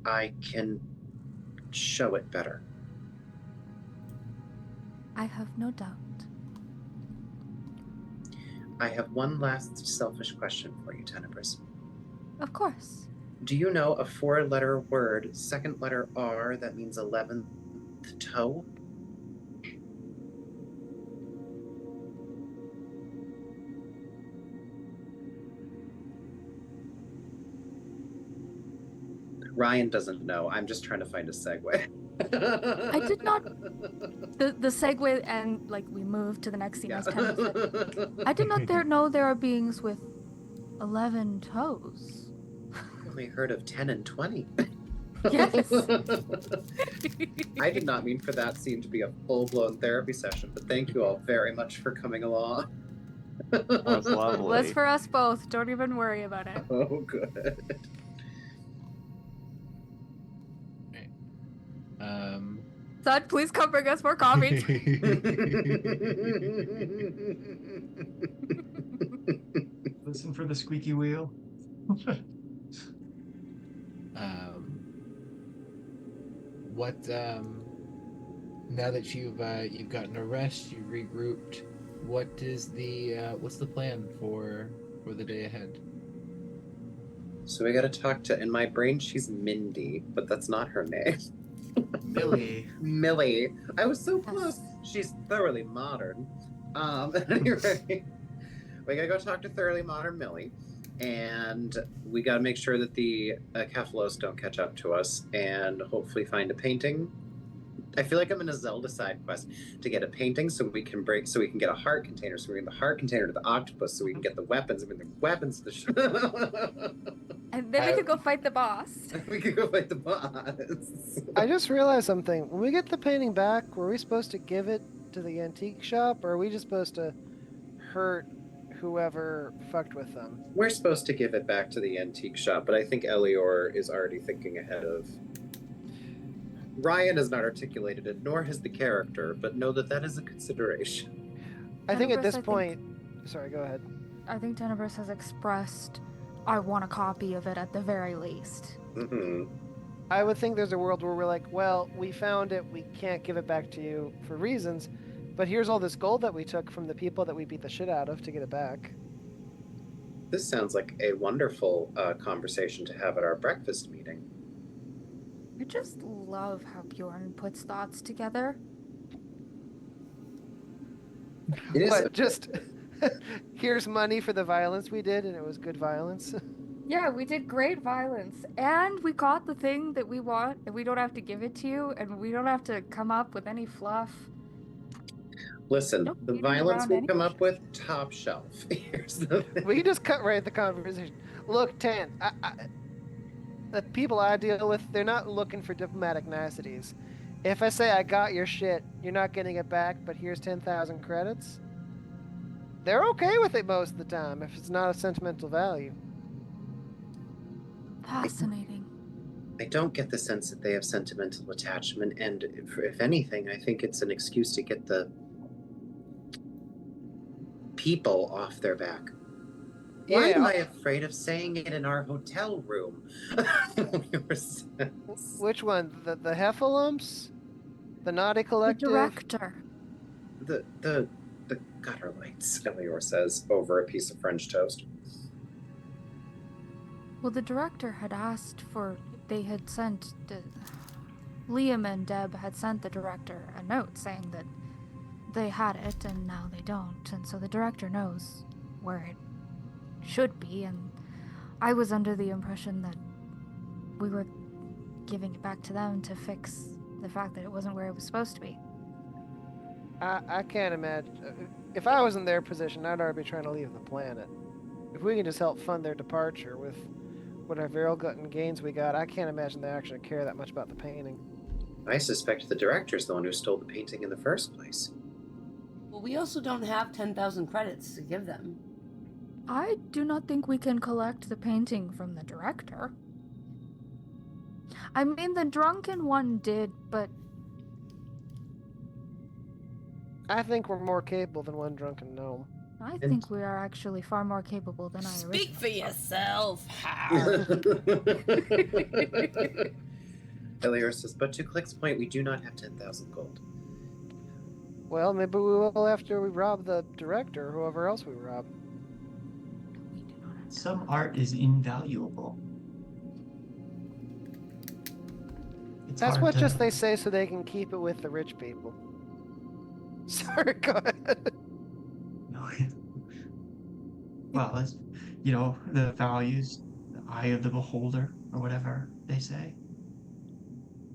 Speaker 6: I can show it better.
Speaker 3: I have no doubt.
Speaker 6: I have one last selfish question for you, Tenebris.
Speaker 3: Of course.
Speaker 6: Do you know a 4-letter word, second letter R, that means 11th toe? Ryan doesn't know. I'm just trying to find a segue.
Speaker 3: I did not. The segue and like we move to the next scene.
Speaker 6: Yeah.
Speaker 3: As Tenebris said. I did not know there are beings with 11 toes.
Speaker 6: Only heard of 10 and 20.
Speaker 3: Yes.
Speaker 6: I did not mean for that scene to be a full-blown therapy session, but thank you all very much for coming along.
Speaker 2: That was lovely.
Speaker 3: Was for us both. Don't even worry about it.
Speaker 6: Oh, good.
Speaker 3: Son, please come bring us more coffee.
Speaker 5: Listen for the squeaky wheel.
Speaker 1: What now that you've gotten a rest, you've regrouped, what's the plan for the day ahead?
Speaker 6: So we gotta talk to, in my brain she's Mindy, but that's not her name.
Speaker 9: Millie.
Speaker 6: Millie. I was so close. She's thoroughly modern. Anyway, we gotta go talk to thoroughly modern Millie, and we gotta make sure that the Kephalos don't catch up to us, and hopefully find a painting. I feel like I'm in a Zelda side quest to get a painting so we can get a heart container, so we can get the heart container to the octopus, so we can get the weapons, and bring the weapons to the ship.
Speaker 3: And then we could go fight the boss.
Speaker 6: We could go fight the boss.
Speaker 7: I just realized something. When we get the painting back, were we supposed to give it to the antique shop, or are we just supposed to hurt whoever fucked with them?
Speaker 6: We're supposed to give it back to the antique shop, but I think Elior is already thinking ahead of... Ryan has not articulated it, nor has the character, but know that that is a consideration.
Speaker 7: I think at
Speaker 3: Tenebris,
Speaker 7: this point... Sorry, go ahead.
Speaker 3: I think Tenebris has expressed, I want a copy of it at the very least.
Speaker 6: Mm-hmm.
Speaker 7: I would think there's a world where we're like, well, we found it, we can't give it back to you for reasons, but here's all this gold that we took from the people that we beat the shit out of to get it back.
Speaker 6: This sounds like a wonderful conversation to have at our breakfast meeting.
Speaker 3: I just love how Bjorn puts thoughts together.
Speaker 6: It is
Speaker 7: What? Just here's money for the violence we did, and it was good violence.
Speaker 3: Yeah, we did great violence, and we got the thing that we want, and we don't have to give it to you, and we don't have to come up with any fluff.
Speaker 6: Listen,
Speaker 3: Don't
Speaker 6: the
Speaker 3: beat
Speaker 6: violence
Speaker 3: around
Speaker 6: we
Speaker 3: any
Speaker 6: come up
Speaker 3: bushes.
Speaker 6: with, top shelf. Here's the thing.
Speaker 7: We can just cut right at the conversation. Look, Tan, the people I deal with, they're not looking for diplomatic niceties. If I say I got your shit, you're not getting it back, but here's 10,000 credits, they're okay with it most of the time if it's not a sentimental value.
Speaker 3: Fascinating.
Speaker 6: I don't get the sense that they have sentimental attachment, and if anything, I think it's an excuse to get the people off their back. Why am I afraid of saying it in our hotel room?
Speaker 7: Which one? The Heffalumps? The Naughty Collective?
Speaker 3: The director.
Speaker 6: The gutter lights, Elior says over a piece of French toast.
Speaker 3: Well, the director had asked for, they had sent, Liam and Deb had sent the director a note saying that they had it and now they don't, and so the director knows where it should be, and I was under the impression that we were giving it back to them to fix the fact that it wasn't where it was supposed to be.
Speaker 7: I can't imagine. If I was in their position, I'd already be trying to leave the planet. If we can just help fund their departure with whatever ill-gotten gains we got, I can't imagine they actually care that much about the painting.
Speaker 6: I suspect the director's the one who stole the painting in the first place.
Speaker 4: Well, we also don't have 10,000 credits to give them.
Speaker 3: I do not think we can collect the painting from the director. I mean, the drunken one did, but...
Speaker 7: I think we're more capable than one drunken gnome.
Speaker 3: I think we are actually far more capable than I originally
Speaker 4: Speak for yourself.
Speaker 6: Elior says, but to Click's point, we do not have 10,000 gold.
Speaker 7: Well, maybe we will after we rob the director or whoever else we rob.
Speaker 9: Some art is invaluable. It's
Speaker 7: That's
Speaker 9: hard
Speaker 7: what
Speaker 9: to-
Speaker 7: just they say so they can keep it with the rich people. Sorry, go ahead.
Speaker 9: Well, it's, the values, the eye of the beholder, or whatever they say.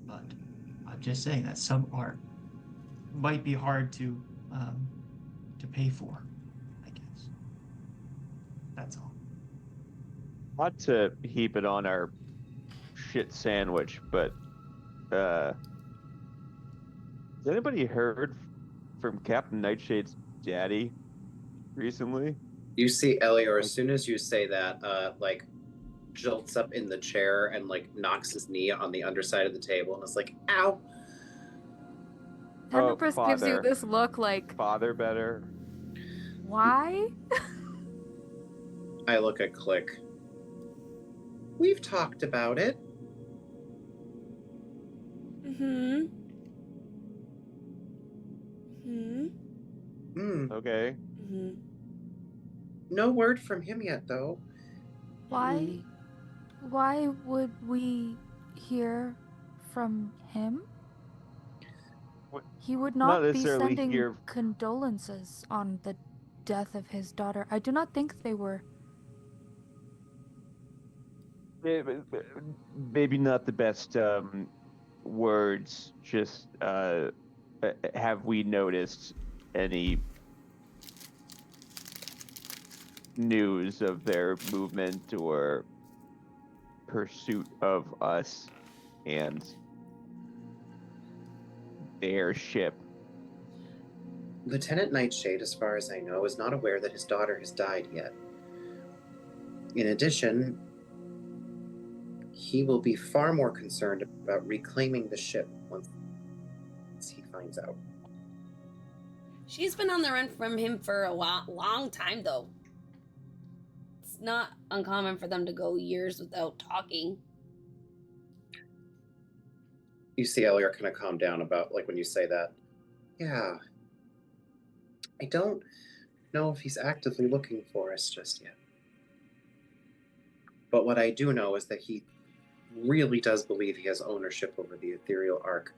Speaker 9: But I'm just saying that some art might be hard to pay for, I guess. That's all.
Speaker 2: Not to heap it on our shit sandwich, but has anybody heard from Captain Nightshade's daddy recently?
Speaker 6: You see Elior, as soon as you say that, jolts up in the chair and, knocks his knee on the underside of the table and is like, ow!
Speaker 3: Tenebris gives you
Speaker 2: father.
Speaker 3: this look like,
Speaker 2: Father better.
Speaker 3: why?
Speaker 6: I look at Click. We've talked about it.
Speaker 2: Okay.
Speaker 6: No word from him yet, though.
Speaker 3: Why? Why would we hear from him?
Speaker 2: What?
Speaker 3: He would
Speaker 2: Not
Speaker 3: not be
Speaker 2: necessarily
Speaker 3: sending
Speaker 2: hear-
Speaker 3: condolences on the death of his daughter. I do not think they were.
Speaker 2: Maybe not the best words. Just have we noticed any news of their movement or pursuit of us and their ship?
Speaker 6: Lieutenant Nightshade, as far as I know, is not aware that his daughter has died yet. In addition, he will be far more concerned about reclaiming the ship once he finds out.
Speaker 4: She's been on the run from him for a long time, though. It's not uncommon for them to go years without talking.
Speaker 6: You see Elior kind of calm down about, when you say that. Yeah. I don't know if he's actively looking for us just yet. But what I do know is that he really does believe he has ownership over the ethereal arc.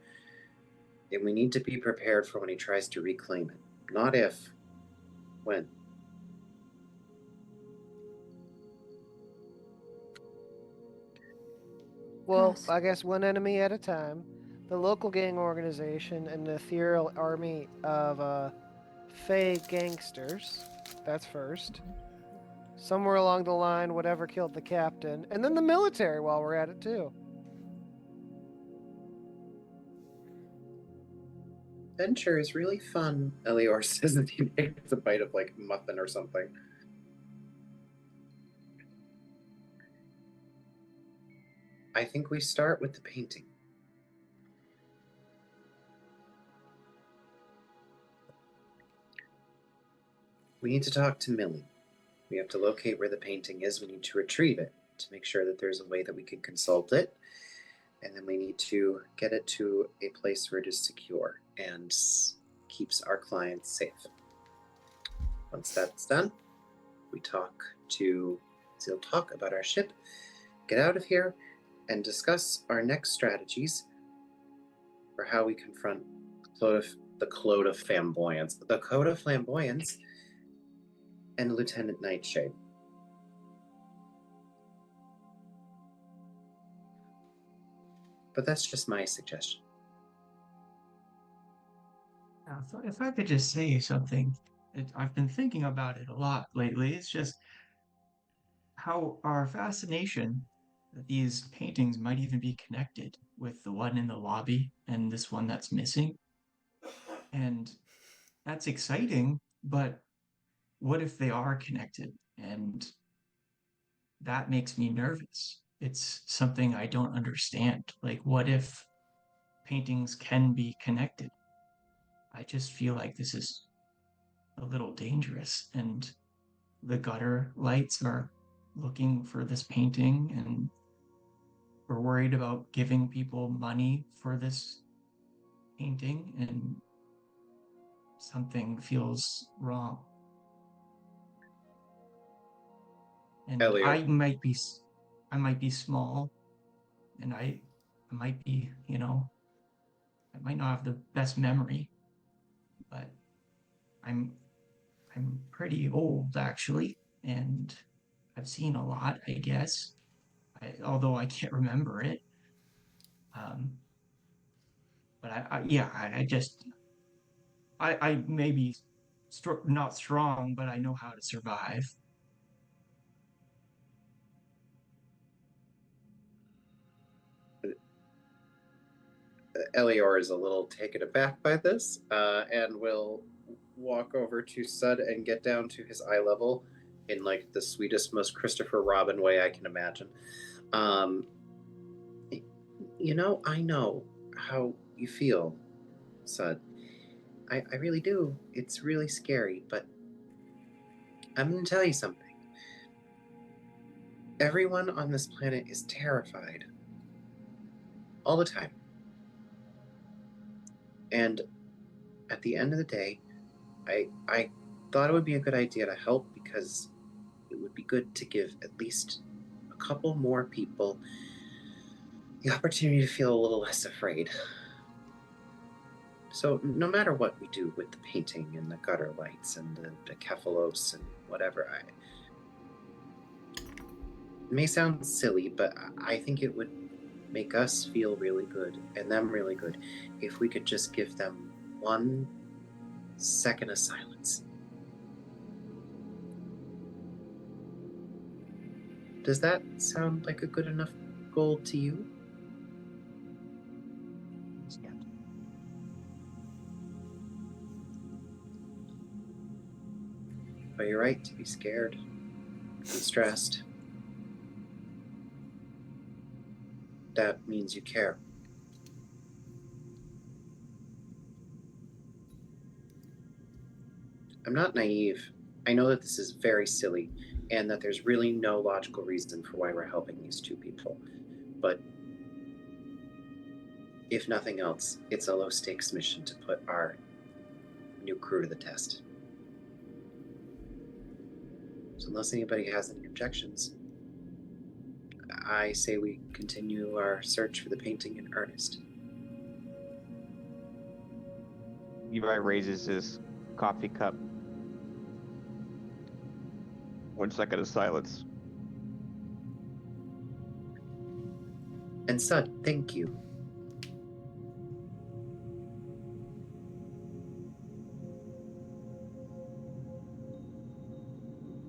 Speaker 6: And we need to be prepared for when he tries to reclaim it. Not if, when.
Speaker 7: Well,
Speaker 3: Yes.
Speaker 7: I guess one enemy at a time. The local gang organization and the ethereal army of Fey gangsters. That's first. Somewhere along the line, whatever killed the captain. And then the military while we're at it, too.
Speaker 6: Adventure is really fun, Elior says that he makes a bite of like muffin or something. I think we start with the painting. We need to talk to Millie. We have to locate where the painting is. We need to retrieve it to make sure that there's a way that we can consult it. And then we need to get it to a place where it is secure and keeps our clients safe. Once that's done, we'll talk about our ship, get out of here, and discuss our next strategies for how we confront the Code of Flamboyance. The Code of Flamboyance and Lieutenant Nightshade. But that's just my suggestion.
Speaker 9: If I could just say something, I've been thinking about it a lot lately. It's just how our fascination that these paintings might even be connected with the one in the lobby and this one that's missing. And that's exciting, but what if they are connected? And that makes me nervous. It's something I don't understand. Like, what if paintings can be connected? I just feel like this is a little dangerous, and the gutter lights are looking for this painting, and we're worried about giving people money for this painting, and something feels wrong. And
Speaker 6: Elliot.
Speaker 9: I might be small, and I might be, I might not have the best memory, but I'm pretty old actually, and I've seen a lot, I guess. Although I can't remember it. But I may be not strong, but I know how to survive.
Speaker 6: Elior is a little taken aback by this, and will walk over to Sud and get down to his eye level in like the sweetest, most Christopher Robin way I can imagine. I know how you feel, Sud. I really do. It's really scary, but I'm going to tell you something. Everyone on this planet is terrified. All the time. And at the end of the day, I thought it would be a good idea to help because it would be good to give at least a couple more people the opportunity to feel a little less afraid. So no matter what we do with the painting and the gutter lights and the Kephalos and whatever, it may sound silly, but I think it would make us feel really good and them really good if we could just give them 1 second of silence. Does that sound like a good enough goal to you? But you're right to be scared and stressed. That means you care. I'm not naive. I know that this is very silly and that there's really no logical reason for why we're helping these 2 people. But if nothing else, it's a low-stakes mission to put our new crew to the test. So unless anybody has any objections, I say we continue our search for the painting in earnest.
Speaker 2: Levi raises his coffee cup. 1 second of silence.
Speaker 6: And Sud, thank you.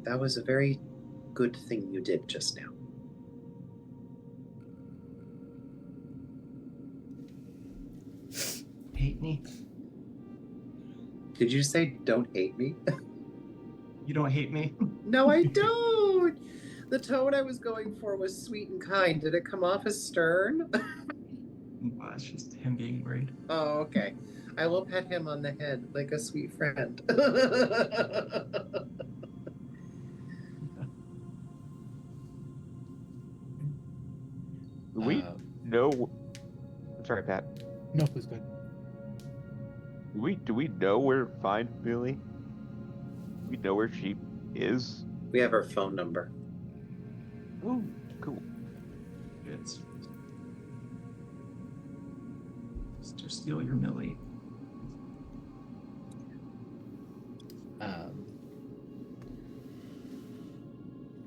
Speaker 6: That was a very good thing you did just now.
Speaker 9: Hate me?
Speaker 6: Did you say don't hate me?
Speaker 9: You don't hate me?
Speaker 6: No, I don't! The tone I was going for was sweet and kind. Did it come off as stern?
Speaker 9: Well, it's just him being worried.
Speaker 6: Oh, okay. I will pet him on the head like a sweet friend.
Speaker 2: Do we know? I'm sorry, Pat.
Speaker 1: No, please go ahead.
Speaker 2: Do we know where to find Millie? We know where she is.
Speaker 6: We have her phone number.
Speaker 2: Ooh, cool.
Speaker 9: It's Mr. Steal Your Millie.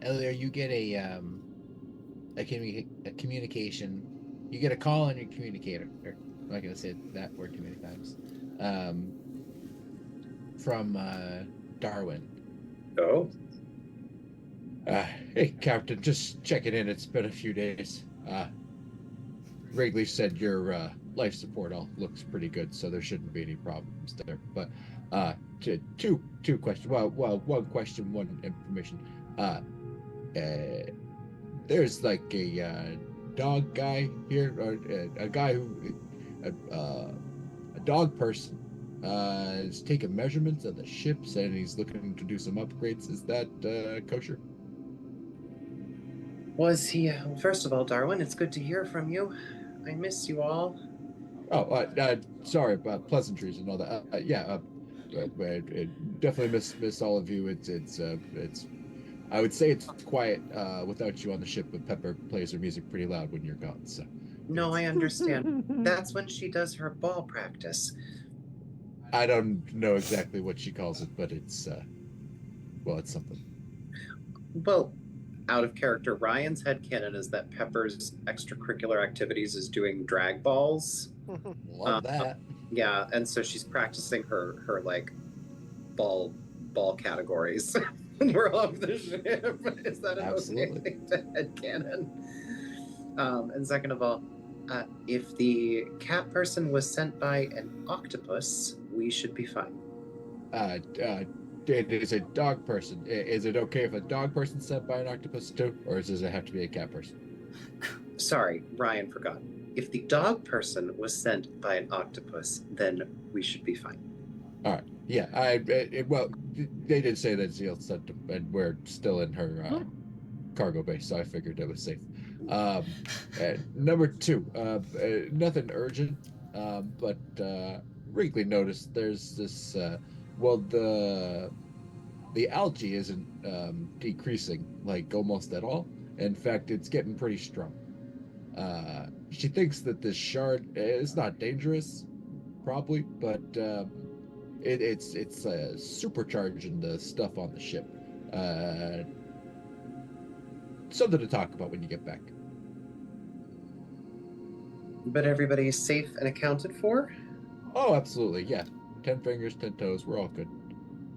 Speaker 1: Elliot, you get a communication. You get a call on your communicator. I'm not gonna say that word too many times. From Darwin.
Speaker 6: Oh.
Speaker 1: Hey, Captain, just checking in. It's been a few days. Wrigley said your life support all looks pretty good, so there shouldn't be any problems there. But two questions. Well, one question, one information. There's like a dog guy here, or a guy who a dog person is taking measurements of the ships, and he's looking to do some upgrades. Is that kosher?
Speaker 6: Was he? Well, first of all, Darwin, it's good to hear from you. I miss you all.
Speaker 1: Oh, sorry about pleasantries and all that. Definitely miss all of you. It's I would say it's quiet without you on the ship, but Pepper plays her music pretty loud when you're gone. So.
Speaker 6: No, I understand. That's when she does her ball practice.
Speaker 1: I don't know exactly what she calls it, but it's it's something.
Speaker 6: Well, out of character, Ryan's headcanon is that Pepper's extracurricular activities is doing drag balls.
Speaker 1: Love that.
Speaker 6: Yeah, and so she's practicing her like ball categories. We're off the ship. Is that an okay thing to headcanon? And second of all, if the cat person was sent by an octopus, we should be fine.
Speaker 1: It is a dog person. Is it okay if a dog person's sent by an octopus too, or does it have to be a cat person?
Speaker 6: Sorry, Ryan forgot. If the dog person was sent by an octopus, then we should be fine.
Speaker 1: All right. Yeah. They did say that Zeal sent them, and we're still in her cargo base, so I figured it was safe. Number two, nothing urgent, but Wrigley noticed there's this. The algae isn't decreasing like almost at all. In fact, it's getting pretty strong. She thinks that this shard is not dangerous, probably, but it's supercharging the stuff on the ship. Something to talk about when you get back.
Speaker 6: But everybody's safe and accounted for?
Speaker 1: Oh, absolutely, yeah. 10 fingers, 10 toes, we're all good.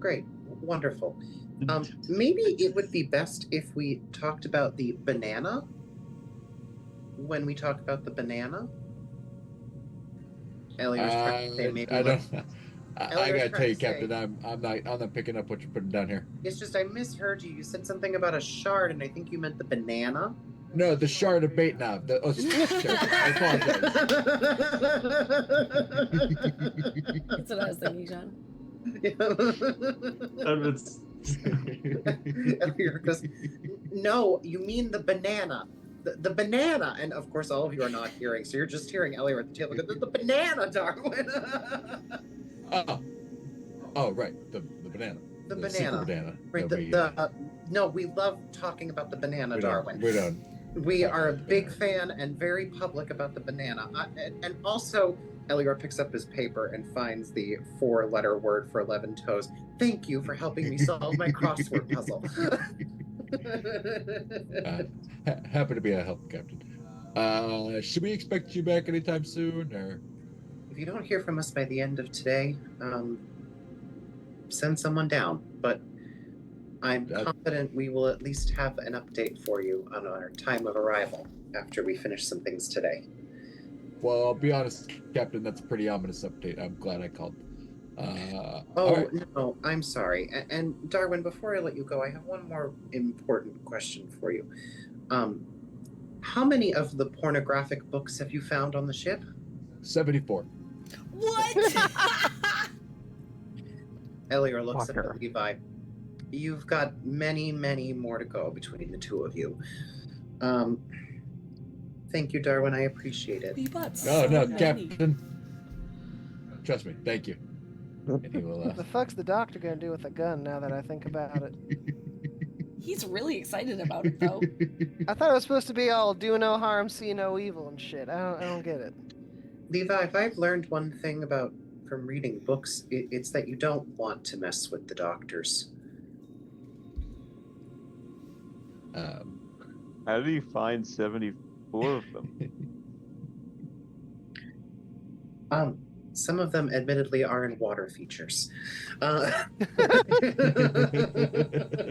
Speaker 6: Great, wonderful. Maybe it would be best if we talked about the banana when we talk about the banana. Ellie was trying to say maybe.
Speaker 1: I gotta tell you, Captain, I'm not picking up what you're putting down here.
Speaker 6: It's just I misheard you. You said something about a shard, and I think you meant the banana.
Speaker 1: No, the shard of bait knob. I apologize.
Speaker 4: That's what I was thinking, John.
Speaker 6: Elliot goes, no, you mean the banana. The banana. And of course, all of you are not hearing, so you're just hearing Elliot at the table. The banana, Darwin.
Speaker 1: Oh, right. The banana.
Speaker 6: The banana.
Speaker 1: Super banana.
Speaker 6: Right. No, we love talking about the banana, Darwin.
Speaker 1: We're done.
Speaker 6: We are a big fan and very public about the banana. And also, Elior picks up his paper and finds the 4-letter word for 11 toes. Thank you for helping me solve my crossword puzzle.
Speaker 11: Happy to be a help, Captain. Should we expect you back anytime soon, or?
Speaker 6: If you don't hear from us by the end of today, send someone down. But I'm confident we will at least have an update for you on our time of arrival after we finish some things today.
Speaker 11: Well, I'll be honest, Captain, that's a pretty ominous update. I'm glad I called.
Speaker 6: No, I'm sorry. And Darwin, before I let you go, I have one more important question for you. How many of the pornographic books have you found on the ship?
Speaker 11: 74.
Speaker 4: What?
Speaker 6: Elior looks at Levi. You've got many, many more to go between the two of you. Thank you, Darwin. I appreciate it.
Speaker 11: No, Captain. Trust me. Thank you. And he will,
Speaker 7: What the fuck's the doctor gonna do with a gun now that I think about it?
Speaker 4: He's really excited about it, though.
Speaker 7: I thought it was supposed to be all do no harm, see no evil and shit. I don't get it.
Speaker 6: Levi, if I've learned one thing from reading books, it's that you don't want to mess with the doctors.
Speaker 2: How do you find 74 of them?
Speaker 6: Some of them admittedly are in water features.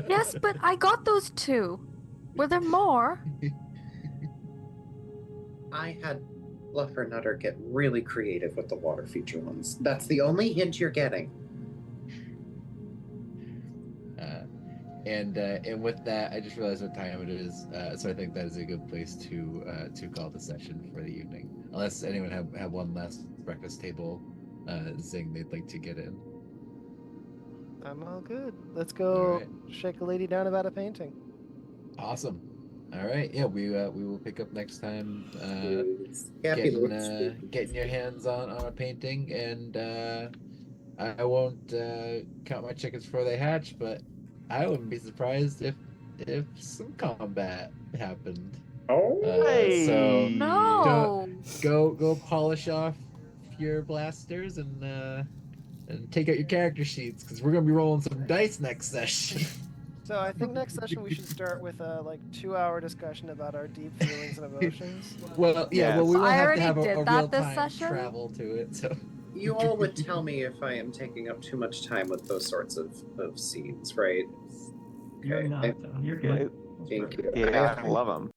Speaker 3: Yes, but I got those 2. Were there more?
Speaker 6: I had Fluffernutter get really creative with the water feature ones. That's the only hint you're getting.
Speaker 1: And with that, I just realized what time it is, so I think that is a good place to call the session for the evening. Unless anyone have one last breakfast table zing they'd like to get in.
Speaker 7: I'm all good. Let's go
Speaker 1: right.
Speaker 7: shake a lady down about a painting.
Speaker 1: Awesome. All right. Yeah, we will pick up next time. Getting your hands on a painting, and I won't count my chickens before they hatch, but I wouldn't be surprised if some combat happened. So
Speaker 3: No.
Speaker 1: go polish off your blasters and take out your character sheets, because we're gonna be rolling some dice next session.
Speaker 7: So I think next session we should start with a 2-hour discussion about our deep feelings and emotions.
Speaker 1: Well, yeah. Well, we will
Speaker 3: I
Speaker 1: have to
Speaker 3: already
Speaker 1: have a
Speaker 3: did
Speaker 1: real
Speaker 3: that this
Speaker 1: time
Speaker 3: session.
Speaker 1: travel to it. So
Speaker 6: You all would tell me if I am taking up too much time with those sorts of scenes, right?
Speaker 9: You're not, though. You're good.
Speaker 6: Thank you.
Speaker 2: Yeah, I love them.